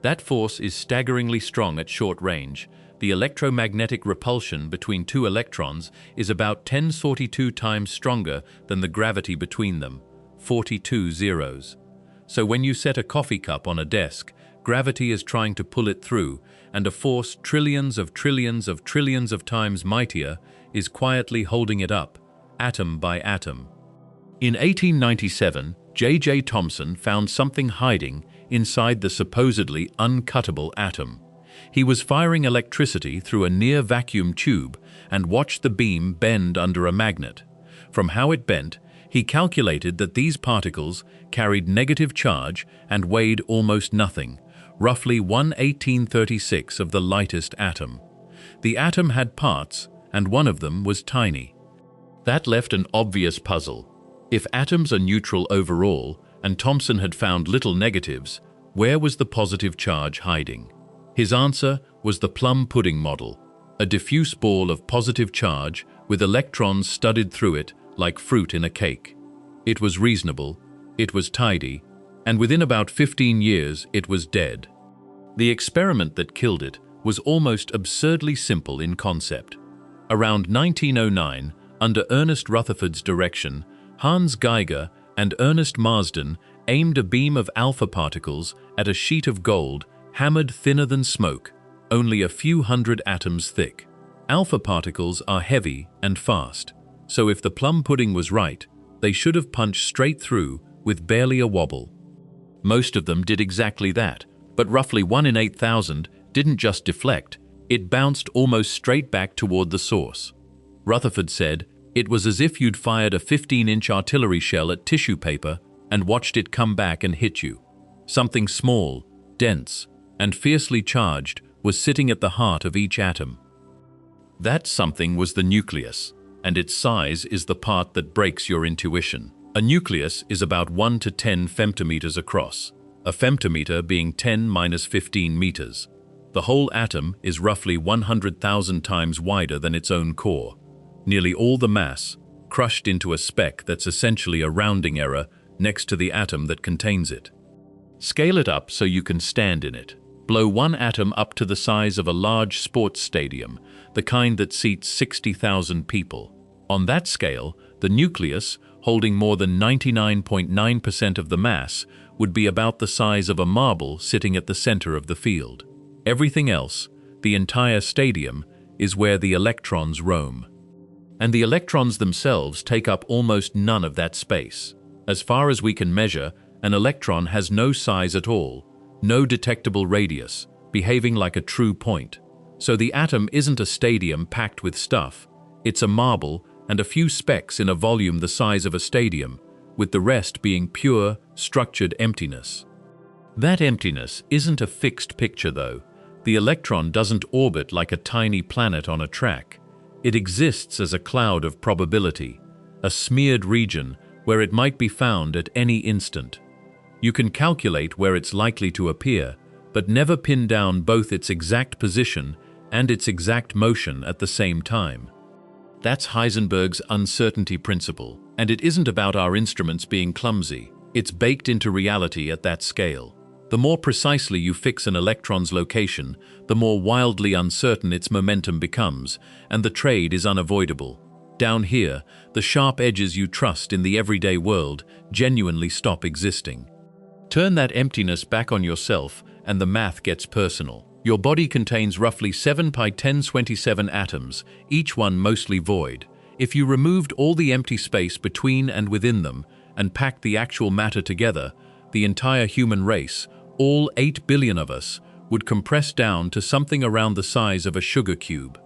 That force is staggeringly strong at short range. The electromagnetic repulsion between two electrons is about 10^42 times stronger than the gravity between them, 42 zeros. So when you set a coffee cup on a desk, gravity is trying to pull it through, and a force trillions of trillions of trillions of times mightier is quietly holding it up, atom by atom. In 1897, J.J. Thomson found something hiding inside the supposedly uncuttable atom. He was firing electricity through a near-vacuum tube and watched the beam bend under a magnet. From how it bent, he calculated that these particles carried negative charge and weighed almost nothing, roughly 1/1836 of the lightest atom. The atom had parts, and one of them was tiny. That left an obvious puzzle. If atoms are neutral overall, and Thomson had found little negatives, where was the positive charge hiding? His answer was the plum pudding model, a diffuse ball of positive charge with electrons studded through it like fruit in a cake. It was reasonable, it was tidy, and within about 15 years it was dead. The experiment that killed it was almost absurdly simple in concept. Around 1909, under Ernest Rutherford's direction, Hans Geiger and Ernest Marsden aimed a beam of alpha particles at a sheet of gold hammered thinner than smoke, only a few hundred atoms thick. Alpha particles are heavy and fast, so if the plum pudding was right, they should have punched straight through with barely a wobble. Most of them did exactly that, but roughly 1 in 8,000 didn't just deflect, it bounced almost straight back toward the source. Rutherford said, "It was as if you'd fired a 15-inch artillery shell at tissue paper and watched it come back and hit you. Something small, dense, and fiercely charged was sitting at the heart of each atom." That something was the nucleus, and its size is the part that breaks your intuition. A nucleus is about 1 to 10 femtometers across, a femtometer being 10 minus 15 meters. The whole atom is roughly 100,000 times wider than its own core. Nearly all the mass, crushed into a speck that's essentially a rounding error next to the atom that contains it. Scale it up so you can stand in it. Blow one atom up to the size of a large sports stadium, the kind that seats 60,000 people. On that scale, the nucleus, holding more than 99.9% of the mass, would be about the size of a marble sitting at the center of the field. Everything else, the entire stadium, is where the electrons roam. And the electrons themselves take up almost none of that space. As far as we can measure, an electron has no size at all, no detectable radius, behaving like a true point. So the atom isn't a stadium packed with stuff. It's a marble and a few specks in a volume the size of a stadium, with the rest being pure, structured emptiness. That emptiness isn't a fixed picture, though. The electron doesn't orbit like a tiny planet on a track. It exists as a cloud of probability, a smeared region where it might be found at any instant. You can calculate where it's likely to appear, but never pin down both its exact position and its exact motion at the same time. That's Heisenberg's uncertainty principle, and it isn't about our instruments being clumsy. It's baked into reality at that scale. The more precisely you fix an electron's location, the more wildly uncertain its momentum becomes, and the trade is unavoidable. Down here, the sharp edges you trust in the everyday world genuinely stop existing. Turn that emptiness back on yourself, and the math gets personal. Your body contains roughly 7 pi 10^27 atoms, each one mostly void. If you removed all the empty space between and within them, and packed the actual matter together, the entire human race, all 8 billion of us, would compress down to something around the size of a sugar cube.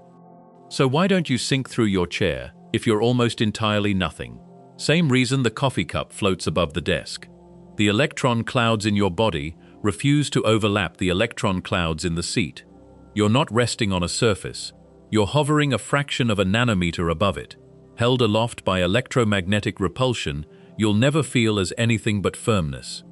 So why don't you sink through your chair if you're almost entirely nothing? Same reason the coffee cup floats above the desk. The electron clouds in your body refuse to overlap the electron clouds in the seat. You're not resting on a surface. You're hovering a fraction of a nanometer above it. Held aloft by electromagnetic repulsion, you'll never feel as anything but firmness.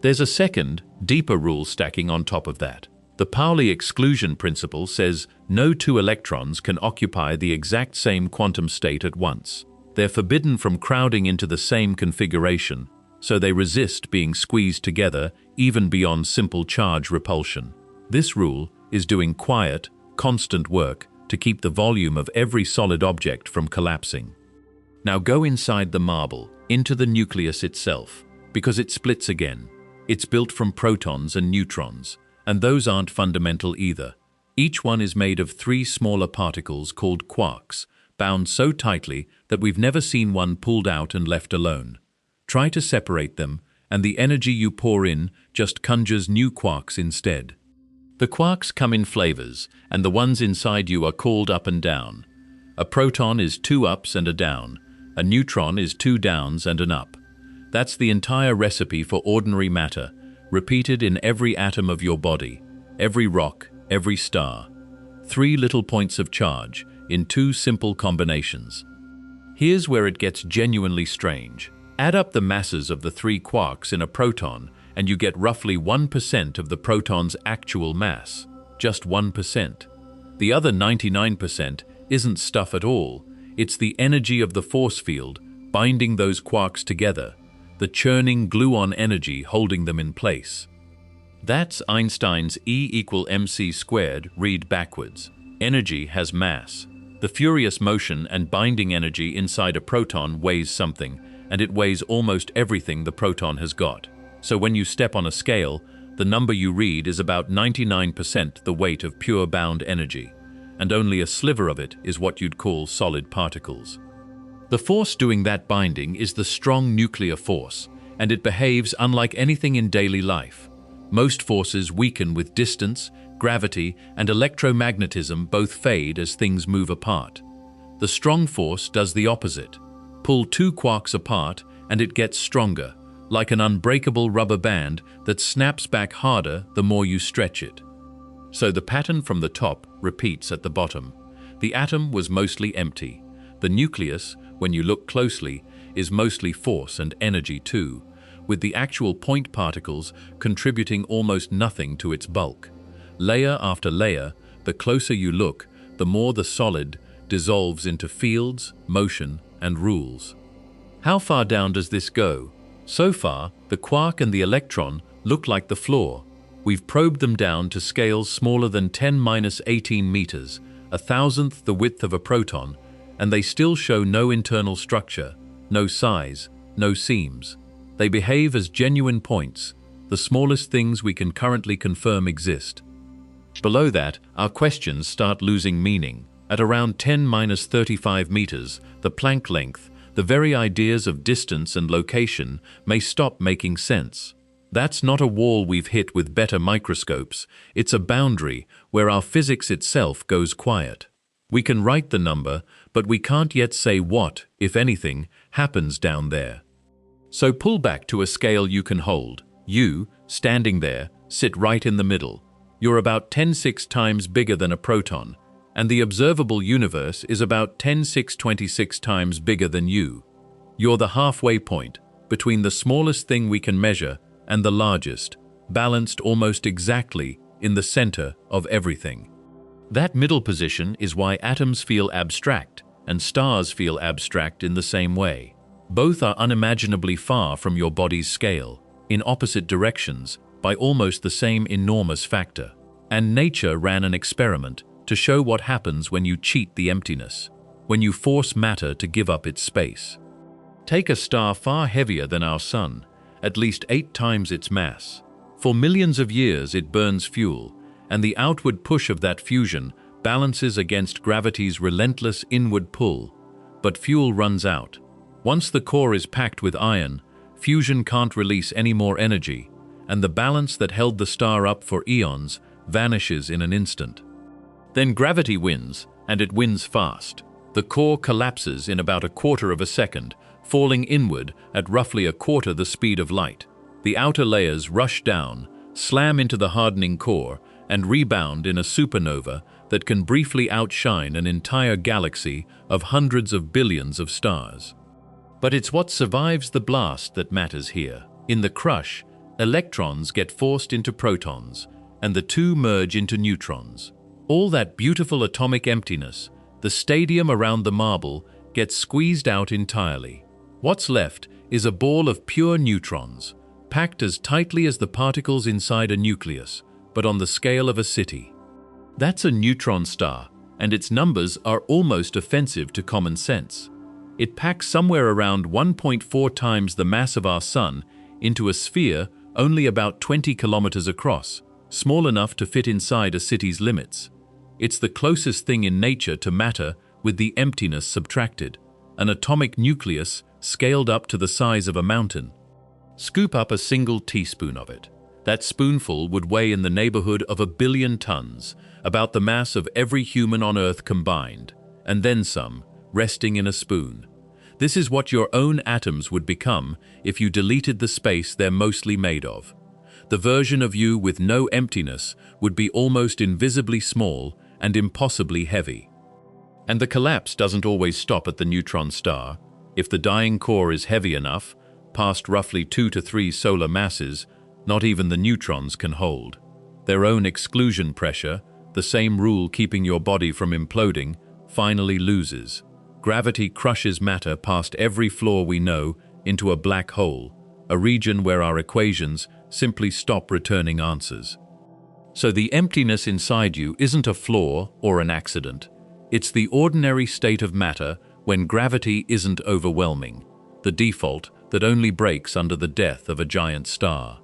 There's a second, deeper rule stacking on top of that. The Pauli exclusion principle says no two electrons can occupy the exact same quantum state at once. They're forbidden from crowding into the same configuration, so they resist being squeezed together even beyond simple charge repulsion. This rule is doing quiet, constant work to keep the volume of every solid object from collapsing. Now go inside the marble, into the nucleus itself, because it splits again. It's built from protons and neutrons, and those aren't fundamental either. Each one is made of 3 smaller particles called quarks, bound so tightly that we've never seen one pulled out and left alone. Try to separate them, and the energy you pour in just conjures new quarks instead. The quarks come in flavors, and the ones inside you are called up and down. A proton is 2 ups and a down. A neutron is 2 downs and an up. That's the entire recipe for ordinary matter, repeated in every atom of your body, every rock, every star. 3 little points of charge in 2 simple combinations. Here's where it gets genuinely strange. Add up the masses of the 3 quarks in a proton, and you get roughly 1% of the proton's actual mass. Just 1%. The other 99% isn't stuff at all. It's the energy of the force field binding those quarks together, the churning gluon energy holding them in place. That's Einstein's E = mc squared read backwards. Energy has mass. The furious motion and binding energy inside a proton weighs something, and it weighs almost everything the proton has got. So when you step on a scale, the number you read is about 99% the weight of pure bound energy, and only a sliver of it is what you'd call solid particles. The force doing that binding is the strong nuclear force, and it behaves unlike anything in daily life. Most forces weaken with distance, gravity, and electromagnetism both fade as things move apart. The strong force does the opposite. Pull 2 quarks apart, and it gets stronger, like an unbreakable rubber band that snaps back harder the more you stretch it. So the pattern from the top repeats at the bottom. The atom was mostly empty. The nucleus, when you look closely, is mostly force and energy too, with the actual point particles contributing almost nothing to its bulk. Layer after layer, the closer you look, the more the solid dissolves into fields, motion, and rules. How far down does this go? So far, the quark and the electron look like the floor. We've probed them down to scales smaller than 10⁻18 meters, 1,000th the width of a proton, and they still show no internal structure, no size, no seams. They behave as genuine points, the smallest things we can currently confirm exist. Below that, our questions start losing meaning. At around 10⁻35 meters, the Planck length, the very ideas of distance and location may stop making sense. That's not a wall we've hit with better microscopes, it's a boundary where our physics itself goes quiet. We can write the number, but we can't yet say what, if anything, happens down there. So pull back to a scale you can hold. You, standing there, sit right in the middle. You're about 10⁶ times bigger than a proton, and the observable universe is about 10⁶26 times bigger than you. You're the halfway point, between the smallest thing we can measure and the largest, balanced almost exactly in the center of everything. That middle position is why atoms feel abstract and stars feel abstract in the same way. Both are unimaginably far from your body's scale, in opposite directions, by almost the same enormous factor. And nature ran an experiment to show what happens when you cheat the emptiness, when you force matter to give up its space. Take a star far heavier than our Sun, at least 8 times its mass. For millions of years it burns fuel, and the outward push of that fusion balances against gravity's relentless inward pull. But fuel runs out. Once the core is packed with iron, fusion can't release any more energy, and the balance that held the star up for eons vanishes in an instant. Then gravity wins, and it wins fast. The core collapses in about 1/4 of a second, falling inward at roughly 1/4 the speed of light. The outer layers rush down, slam into the hardening core, and rebound in a supernova that can briefly outshine an entire galaxy of hundreds of billions of stars. But it's what survives the blast that matters here. In the crush, electrons get forced into protons, and the two merge into neutrons. All that beautiful atomic emptiness, the stadium around the marble, gets squeezed out entirely. What's left is a ball of pure neutrons, packed as tightly as the particles inside a nucleus, but on the scale of a city. That's a neutron star, and its numbers are almost offensive to common sense. It packs somewhere around 1.4 times the mass of our Sun into a sphere only about 20 kilometers across, small enough to fit inside a city's limits. It's the closest thing in nature to matter with the emptiness subtracted, an atomic nucleus scaled up to the size of a mountain. Scoop up a single teaspoon of it. That spoonful would weigh in the neighborhood of 1 billion tons, about the mass of every human on Earth combined, and then some, resting in a spoon. This is what your own atoms would become if you deleted the space they're mostly made of. The version of you with no emptiness would be almost invisibly small and impossibly heavy. And the collapse doesn't always stop at the neutron star. If the dying core is heavy enough, past roughly 2 to 3 solar masses, not even the neutrons can hold. Their own exclusion pressure, the same rule keeping your body from imploding, finally loses. Gravity crushes matter past every flaw we know into a black hole, a region where our equations simply stop returning answers. So the emptiness inside you isn't a flaw or an accident. It's the ordinary state of matter when gravity isn't overwhelming, the default that only breaks under the death of a giant star.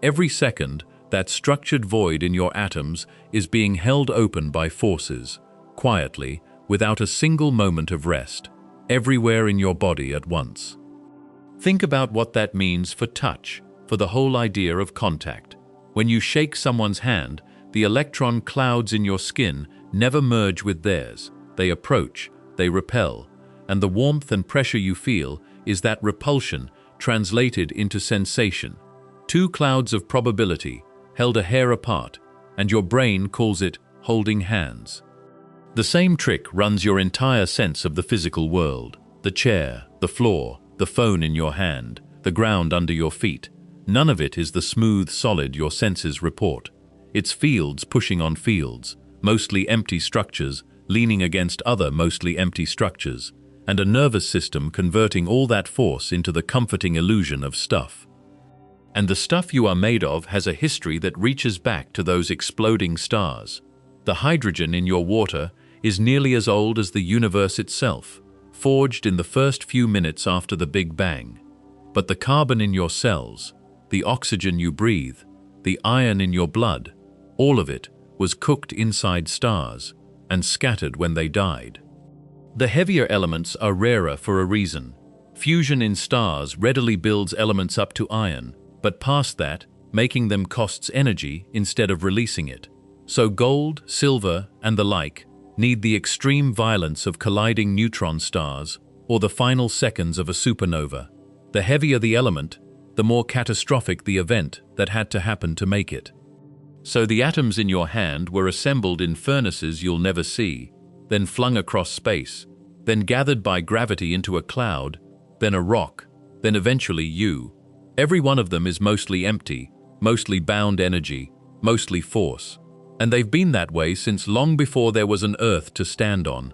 Every second, that structured void in your atoms is being held open by forces, quietly, without a single moment of rest, everywhere in your body at once. Think about what that means for touch, for the whole idea of contact. When you shake someone's hand, the electron clouds in your skin never merge with theirs. They approach, they repel, and the warmth and pressure you feel is that repulsion translated into sensation. 2 clouds of probability, held a hair apart, and your brain calls it holding hands. The same trick runs your entire sense of the physical world. The chair, the floor, the phone in your hand, the ground under your feet. None of it is the smooth solid your senses report. It's fields pushing on fields, mostly empty structures leaning against other mostly empty structures, and a nervous system converting all that force into the comforting illusion of stuff. And the stuff you are made of has a history that reaches back to those exploding stars. The hydrogen in your water is nearly as old as the universe itself, forged in the first few minutes after the Big Bang. But the carbon in your cells, the oxygen you breathe, the iron in your blood, all of it was cooked inside stars, and scattered when they died. The heavier elements are rarer for a reason. Fusion in stars readily builds elements up to iron, but past that, making them costs energy instead of releasing it. So gold, silver, and the like need the extreme violence of colliding neutron stars or the final seconds of a supernova. The heavier the element, the more catastrophic the event that had to happen to make it. So the atoms in your hand were assembled in furnaces you'll never see, then flung across space, then gathered by gravity into a cloud, then a rock, then eventually you. Every one of them is mostly empty, mostly bound energy, mostly force. And they've been that way since long before there was an Earth to stand on.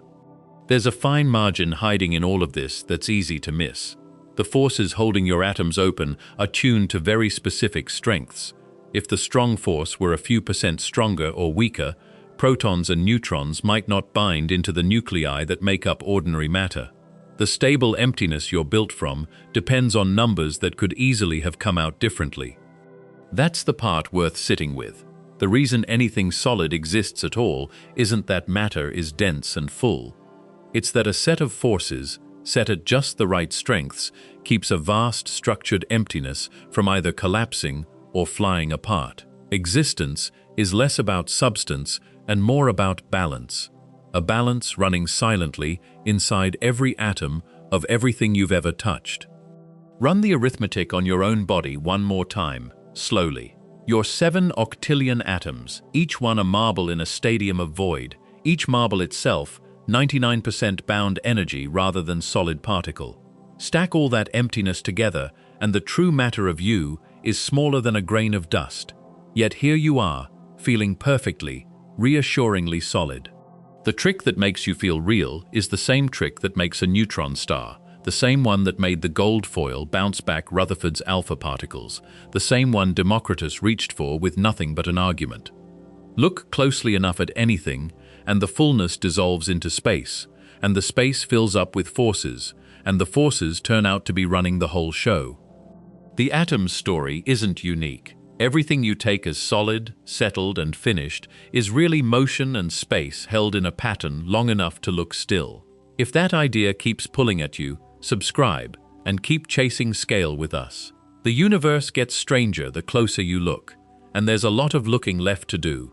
There's a fine margin hiding in all of this that's easy to miss. The forces holding your atoms open are tuned to very specific strengths. If the strong force were a few % stronger or weaker, protons and neutrons might not bind into the nuclei that make up ordinary matter. The stable emptiness you're built from depends on numbers that could easily have come out differently. That's the part worth sitting with. The reason anything solid exists at all isn't that matter is dense and full. It's that a set of forces, set at just the right strengths, keeps a vast structured emptiness from either collapsing or flying apart. Existence is less about substance and more about balance. A balance running silently inside every atom of everything you've ever touched. Run the arithmetic on your own body one more time, slowly. Your 7 octillion atoms, each one a marble in a stadium of void, each marble itself 99% bound energy rather than solid particle. Stack all that emptiness together, and the true matter of you is smaller than a grain of dust. Yet here you are, feeling perfectly, reassuringly solid. The trick that makes you feel real is the same trick that makes a neutron star, the same one that made the gold foil bounce back Rutherford's alpha particles, the same one Democritus reached for with nothing but an argument. Look closely enough at anything, and the fullness dissolves into space, and the space fills up with forces, and the forces turn out to be running the whole show. The atom's story isn't unique. Everything you take as solid, settled, and finished is really motion and space held in a pattern long enough to look still. If that idea keeps pulling at you, subscribe and keep chasing scale with us. The universe gets stranger the closer you look, and there's a lot of looking left to do.